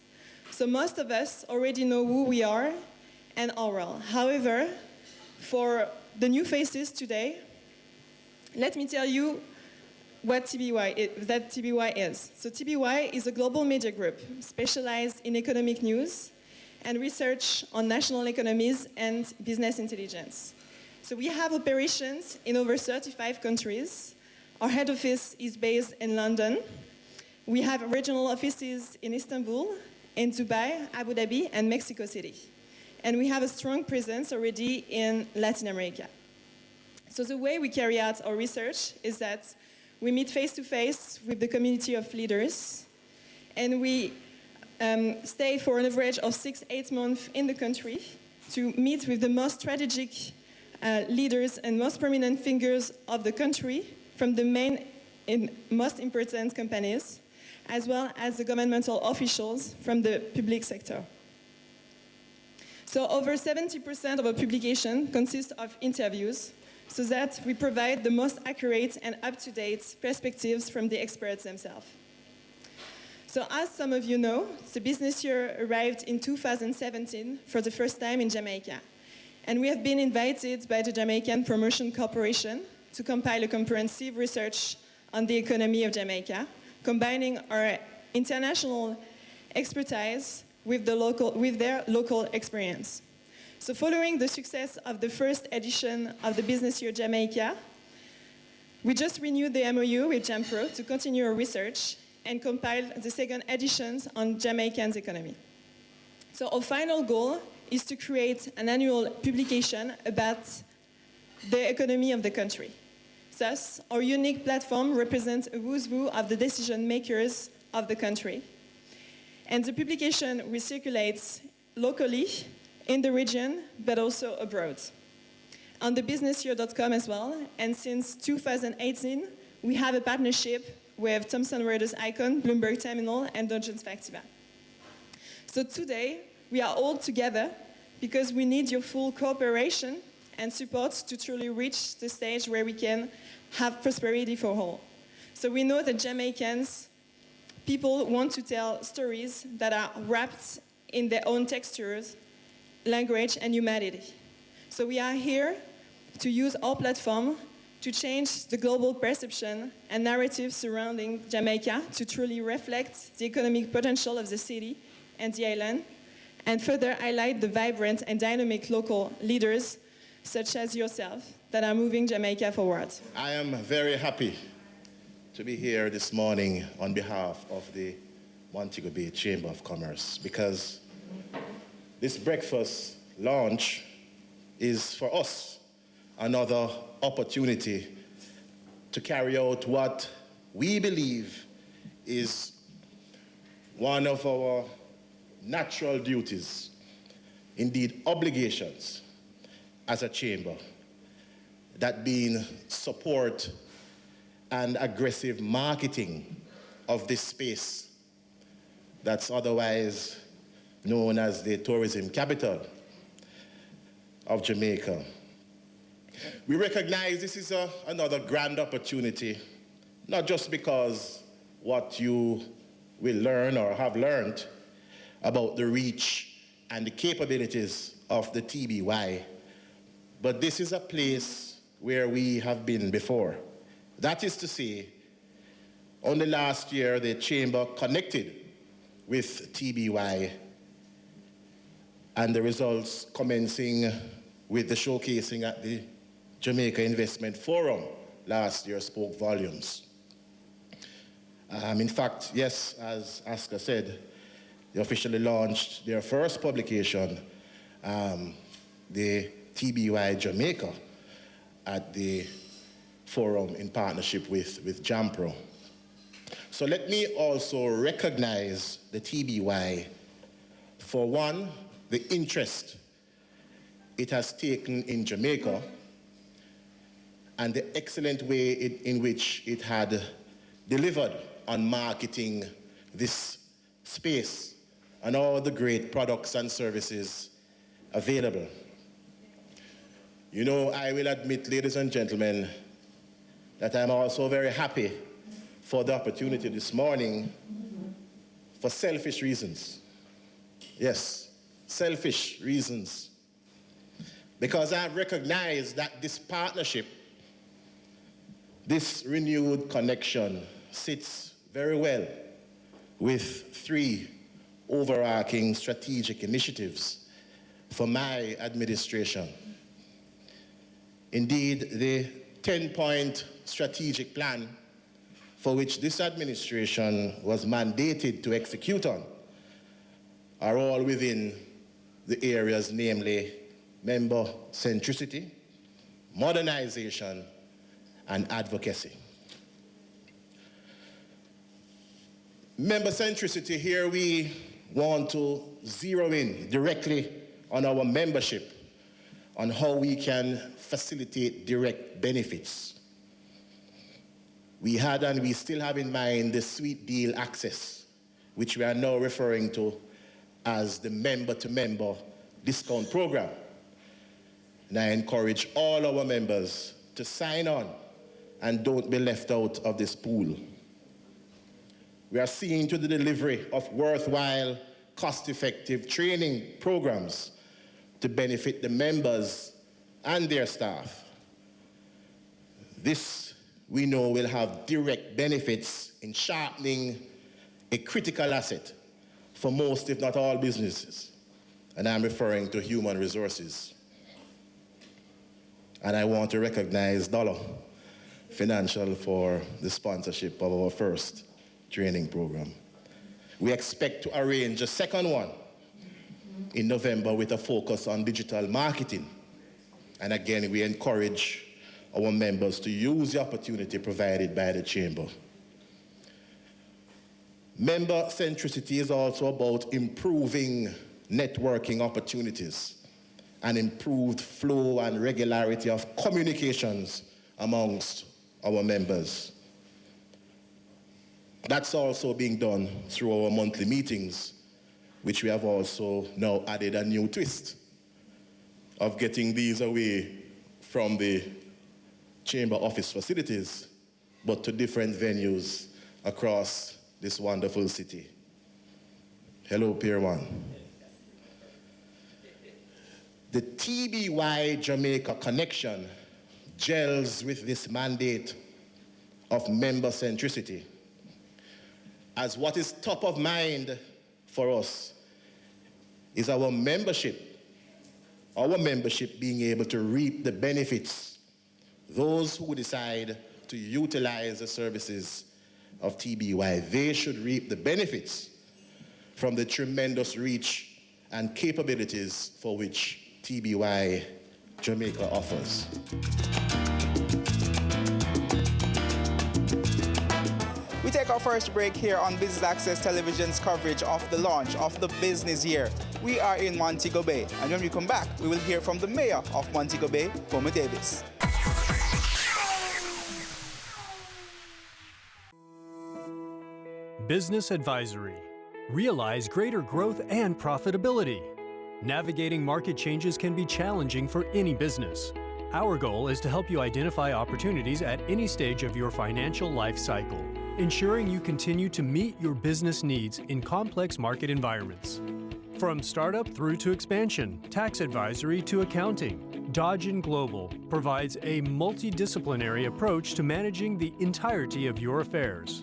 So most of us already know who we are and our role. However, for the new faces today, let me tell you what TBY is. So TBY is a global media group specialized in economic news and research on national economies and business intelligence. So we have operations in over 35 countries. Our head office is based in London. We have regional offices in Istanbul, in Dubai, Abu Dhabi, and Mexico City. And we have a strong presence already in Latin America. So the way we carry out our research is that we meet face-to-face with the community of leaders, and we stay for an average of 6-8 months in the country to meet with the most strategic leaders and most prominent figures of the country from the main and most important companies, as well as the governmental officials from the public sector. So over 70% of our publication consists of interviews, so that we provide the most accurate and up-to-date perspectives from the experts themselves. So as some of you know, the business year arrived in 2017 for the first time in Jamaica. And we have been invited by the Jamaican Promotion Corporation to compile a comprehensive research on the economy of Jamaica, combining our international expertise with their local experience. So following the success of the first edition of the Business Year Jamaica, we just renewed the MOU with JAMPRO to continue our research and compile the second editions on Jamaican's economy. So our final goal is to create an annual publication about the economy of the country. Thus, our unique platform represents a who's who of the decision makers of the country. And the publication recirculates locally in the region, but also abroad. On the businessyear.com as well, and since 2018, we have a partnership with Thomson Reuters Icon, Bloomberg Terminal, and Dungeons Factiva. So today, we are all together because we need your full cooperation and support to truly reach the stage where we can have prosperity for all. So we know that Jamaicans, people want to tell stories that are wrapped in their own textures, language, and humanity. So we are here to use our platform to change the global perception and narrative surrounding Jamaica to truly reflect the economic potential of the city and the island, and further highlight the vibrant and dynamic local leaders, such as yourself, that are moving Jamaica forward. I am very happy to be here this morning on behalf of the Montego Bay Chamber of Commerce, because this breakfast launch is for us another opportunity to carry out what we believe is one of our natural duties, indeed obligations, as a chamber, that being support and aggressive marketing of this space that's otherwise known as the tourism capital of Jamaica. We recognize this is another grand opportunity, not just because what you will learn or have learned about the reach and the capabilities of the TBY, but this is a place where we have been before. That is to say, only last year the Chamber connected with TBY, and the results commencing with the showcasing at the Jamaica Investment Forum last year spoke volumes. In fact, yes, as Aska said, they officially launched their first publication, the TBY Jamaica, at the forum in partnership with JAMPRO. So let me also recognize the TBY for, one, the interest it has taken in Jamaica and the excellent way in which it had delivered on marketing this space and all the great products and services available. You know, I will admit, ladies and gentlemen, that I'm also very happy for the opportunity this morning for selfish reasons. Yes, selfish reasons. Because I've recognized that this partnership, this renewed connection, sits very well with 3 overarching strategic initiatives for my administration. Indeed, the 10-point strategic plan for which this administration was mandated to execute on are all within the areas, namely member centricity, modernization, and advocacy. Member centricity, here we want to zero in directly on our membership, on how we can facilitate direct benefits. We had and we still have in mind the sweet deal access, which we are now referring to as the member-to-member discount program. And I encourage all our members to sign on and don't be left out of this pool. We are seeing to the delivery of worthwhile, cost-effective training programs to benefit the members and their staff. This, we know, will have direct benefits in sharpening a critical asset for most, if not all, businesses. And I'm referring to human resources. And I want to recognize Dollar Financial for the sponsorship of our first training program. We expect to arrange a second one in November with a focus on digital marketing. And again, we encourage our members to use the opportunity provided by the Chamber. Member centricity is also about improving networking opportunities and improved flow and regularity of communications amongst our members. That's also being done through our monthly meetings, which we have also now added a new twist of getting these away from the Chamber office facilities, but to different venues across this wonderful city. Hello, Pier 1. The TBY Jamaica connection gels with this mandate of member centricity, as what is top of mind for us is our membership being able to reap the benefits. Those who decide to utilize the services of TBY, they should reap the benefits from the tremendous reach and capabilities for which TBY Jamaica offers. We take our first break here on Business Access Television's coverage of the launch of the business year. We are in Montego Bay, and when we come back, we will hear from the mayor of Montego Bay, Homer Davis. Business Advisory. Realize greater growth and profitability. Navigating market changes can be challenging for any business. Our goal is to help you identify opportunities at any stage of your financial life cycle, ensuring you continue to meet your business needs in complex market environments. From startup through to expansion, tax advisory to accounting, Dodge & Global provides a multidisciplinary approach to managing the entirety of your affairs.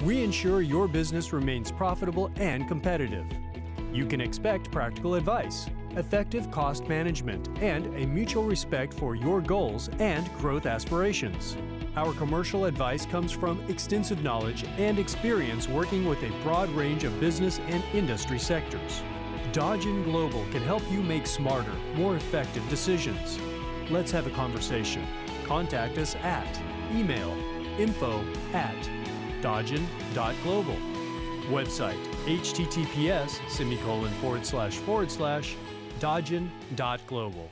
We ensure your business remains profitable and competitive. You can expect practical advice, effective cost management, and a mutual respect for your goals and growth aspirations. Our commercial advice comes from extensive knowledge and experience working with a broad range of business and industry sectors. Dodge & Global can help you make smarter, more effective decisions. Let's have a conversation. Contact us at email info@dodgen.global. Website https://dodgen.global.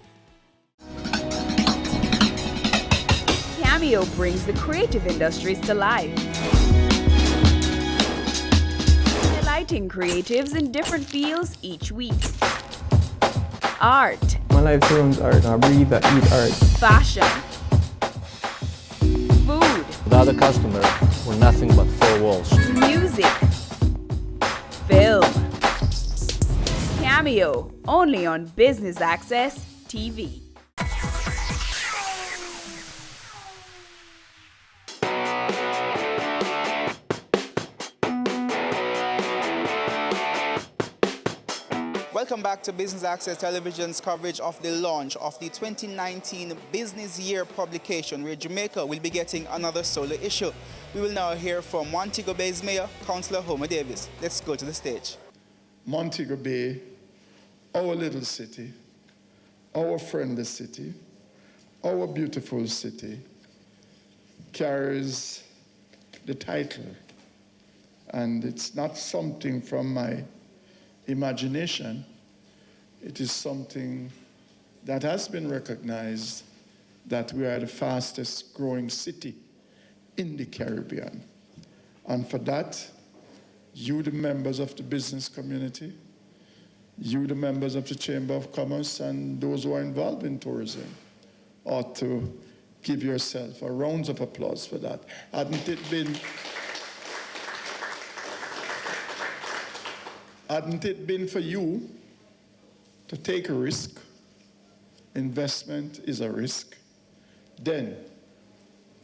Cameo brings the creative industries to life, highlighting creatives in different fields each week. Art. My life turns art. I breathe, I eat art. Fashion. Food. Without a customer, we're nothing but four walls. Music. Film. Cameo, only on Business Access TV. Welcome back to Business Access Television's coverage of the launch of the 2019 Business Year publication, where Jamaica will be getting another solar issue. We will now hear from Montego Bay's Mayor, Councillor Homer Davis. Let's go to the stage. Montego Bay, our little city, our friendly city, our beautiful city, carries the title. And it's not something from my imagination. It is something that has been recognized, that we are the fastest growing city in the Caribbean. And for that, you, the members of the business community, you, the members of the Chamber of Commerce, and those who are involved in tourism, ought to give yourself a round of applause for that. Hadn't it been for you to take a risk, investment is a risk, then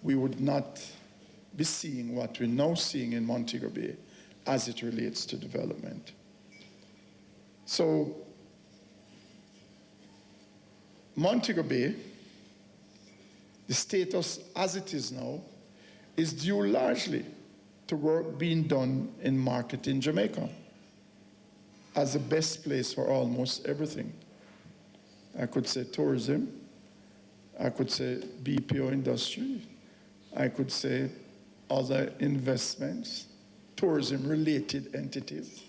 we would not be seeing what we're now seeing in Montego Bay as it relates to development. So, Montego Bay, the status as it is now, is due largely to work being done in marketing Jamaica as the best place for almost everything. I could say tourism, I could say BPO industry, I could say other investments, tourism-related entities.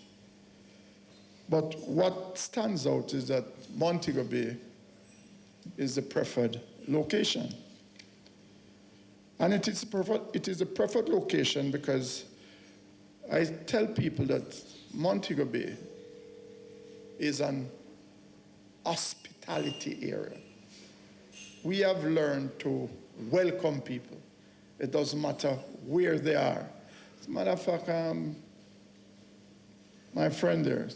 But what stands out is that Montego Bay is the preferred location. And it is a preferred location because I tell people that Montego Bay is an hospitality area. We have learned to welcome people. It doesn't matter where they are. As a matter of fact, my friend there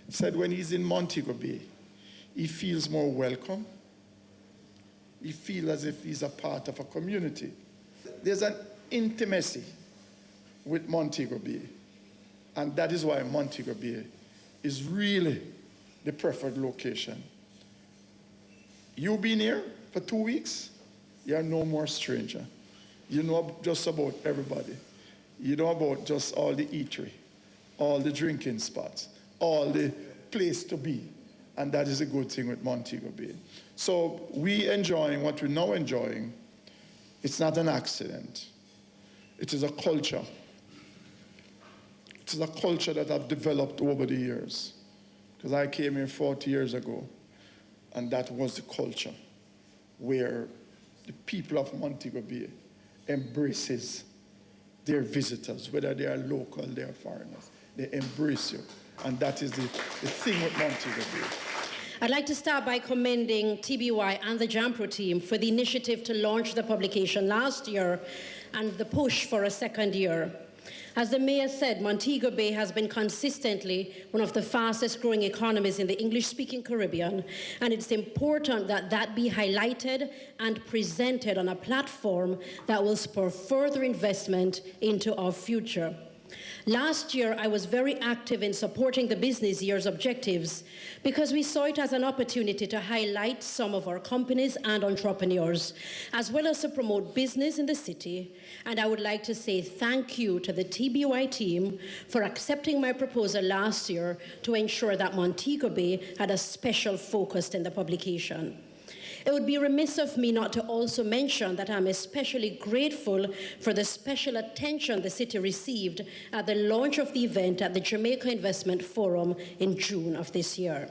said when he's in Montego Bay, he feels more welcome. He feels as if he's a part of a community. There's an intimacy with Montego Bay, and that is why Montego Bay is really the preferred location. You've been here for 2 weeks, you're no more stranger. You know just about everybody. You know about just all the eatery, all the drinking spots, all the place to be. And that is a good thing with Montego Bay. So we enjoying what we're now enjoying. It's not an accident. It is a culture. It is a culture that I've developed over the years. Because I came here 40 years ago, and that was the culture where the people of Montego Bay embraces their visitors, whether they are local, they are foreigners. They embrace you. And that is the thing with Montego Bay. I'd like to start by commending TBY and the JAMPRO team for the initiative to launch the publication last year and the push for a second year. As the mayor said, Montego Bay has been consistently one of the fastest growing economies in the English-speaking Caribbean, and it's important that that be highlighted and presented on a platform that will spur further investment into our future. Last year, I was very active in supporting the business year's objectives because we saw it as an opportunity to highlight some of our companies and entrepreneurs, as well as to promote business in the city. And I would like to say thank you to the TBY team for accepting my proposal last year to ensure that Montego Bay had a special focus in the publication. It would be remiss of me not to also mention that I'm especially grateful for the special attention the city received at the launch of the event at the Jamaica Investment Forum in June of this year.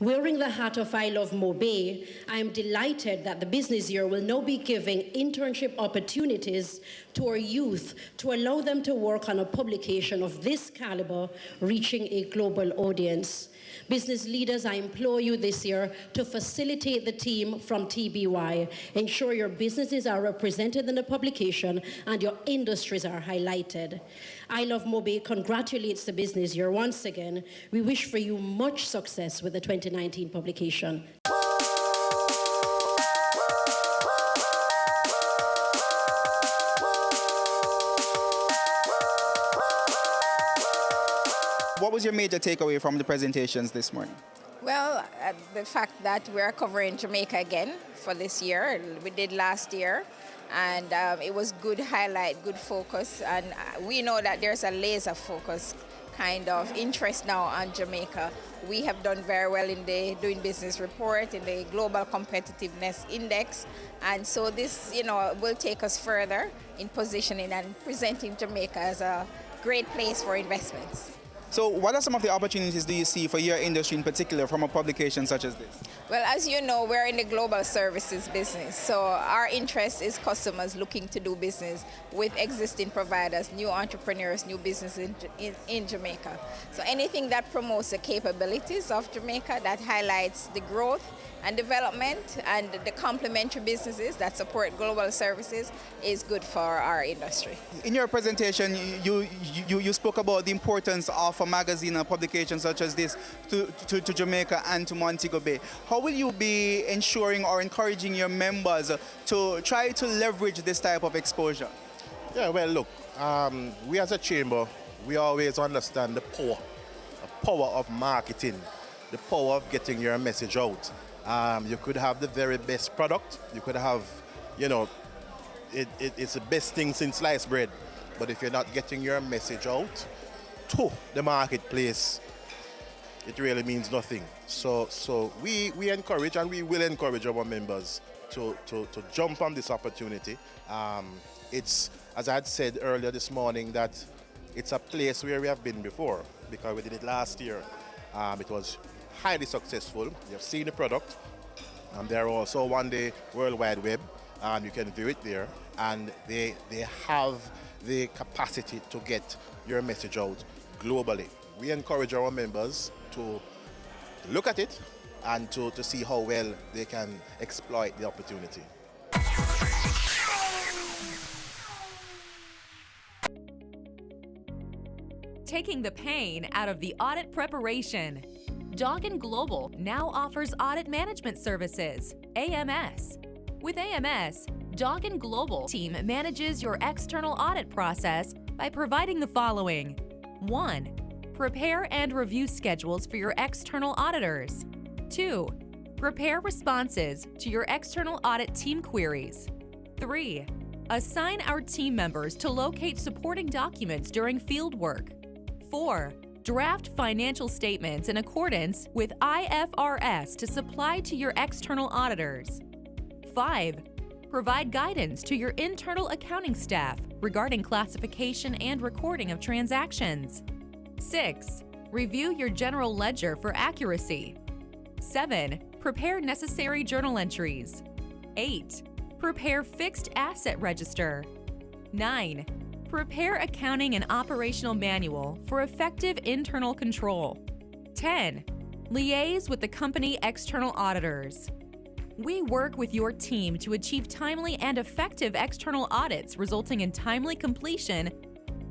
Wearing the hat of I Love Mobay, I am delighted that the business year will now be giving internship opportunities to our youth to allow them to work on a publication of this caliber, reaching a global audience. Business leaders, I implore you this year to facilitate the team from TBY. Ensure your businesses are represented in the publication and your industries are highlighted. I Love Mobe congratulates the business year once again. We wish for you much success with the 2019 publication. What was your major takeaway from the presentations this morning? Well, the fact that we're covering Jamaica again for this year. We did last year, and it was good highlight, good focus, and we know that there's a laser focus kind of interest now on Jamaica. We have done very well in the Doing Business report, in the Global Competitiveness Index, and so this, will take us further in positioning and presenting Jamaica as a great place for investments. So what are some of the opportunities do you see for your industry in particular from a publication such as this? Well, as you know, we're in the global services business. So our interest is customers looking to do business with existing providers, new entrepreneurs, new businesses in Jamaica. So anything that promotes the capabilities of Jamaica, that highlights the growth and development and the complementary businesses that support global services is good for our industry. In your presentation, you spoke about the importance of a magazine and publication such as this to Jamaica and to Montego Bay. How will you be ensuring or encouraging your members to try to leverage this type of exposure? Yeah, well, look, we as a chamber, we always understand the power of marketing, the power of getting your message out. You could have the very best product. You could have, it's the best thing since sliced bread. But if you're not getting your message out to the marketplace, it really means nothing. So we encourage and we will encourage our members to jump on this opportunity. It's, as I had said earlier this morning, that it's a place where we have been before because we did it last year. It was highly successful. You've seen the product. They're also on the World Wide Web. You can view it there. And they have the capacity to get your message out globally. We encourage our members to look at it and to see how well they can exploit the opportunity. Taking the pain out of the audit preparation. Doggin Global now offers audit management services, AMS. With AMS, Doggin Global team manages your external audit process by providing the following. 1. Prepare and review schedules for your external auditors. 2. Prepare responses to your external audit team queries. 3. Assign our team members to locate supporting documents during field work. 4. Draft financial statements in accordance with IFRS to supply to your external auditors. 5. Provide guidance to your internal accounting staff regarding classification and recording of transactions. 6. Review your general ledger for accuracy. 7. Prepare necessary journal entries. 8. Prepare fixed asset register. 9. Prepare accounting and operational manual for effective internal control. 10. Liaise with the company external auditors. We work with your team to achieve timely and effective external audits, resulting in timely completion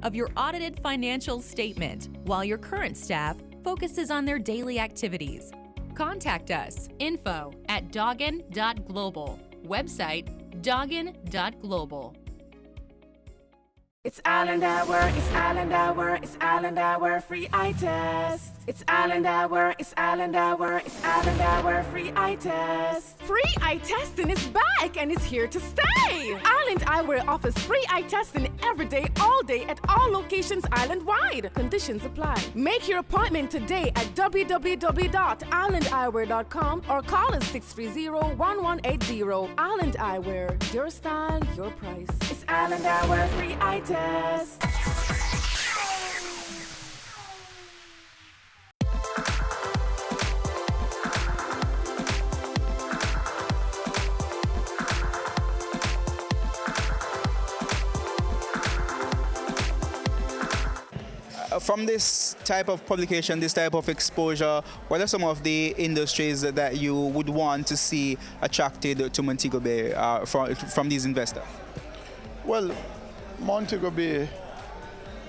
of your audited financial statement, while your current staff focuses on their daily activities. Contact us, info@doggin.global. Website, doggin.global. It's Island Hour, it's Island Hour, it's Island Hour, free eye test. It's Island Hour, it's Island Hour, it's Island Hour, free eye test. Free eye testing is back and it's here to stay. Island Eyewear offers free eye testing every day, all day at all locations island-wide. Conditions apply. Make your appointment today at www.islandeyewear.com or call us 630-1180. Island Eyewear, your style, your price. It's Island Hour, free eye test. From this type of publication, this type of exposure, what are some of the industries that you would want to see attracted to Montego Bay from these investors? Well, Montego Bay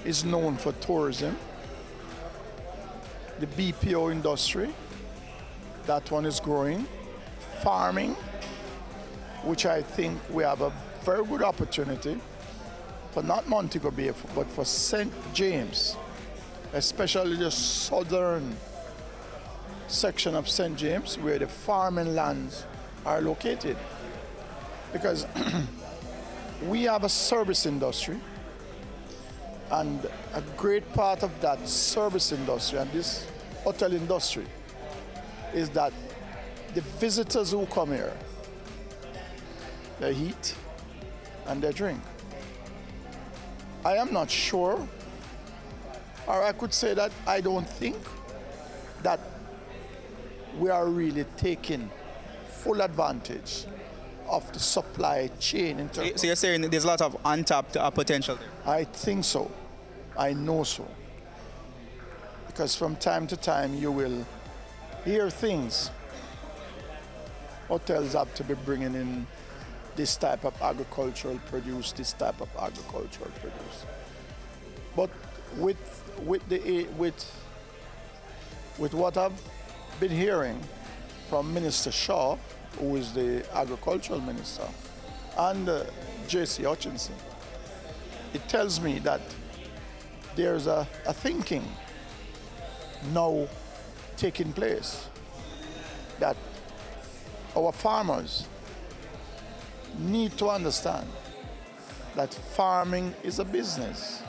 is known for tourism, the BPO industry, that one is growing, farming, which I think we have a very good opportunity for not Montego Bay, but for St. James, especially the southern section of St. James where the farming lands are located. Because we have a service industry, and a great part of that service industry and this hotel industry is that the visitors who come here, they eat and they drink. I am not sure, or I could say that I don't think that we are really taking full advantage of the supply chain. So you're saying there's a lot of untapped potential there? I think so. I know so. Because from time to time you will hear things. Hotels have to be bringing in this type of agricultural produce, this type of agricultural produce. But with what I've been hearing from Minister Shaw, who is the agricultural minister, and J.C. Hutchinson, it tells me that there's a thinking now taking place that our farmers need to understand that farming is a business.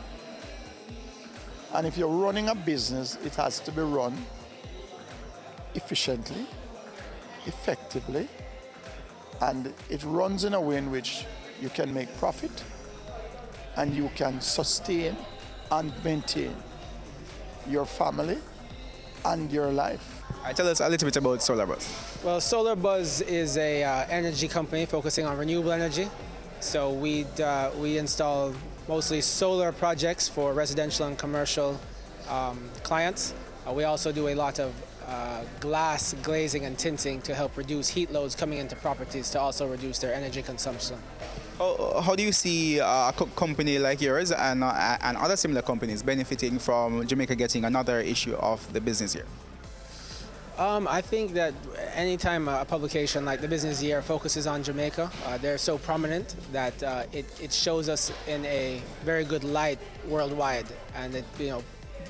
And if you're running a business, it has to be run efficiently, effectively, and it runs in a way in which you can make profit and you can sustain and maintain your family and your life. Tell us a little bit about SolarBuzz. Well, SolarBuzz is a energy company focusing on renewable energy. So we install mostly solar projects for residential and commercial clients. We also do a lot of glass glazing and tinting to help reduce heat loads coming into properties to also reduce their energy consumption. How do you see a company like yours and other similar companies benefiting from Jamaica getting another issue of the business year? I think that anytime a publication like the Business Year focuses on Jamaica, they're so prominent that it shows us in a very good light worldwide, and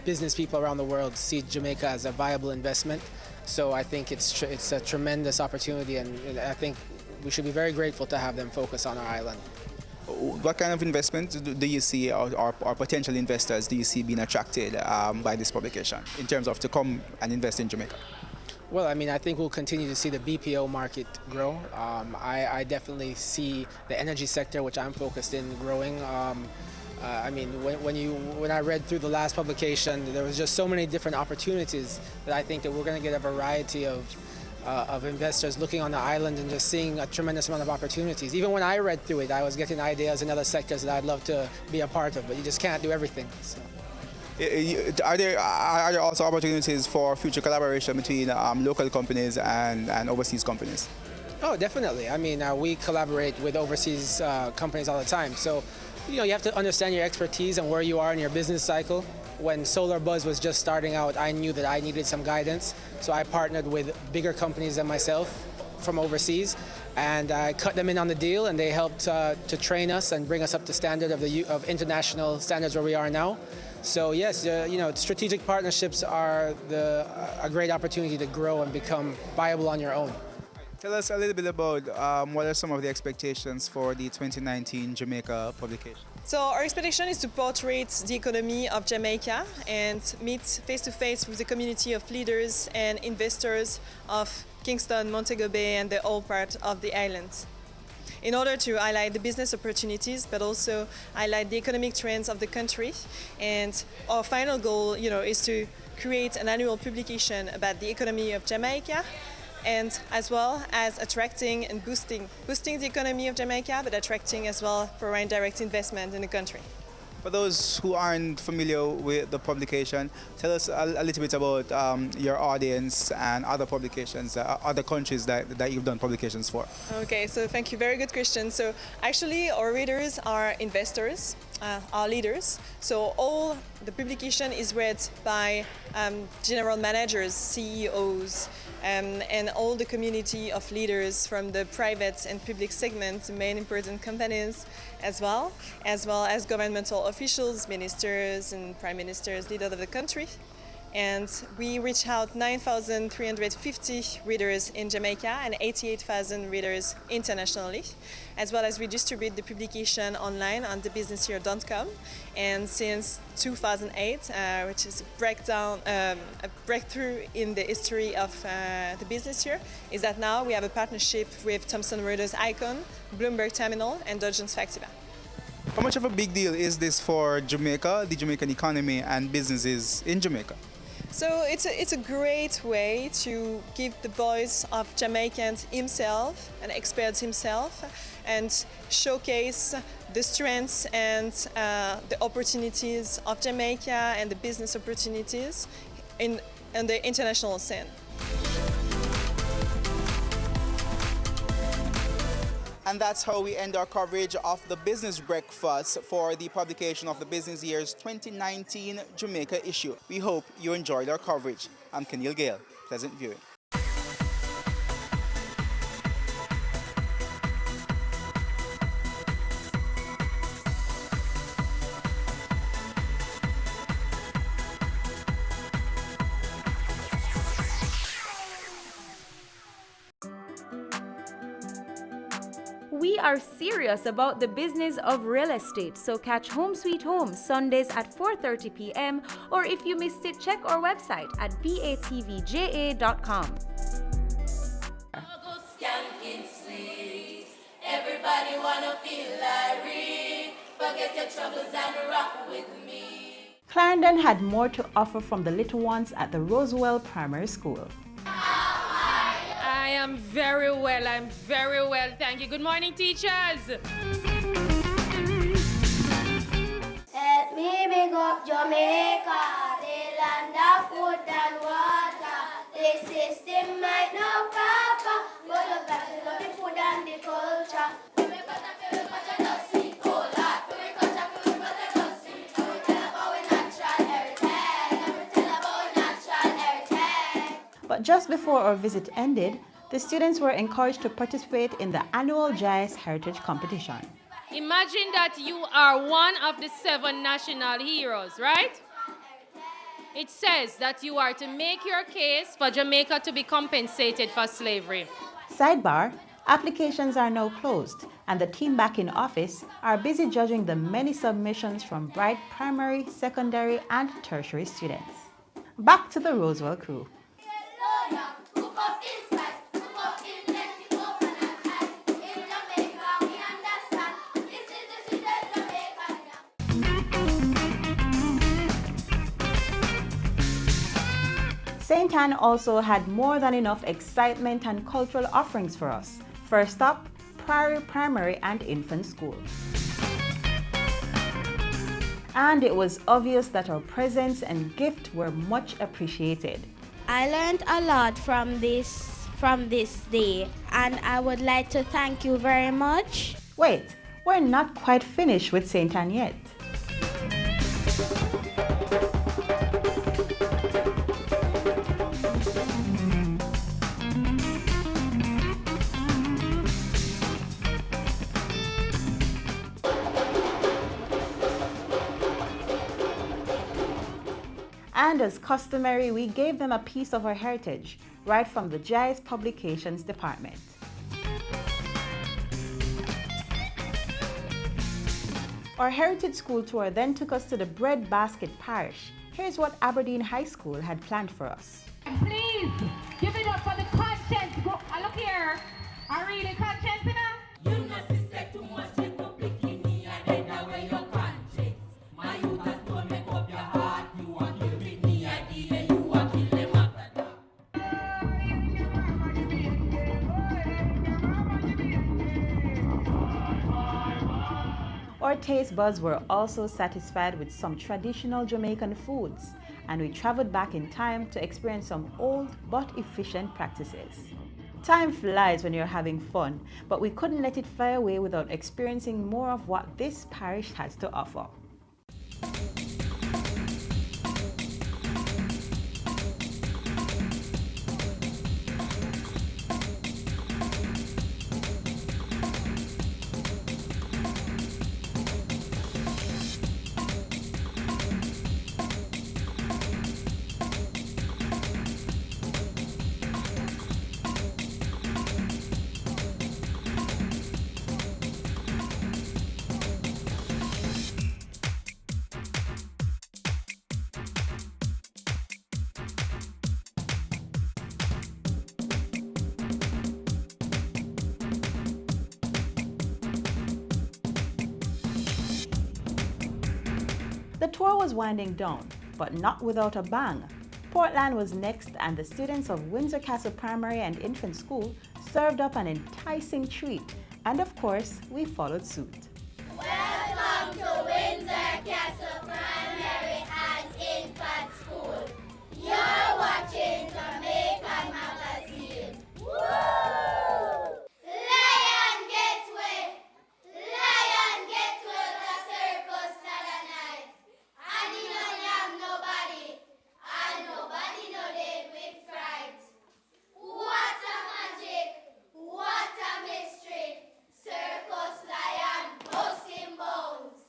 business people around the world see Jamaica as a viable investment. So I think it's a tremendous opportunity, and I think we should be very grateful to have them focus on our island. What kind of investment do you see, or potential investors do you see being attracted by this publication in terms of to come and invest in Jamaica? Well, I mean, I think we'll continue to see the BPO market grow. I definitely see the energy sector, which I'm focused in, growing. I mean, when I read through the last publication, there was just so many different opportunities that I think that we're going to get a variety of investors looking on the island and just seeing a tremendous amount of opportunities. Even when I read through it, I was getting ideas in other sectors that I'd love to be a part of, but you just can't do everything. So. Are there also opportunities for future collaboration between local companies and overseas companies? Oh, definitely. I mean, we collaborate with overseas companies all the time. So, you have to understand your expertise and where you are in your business cycle. When SolarBuzz was just starting out, I knew that I needed some guidance. So I partnered with bigger companies than myself from overseas, and I cut them in on the deal, and they helped to train us and bring us up to standard of international standards where we are now. So yes, strategic partnerships are a great opportunity to grow and become viable on your own. Tell us a little bit about what are some of the expectations for the 2019 Jamaica publication? So our expectation is to portray the economy of Jamaica and meet face-to-face with the community of leaders and investors of Kingston, Montego Bay, and the whole part of the island, in order to highlight the business opportunities, but also highlight the economic trends of the country. And our final goal, is to create an annual publication about the economy of Jamaica, and as well as attracting and boosting the economy of Jamaica, but attracting as well foreign direct investment in the country. For those who aren't familiar with the publication, tell us a little bit about your audience and other publications, other countries that you've done publications for. Okay, so thank you. Very good question. So actually, our readers are investors, our leaders. So all the publication is read by general managers, CEOs, and all the community of leaders from the private and public segments, the main important companies as well as governmental officials, ministers and prime ministers, leaders of the country. And we reach out 9,350 readers in Jamaica and 88,000 readers internationally, as well as we distribute the publication online on thebusinessyear.com. And since 2008, which is a breakthrough in the history of the business year, is that now we have a partnership with Thomson Reuters Icon, Bloomberg Terminal, and Dow Jones Factiva. How much of a big deal is this for Jamaica, the Jamaican economy, and businesses in Jamaica? So it's a great way to give the voice of Jamaicans himself and experts himself and showcase the strengths and the opportunities of Jamaica and the business opportunities in the international scene. And that's how we end our coverage of the Business Breakfast for the publication of the Business Year's 2019 Jamaica issue. We hope you enjoyed our coverage. I'm Kenil Gale. Pleasant viewing. We are serious about the business of real estate, so catch Home Sweet Home Sundays at 4:30 p.m. or if you missed it, check our website at batvja.com. Everybody wanna feel like forget your troubles and rock with me. Clarendon had more to offer from the little ones at the Rosewell Primary School. I am very well. I'm very well. Thank you. Good morning, teachers. Help me big up Jamaica, the land of food and water. The system might not cover, but the battle of the food and the culture. But just before our visit ended, the students were encouraged to participate in the annual Jais Heritage Competition. Imagine that you are one of the 7 national heroes, right? It says that you are to make your case for Jamaica to be compensated for slavery. Sidebar, applications are now closed, and the team back in office are busy judging the many submissions from bright primary, secondary, and tertiary students. Back to the Rosewell crew. St. Anne also had more than enough excitement and cultural offerings for us. First up, Prairie Primary and Infant School. And it was obvious that our presence and gift were much appreciated. I learned a lot from this day, and I would like to thank you very much. Wait, we're not quite finished with St. Anne yet. And as customary, we gave them a piece of our heritage, right from the Jais Publications Department. Our Heritage School tour then took us to the Bread Basket Parish. Here's what Aberdeen High School had planned for us. Please, give it up for the conscience. Go, look here. Are you the conscience now? You must say too much. Our taste buds were also satisfied with some traditional Jamaican foods, and we traveled back in time to experience some old but efficient practices. Time flies when you're having fun, but we couldn't let it fly away without experiencing more of what this parish has to offer. The tour was winding down, but not without a bang. Portland was next, and the students of Windsor Castle Primary and Infant School served up an enticing treat, and of course, we followed suit. Welcome to Windsor Castle Primary and Infant School. You're watching Jamaican Magazine. Woo! Lion Gateway! Lion Gateway the circus Saturday night. And you don't have nobody. And nobody know they with fright. What a magic! What a mystery! Circus lion busting bones.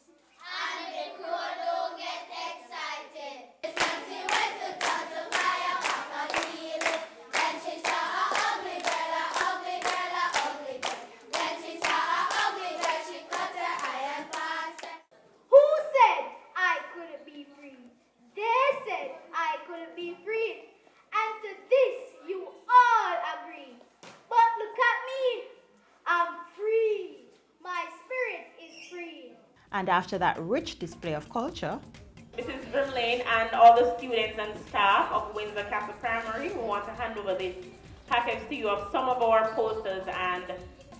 And the crowd don't get excited. Nancy went to touch the fire off a wheel. Then she saw a ugly girl, a ugly girl, a ugly girl. Then she saw a ugly girl, she cut her eye and passed her. Who said I couldn't be free? They said I couldn't be free. And to this you all agree. But look at me. I'm free. My spirit is free. And after that rich display of culture, Mrs. Verlaine and all the students and staff of Windsor Castle Primary, we want to hand over this package to you of some of our posters and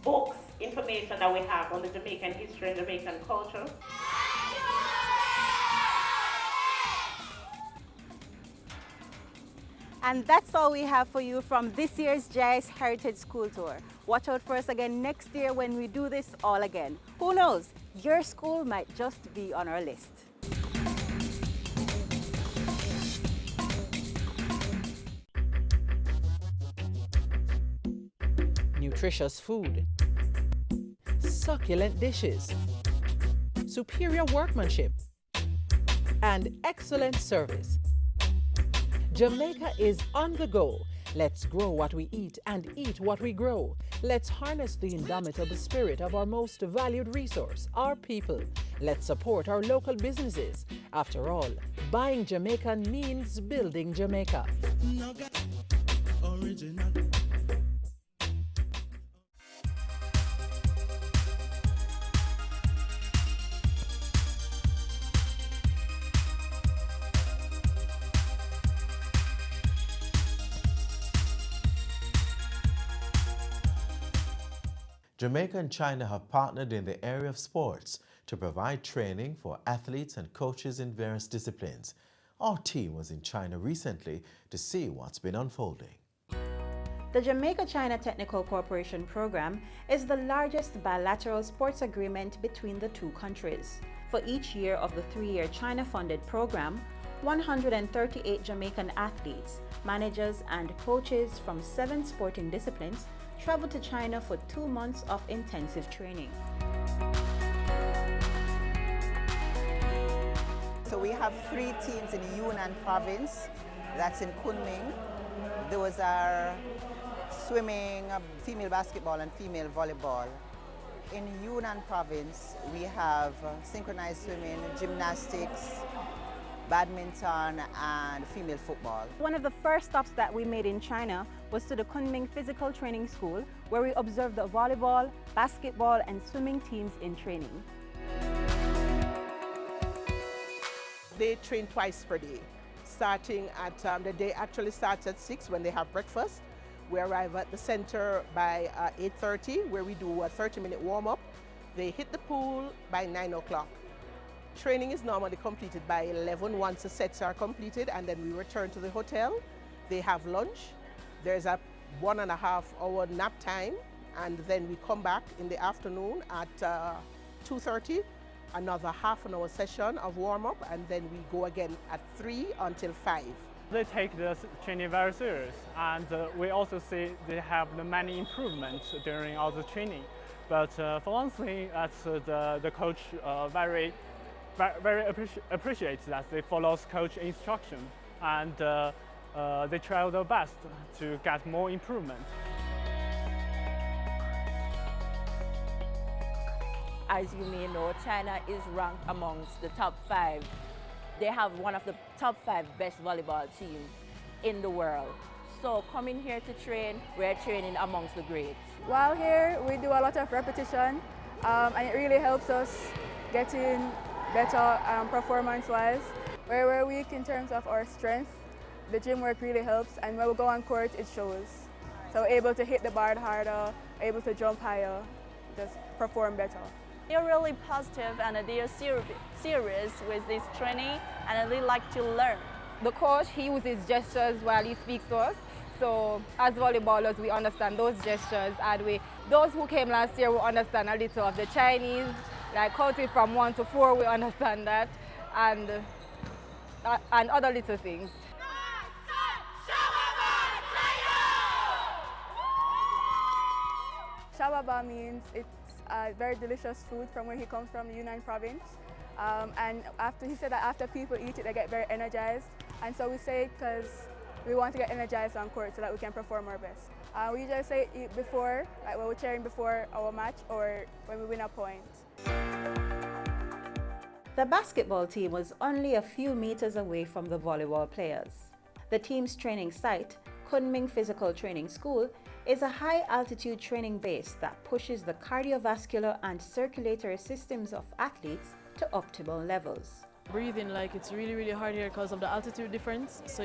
books, information that we have on the Jamaican history and Jamaican culture. and that's all we have for you from this year's GIS Heritage School Tour. Watch out for us again next year when we do this all again. Who knows, your school might just be on our list. Nutritious food, succulent dishes, superior workmanship, and excellent service. Jamaica is on the go. Let's grow what we eat and eat what we grow. Let's harness the indomitable spirit of our most valued resource, our people. Let's support our local businesses. After all, buying Jamaican means building Jamaica. Original. Jamaica and China have partnered in the area of sports to provide training for athletes and coaches in various disciplines. Our team was in China recently to see what's been unfolding. The Jamaica-China Technical Cooperation Program is the largest bilateral sports agreement between the two countries. For each year of the 3-year China-funded program, 138 Jamaican athletes, managers and coaches from 7 sporting disciplines traveled to China for 2 months of intensive training. So we have 3 teams in Yunnan province, that's in Kunming. Those are swimming, female basketball and female volleyball. In Yunnan province, we have synchronized swimming, gymnastics, badminton and female football. One of the first stops that we made in China was to the Kunming Physical Training School, where we observed the volleyball, basketball and swimming teams in training. They train twice per day, starting at, the day actually starts at 6 when they have breakfast. We arrive at the center by 8:30, where we do a 30-minute warm-up, They hit the pool by 9 o'clock. Training is normally completed by 11 once the sets are completed, and then we return to the hotel. They have lunch. There's a 1.5 hour nap time, and then we come back in the afternoon at 2:30, another half an hour session of warm-up, and then we go again at 3 until 5. They take the training very serious, and we also see they have many improvements during all the training. But for one thing, that's the coach very appreciates that they follow coach instruction, and they try their best to get more improvement. As you may know, China is ranked amongst the top 5. They have one of the top 5 best volleyball teams in the world. So coming here to train, we're training amongst the greats. While here, we do a lot of repetition, and it really helps us getting better performance-wise. Where we're weak in terms of our strength, the gym work really helps, and when we go on court, it shows. So we're able to hit the bar harder, able to jump higher, just perform better. They're really positive and they are serious with this training, and they like to learn. The coach, he uses gestures while he speaks to us. So as volleyballers, we understand those gestures, and those who came last year will understand a little of the Chinese, like counting from 1 to 4, we understand that, and other little things. Shababa means it's a very delicious food from where he comes from, Yunnan province. And he said that after people eat it, they get very energized. And so we say it because we want to get energized on court so that we can perform our best. We usually say it before, like when we're cheering before our match or when we win a point. The basketball team was only a few meters away from the volleyball players. The team's training site, Kunming Physical Training School, is a high-altitude training base that pushes the cardiovascular and circulatory systems of athletes to optimal levels. Breathing, like it's really hard here because of the altitude difference. So,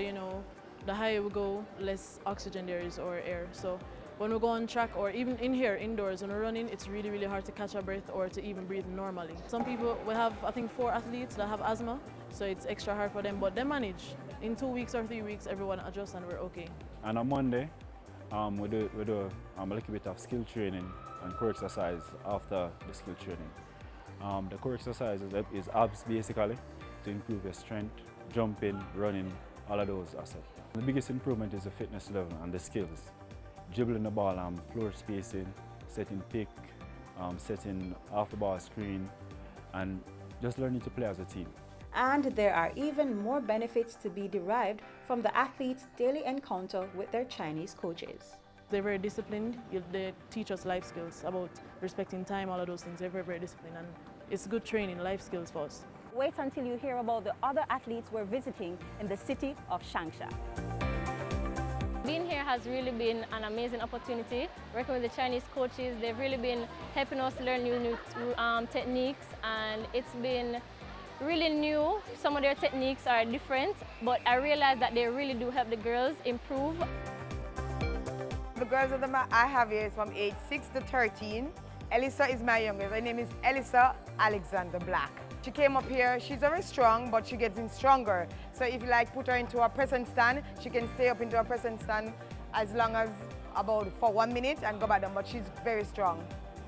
the higher we go, less oxygen there is or air. So when we go on track or even in here, indoors, when we're running, it's really hard to catch our breath or to even breathe normally. Some people, we have, I think, 4 athletes that have asthma, so it's extra hard for them, but they manage. In 2 weeks or 3 weeks, everyone adjusts and we're okay. And on Monday, we do a little bit of skill training and core exercise after the skill training. The core exercise is abs basically to improve your strength, jumping, running, all of those aspects. The biggest improvement is the fitness level and the skills. Dribbling the ball, floor spacing, setting pick, setting off the ball screen, and just learning to play as a team. And there are even more benefits to be derived from the athletes' daily encounter with their Chinese coaches. They're very disciplined. They teach us life skills about respecting time, all of those things. They're very disciplined, and it's good training, life skills for us. Wait until you hear about the other athletes we're visiting in the city of Changsha. Being here has really been an amazing opportunity. Working with the Chinese coaches, they've really been helping us learn new techniques, and it's been really new. Some of their techniques are different, but I realized that they really do help the girls improve. The girls that I have here is from age 6 to 13. Elisa is my youngest. Her name is Elisa Alexander Black. She came up here, she's very strong, but she gets in stronger. So if you put her into a present stand, she can stay up into a present stand as long as for 1 minute and go back down, but she's very strong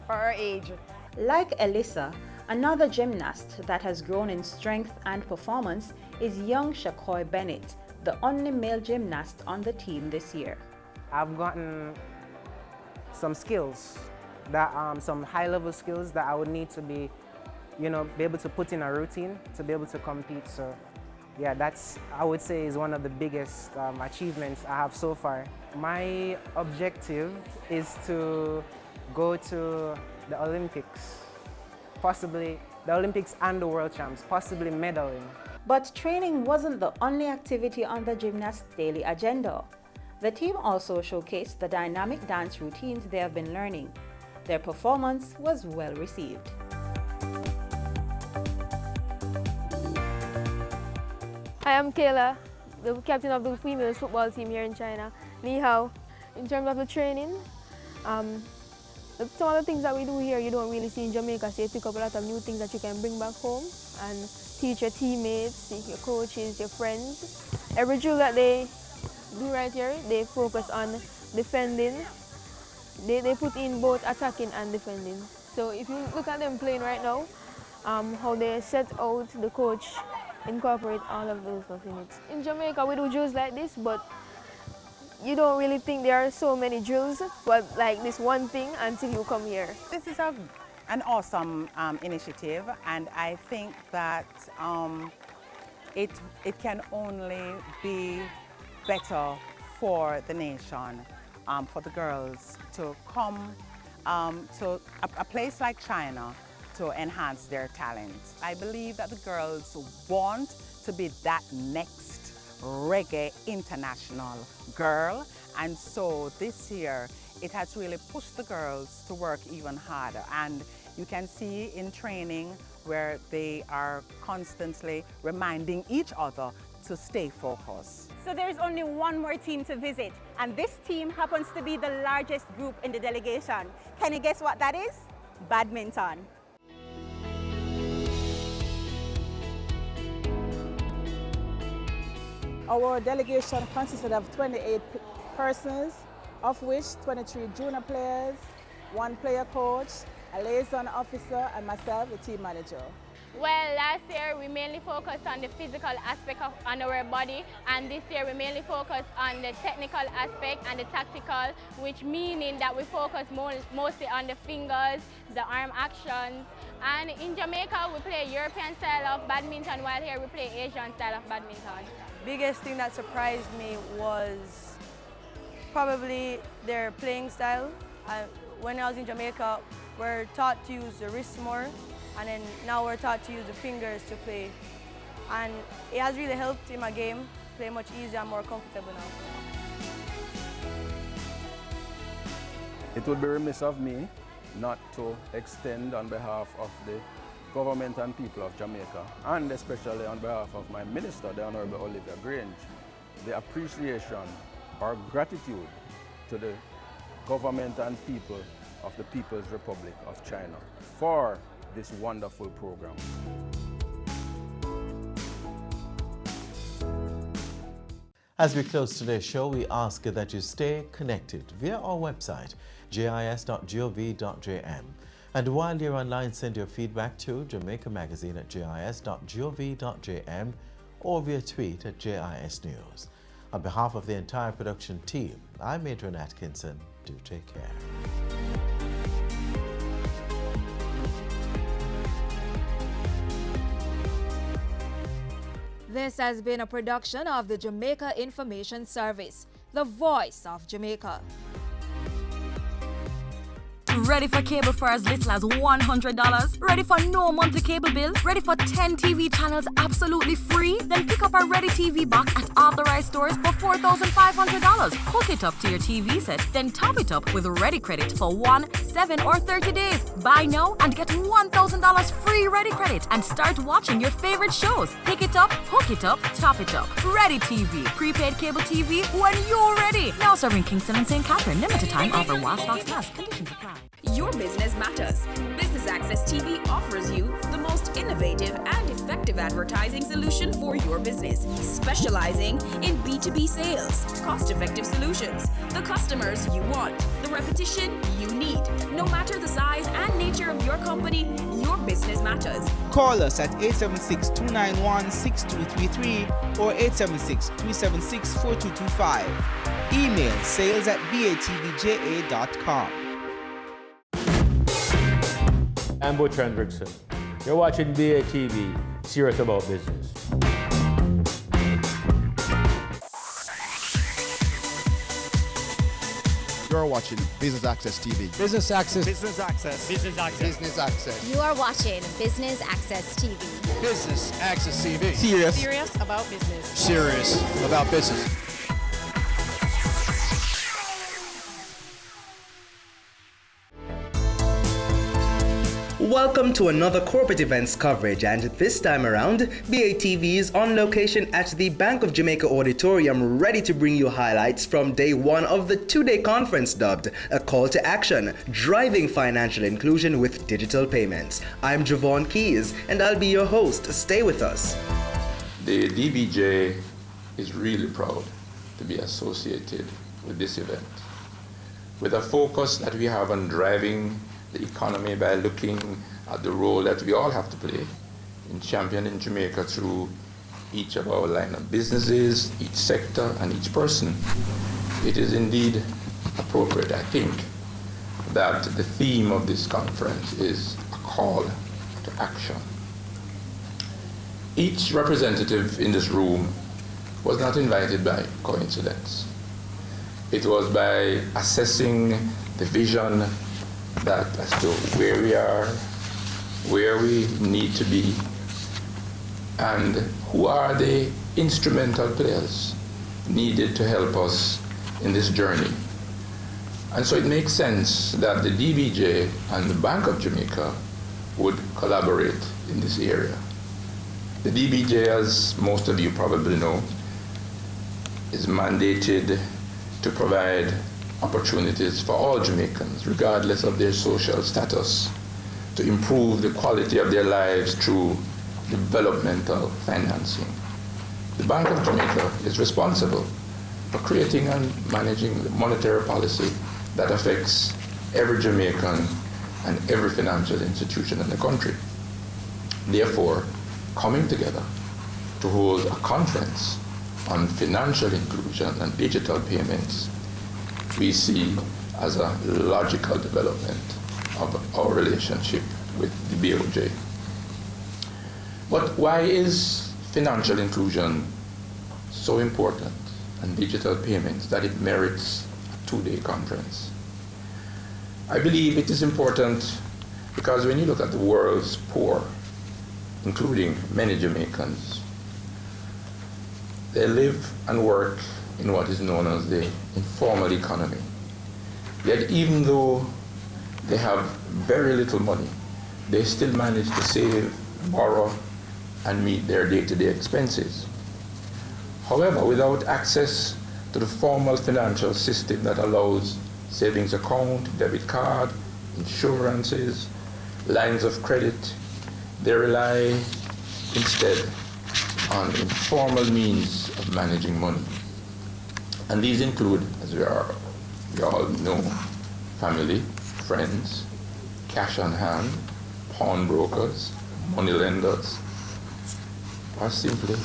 for her age. Like Elisa, another gymnast that has grown in strength and performance is young Shakoy Bennett, the only male gymnast on the team this year. I've gotten some skills, some high-level skills that I would need to be able to put in a routine to be able to compete. So yeah, that's, I would say, is one of the biggest achievements I have so far. My objective is to go to the Olympics, possibly the Olympics and the World Champs, possibly medaling. But training wasn't the only activity on the gymnast's daily agenda. The team also showcased the dynamic dance routines they have been learning. Their performance was well received. Hi, I'm Kayla, the captain of the female football team here in China. Ni hao. In terms of the training, Some of the things that we do here you don't really see in Jamaica, so you pick up a lot of new things that you can bring back home and teach your teammates, your coaches, your friends. Every drill that they do right here, they focus on defending. They put in both attacking and defending. So if you look at them playing right now, how they set out, the coach incorporate all of those stuff in it. In Jamaica we do drills like this, but you don't really think there are so many drills, but like this one thing until you come here. This is an awesome initiative, and I think that it can only be better for the nation, for the girls to come to a place like China to enhance their talents. I believe that the girls want to be that next reggae international girl, and so this year it has really pushed the girls to work even harder, and you can see in training where they are constantly reminding each other to stay focused. So there's only one more team to visit, and this team happens to be the largest group in the delegation. Can you guess what that is? Badminton. Our delegation consisted of 28 persons, of which 23 junior players, 1 player coach, a liaison officer, and myself, the team manager. Well, last year we mainly focused on the physical aspect on our body, and this year we mainly focused on the technical aspect and the tactical, which meaning that we focus mostly on the fingers, the arm actions. And in Jamaica we play European style of badminton, while here we play Asian style of badminton. Biggest thing that surprised me was probably their playing style. When I was in Jamaica, we're taught to use the wrist more, and then now we're taught to use the fingers to play. And it has really helped in my game, play much easier and more comfortable now. It would be remiss of me not to extend on behalf of the government and people of Jamaica, and especially on behalf of my minister, the Honorable Olivia Grange, the appreciation or gratitude to the government and people of the People's Republic of China for this wonderful program. As we close today's show, we ask that you stay connected via our website, jis.gov.jm. And while you're online, send your feedback to jamaicamagazine@jis.gov.jm or via tweet at JIS News. On behalf of the entire production team, I'm Adrian Atkinson. Do take care. This has been a production of the Jamaica Information Service, the voice of Jamaica. Ready for cable for as little as $100? Ready for no monthly cable bill? Ready for 10 TV channels absolutely free? Then pick up our Ready TV box at authorized stores for $4,500. Hook it up to your TV set, then top it up with Ready Credit for 1, 7, or 30 days. Buy now and get $1,000 free Ready Credit and start watching your favorite shows. Pick it up, hook it up, top it up. Ready TV. Prepaid cable TV when you're ready. Now serving Kingston and St. Catherine. Limited time offer while stocks last. Conditions apply. Your business matters. Business Access TV offers you the most innovative and effective advertising solution for your business, specializing in B2B sales, cost-effective solutions, the customers you want, the repetition you need. No matter the size and nature of your company, your business matters. Call us at 876-291-6233 or 876-376-4225. Email sales@batvja.com. I'm Butch Hendrickson. You're watching BATV, serious about business. You're watching Business Access TV. Business Access. Business Access. Business Access. Business Access. You are watching Business Access TV. Business Access TV. Serious about business. Serious about business. Welcome to another corporate events coverage, and this time around, BATV is on location at the Bank of Jamaica Auditorium, ready to bring you highlights from day one of the two-day conference dubbed A Call to Action, Driving Financial Inclusion with Digital Payments. I'm Javon Keys, and I'll be your host. Stay with us. The DBJ is really proud to be associated with this event, with a focus that we have on driving the economy by looking at the role that we all have to play in championing Jamaica through each of our line of businesses, each sector, and each person. It is indeed appropriate, I think, that the theme of this conference is a call to action. Each representative in this room was not invited by coincidence. It was by assessing the vision that as to where we are, where we need to be, and who are the instrumental players needed to help us in this journey. And so it makes sense that the DBJ and the Bank of Jamaica would collaborate in this area. The DBJ, as most of you probably know, is mandated to provide opportunities for all Jamaicans, regardless of their social status, to improve the quality of their lives through developmental financing. The Bank of Jamaica is responsible for creating and managing the monetary policy that affects every Jamaican and every financial institution in the country. Therefore, coming together to hold a conference on financial inclusion and digital payments, we see as a logical development of our relationship with the BOJ. But why is financial inclusion so important and digital payments that it merits a two-day conference? I believe it is important because when you look at the world's poor, including many Jamaicans, they live and work in what is known as the informal economy. Yet even though they have very little money, they still manage to save, borrow, and meet their day-to-day expenses. However, without access to the formal financial system that allows savings account, debit card, insurances, lines of credit, they rely instead on informal means of managing money. And these include, as we all know, family, friends, cash on hand, pawnbrokers, money lenders, or simply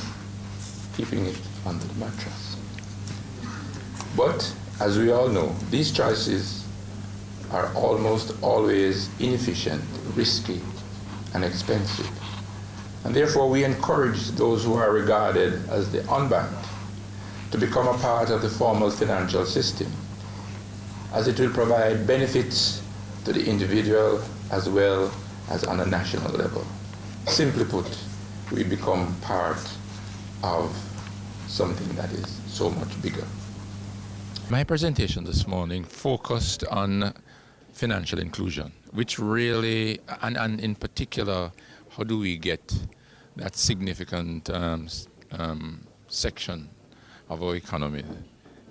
keeping it under the mattress. But, as we all know, these choices are almost always inefficient, risky, and expensive. And therefore, we encourage those who are regarded as the unbanked to become a part of the formal financial system, as it will provide benefits to the individual as well as on a national level. Simply put, we become part of something that is so much bigger. My presentation this morning focused on financial inclusion, which really, and in particular, how do we get that significant section of our economy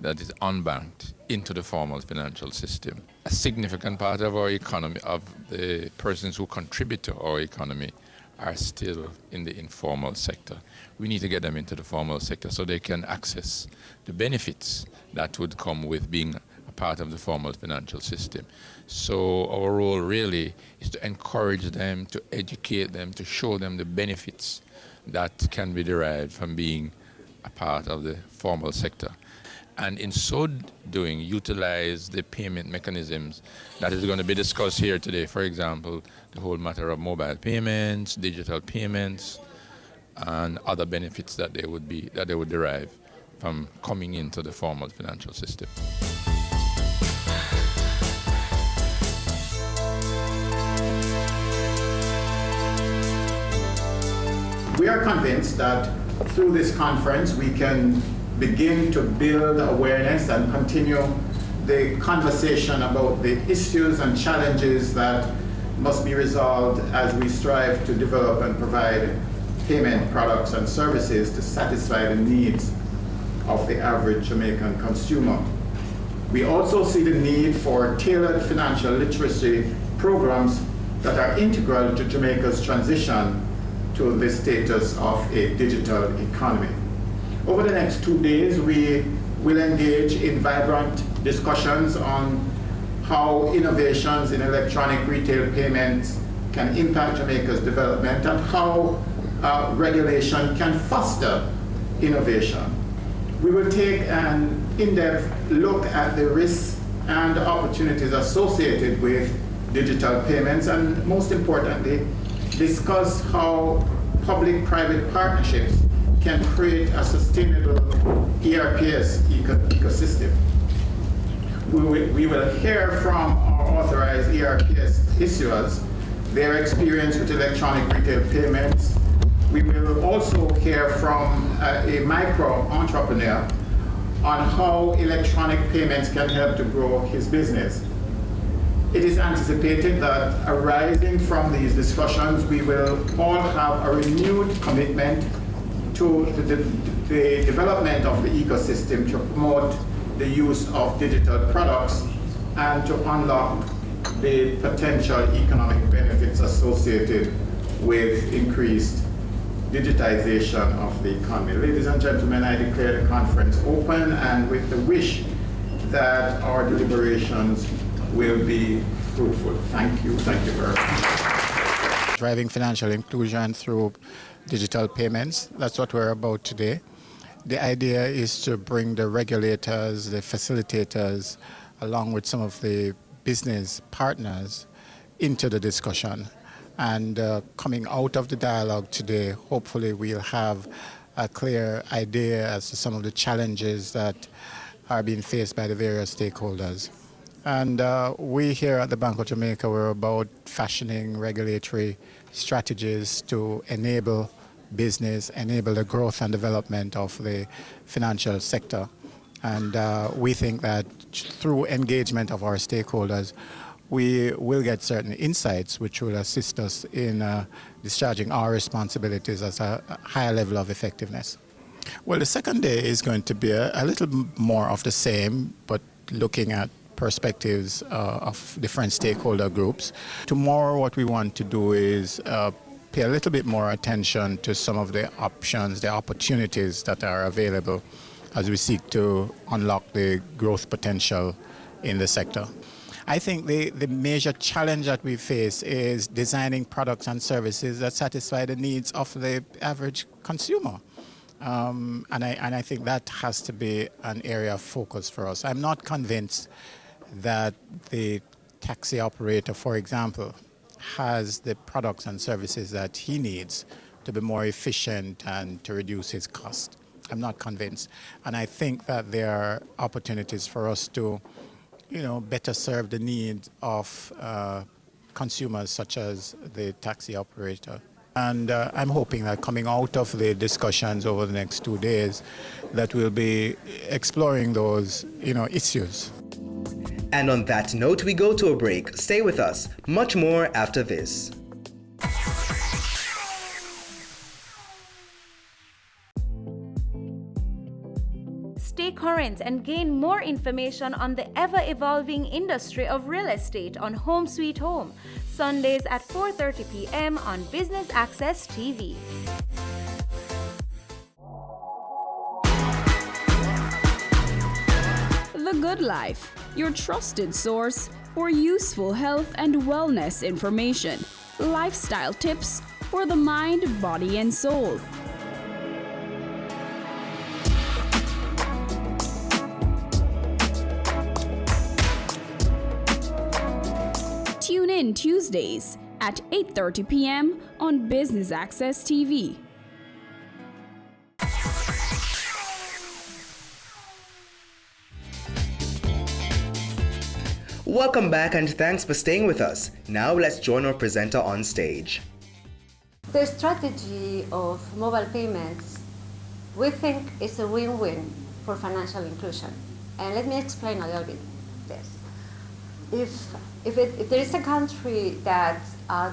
that is unbanked into the formal financial system. A significant part of our economy, of the persons who contribute to our economy, are still in the informal sector. We need to get them into the formal sector so they can access the benefits that would come with being a part of the formal financial system. So our role really is to encourage them, to educate them, to show them the benefits that can be derived from being a part of the formal sector. And in so doing, utilize the payment mechanisms that is going to be discussed here today. For example, the whole matter of mobile payments, digital payments, and other benefits that they would derive from coming into the formal financial system. We are convinced that through this conference we can begin to build awareness and continue the conversation about the issues and challenges that must be resolved as we strive to develop and provide payment products and services to satisfy the needs of the average Jamaican consumer. We also see the need for tailored financial literacy programs that are integral to Jamaica's transition to the status of a digital economy. Over the next 2 days, we will engage in vibrant discussions on how innovations in electronic retail payments can impact Jamaica's development and how regulation can foster innovation. We will take an in-depth look at the risks and opportunities associated with digital payments and, most importantly, discuss how public-private partnerships can create a sustainable ERPS ecosystem. We will hear from our authorized ERPS issuers their experience with electronic retail payments. We will also hear from a micro entrepreneur on how electronic payments can help to grow his business. It is anticipated that arising from these discussions, we will all have a renewed commitment to the development of the ecosystem to promote the use of digital products and to unlock the potential economic benefits associated with increased digitization of the economy. Ladies and gentlemen, I declare the conference open and with the wish that our deliberations will be fruitful. Thank you very much. Driving financial inclusion through digital payments, that's what we're about today. The idea is to bring the regulators, the facilitators, along with some of the business partners into the discussion. And coming out of the dialogue today, hopefully we'll have a clear idea as to some of the challenges that are being faced by the various stakeholders. And we here at the Bank of Jamaica, we're about fashioning regulatory strategies to enable business, enable the growth and development of the financial sector. And we think that through engagement of our stakeholders, we will get certain insights which will assist us in discharging our responsibilities as a higher level of effectiveness. Well, the second day is going to be a little more of the same, but looking at perspectives of different stakeholder groups. Tomorrow what we want to do is pay a little bit more attention to some of the options, the opportunities that are available as we seek to unlock the growth potential in the sector. I think the major challenge that we face is designing products and services that satisfy the needs of the average consumer. And I think that has to be an area of focus for us. I'm not convinced that the taxi operator, for example, has the products and services that he needs to be more efficient and to reduce his cost. I'm not convinced. And I think that there are opportunities for us to better serve the needs of consumers such as the taxi operator. And I'm hoping that coming out of the discussions over the next 2 days, that we'll be exploring those issues. And on that note, we go to a break. Stay with us. Much more after this. Stay current and gain more information on the ever-evolving industry of real estate on Home Sweet Home, Sundays at 4:30 p.m. on Business Access TV. The Good Life, your trusted source for useful health and wellness information, lifestyle tips for the mind, body, and soul. Tune in Tuesdays at 8:30 p.m. on Business Access TV. Welcome back and thanks for staying with us. Now let's join our presenter on stage. The strategy of mobile payments, we think is a win-win for financial inclusion. And let me explain a little bit this. if there is a country that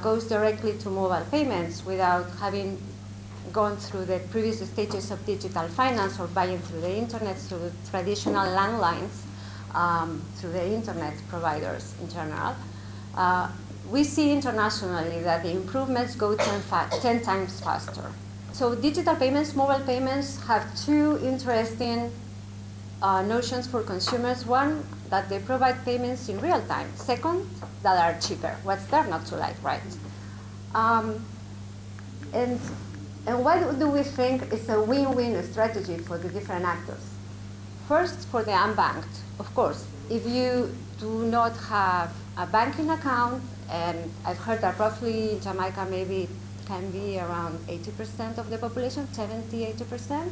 goes directly to mobile payments without having gone through the previous stages of digital finance or buying through the internet, through traditional landlines, through the internet providers in general, we see internationally that the improvements go 10 times faster. So digital payments, mobile payments have two interesting notions for consumers. One, that they provide payments in real time. Second, that are cheaper. What's there not to like, right? And what do we think is a win-win strategy for the different actors? First, for the unbanked, of course. If you do not have a banking account, and I've heard that roughly in Jamaica maybe can be around 80% of the population, 70, 80%.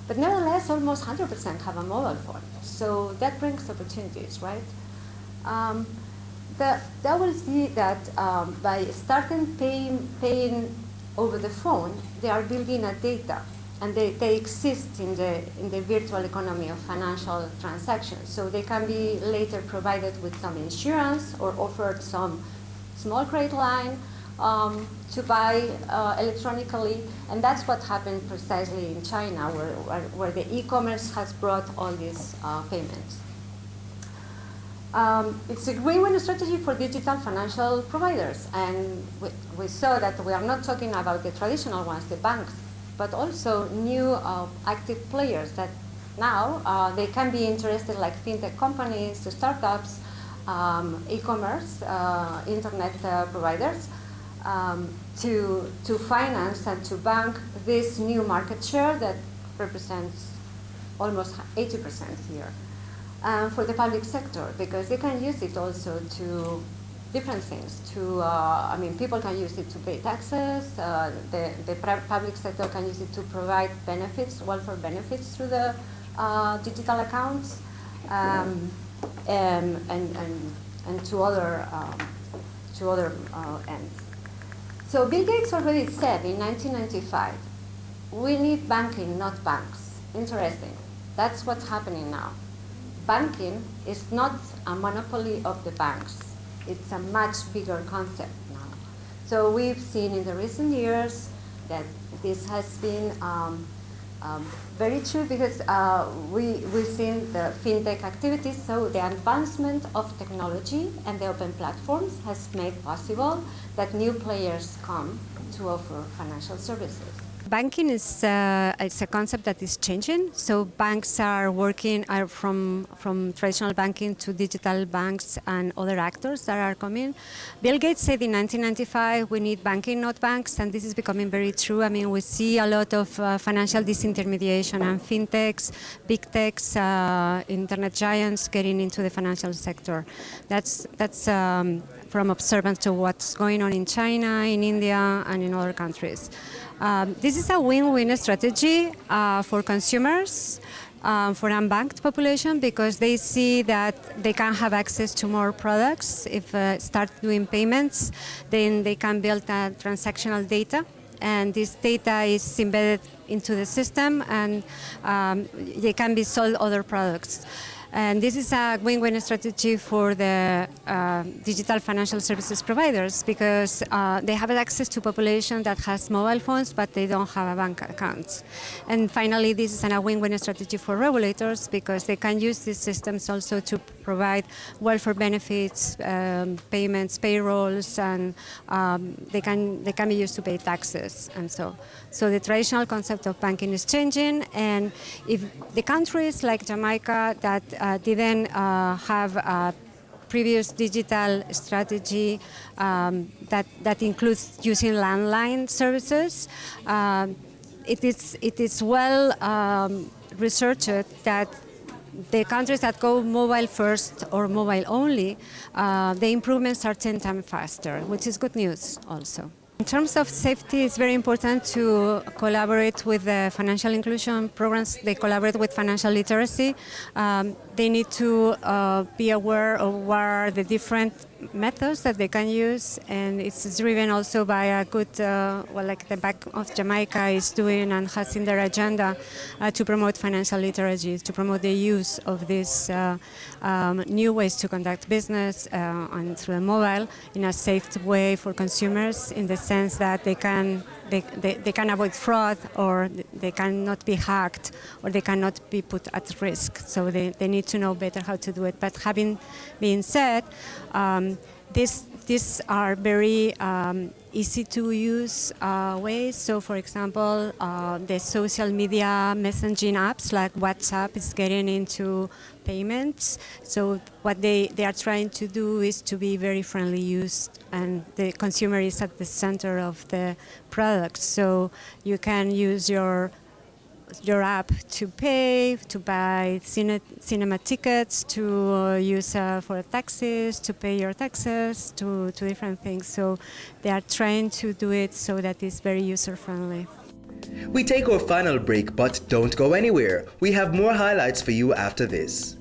But nevertheless, almost 100% have a mobile phone. So that brings opportunities, right? They will see that by starting paying over the phone, they are building a data, and they exist in the virtual economy of financial transactions. So they can be later provided with some insurance or offered some small credit line to buy electronically, and that's what happened precisely in China, where the e-commerce has brought all these payments. It's a win-win strategy for digital financial providers, and we saw that we are not talking about the traditional ones, the banks, but also new active players that now they can be interested, like fintech companies, startups, e-commerce, internet providers, to finance and to bank this new market share that represents almost 80% here. For the public sector, because they can use it also to different things. I mean, people can use it to pay taxes. The public sector can use it to provide benefits, welfare benefits through the digital accounts, and to other ends. So Bill Gates already said in 1995, we need banking, not banks. Interesting. That's what's happening now. Banking is not a monopoly of the banks. It's a much bigger concept now. So we've seen in the recent years that this has been very true, because we've seen the fintech activities, so the advancement of technology and the open platforms has made possible that new players come to offer financial services. Banking is it's a concept that is changing. So banks are working from traditional banking to digital banks and other actors that are coming. Bill Gates said in 1995, we need banking, not banks, and this is becoming very true. I mean, we see a lot of financial disintermediation and fintechs, big techs, internet giants getting into the financial sector. That's from observance to what's going on in China, in India, and in other countries. This is a win-win strategy for consumers, for unbanked population, because they see that they can have access to more products. If start doing payments, then they can build transactional data, and this data is embedded into the system, and they can be sold other products. And this is a win-win strategy for the digital financial services providers, because they have access to population that has mobile phones, but they don't have a bank account. And finally, this is a win-win strategy for regulators, because they can use these systems also to provide welfare benefits, payments, payrolls, and they can be used to pay taxes, and so. So the traditional concept of banking is changing, and if the countries like Jamaica that didn't have a previous digital strategy that includes using landline services, it is well researched that the countries that go mobile first or mobile only, the improvements are 10 times faster, which is good news also. In terms of safety, it's very important to collaborate with the financial inclusion programs. They collaborate with financial literacy. They need to be aware of what are the different methods that they can use, and it's driven also by a good, like the Bank of Jamaica is doing and has in their agenda to promote financial literacy, to promote the use of these new ways to conduct business and through the mobile in a safe way for consumers, in the sense that they can avoid fraud, or they cannot be hacked, or they cannot be put at risk. So they need to know better how to do it. But having been said, these are very easy to use ways. So for example, the social media messaging apps like WhatsApp is getting into payments. So what they are trying to do is to be very friendly used, and the consumer is at the center of the product. So you can use your app to pay, to buy cinema tickets, to use for taxes, to pay your taxes, to different things. So they are trying to do it so that it's very user-friendly. We take our final break, but don't go anywhere. We have more highlights for you after this.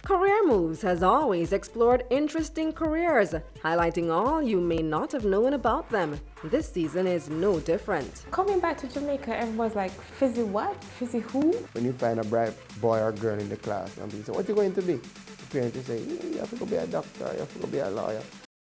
Career Moves has always explored interesting careers, highlighting all you may not have known about them. This season is no different. Coming back to Jamaica, everyone's like, fizzy what? Fizzy who? When you find a bright boy or girl in the class and people say, what are you going to be? The parents say, you have to go be a doctor, you have to go be a lawyer.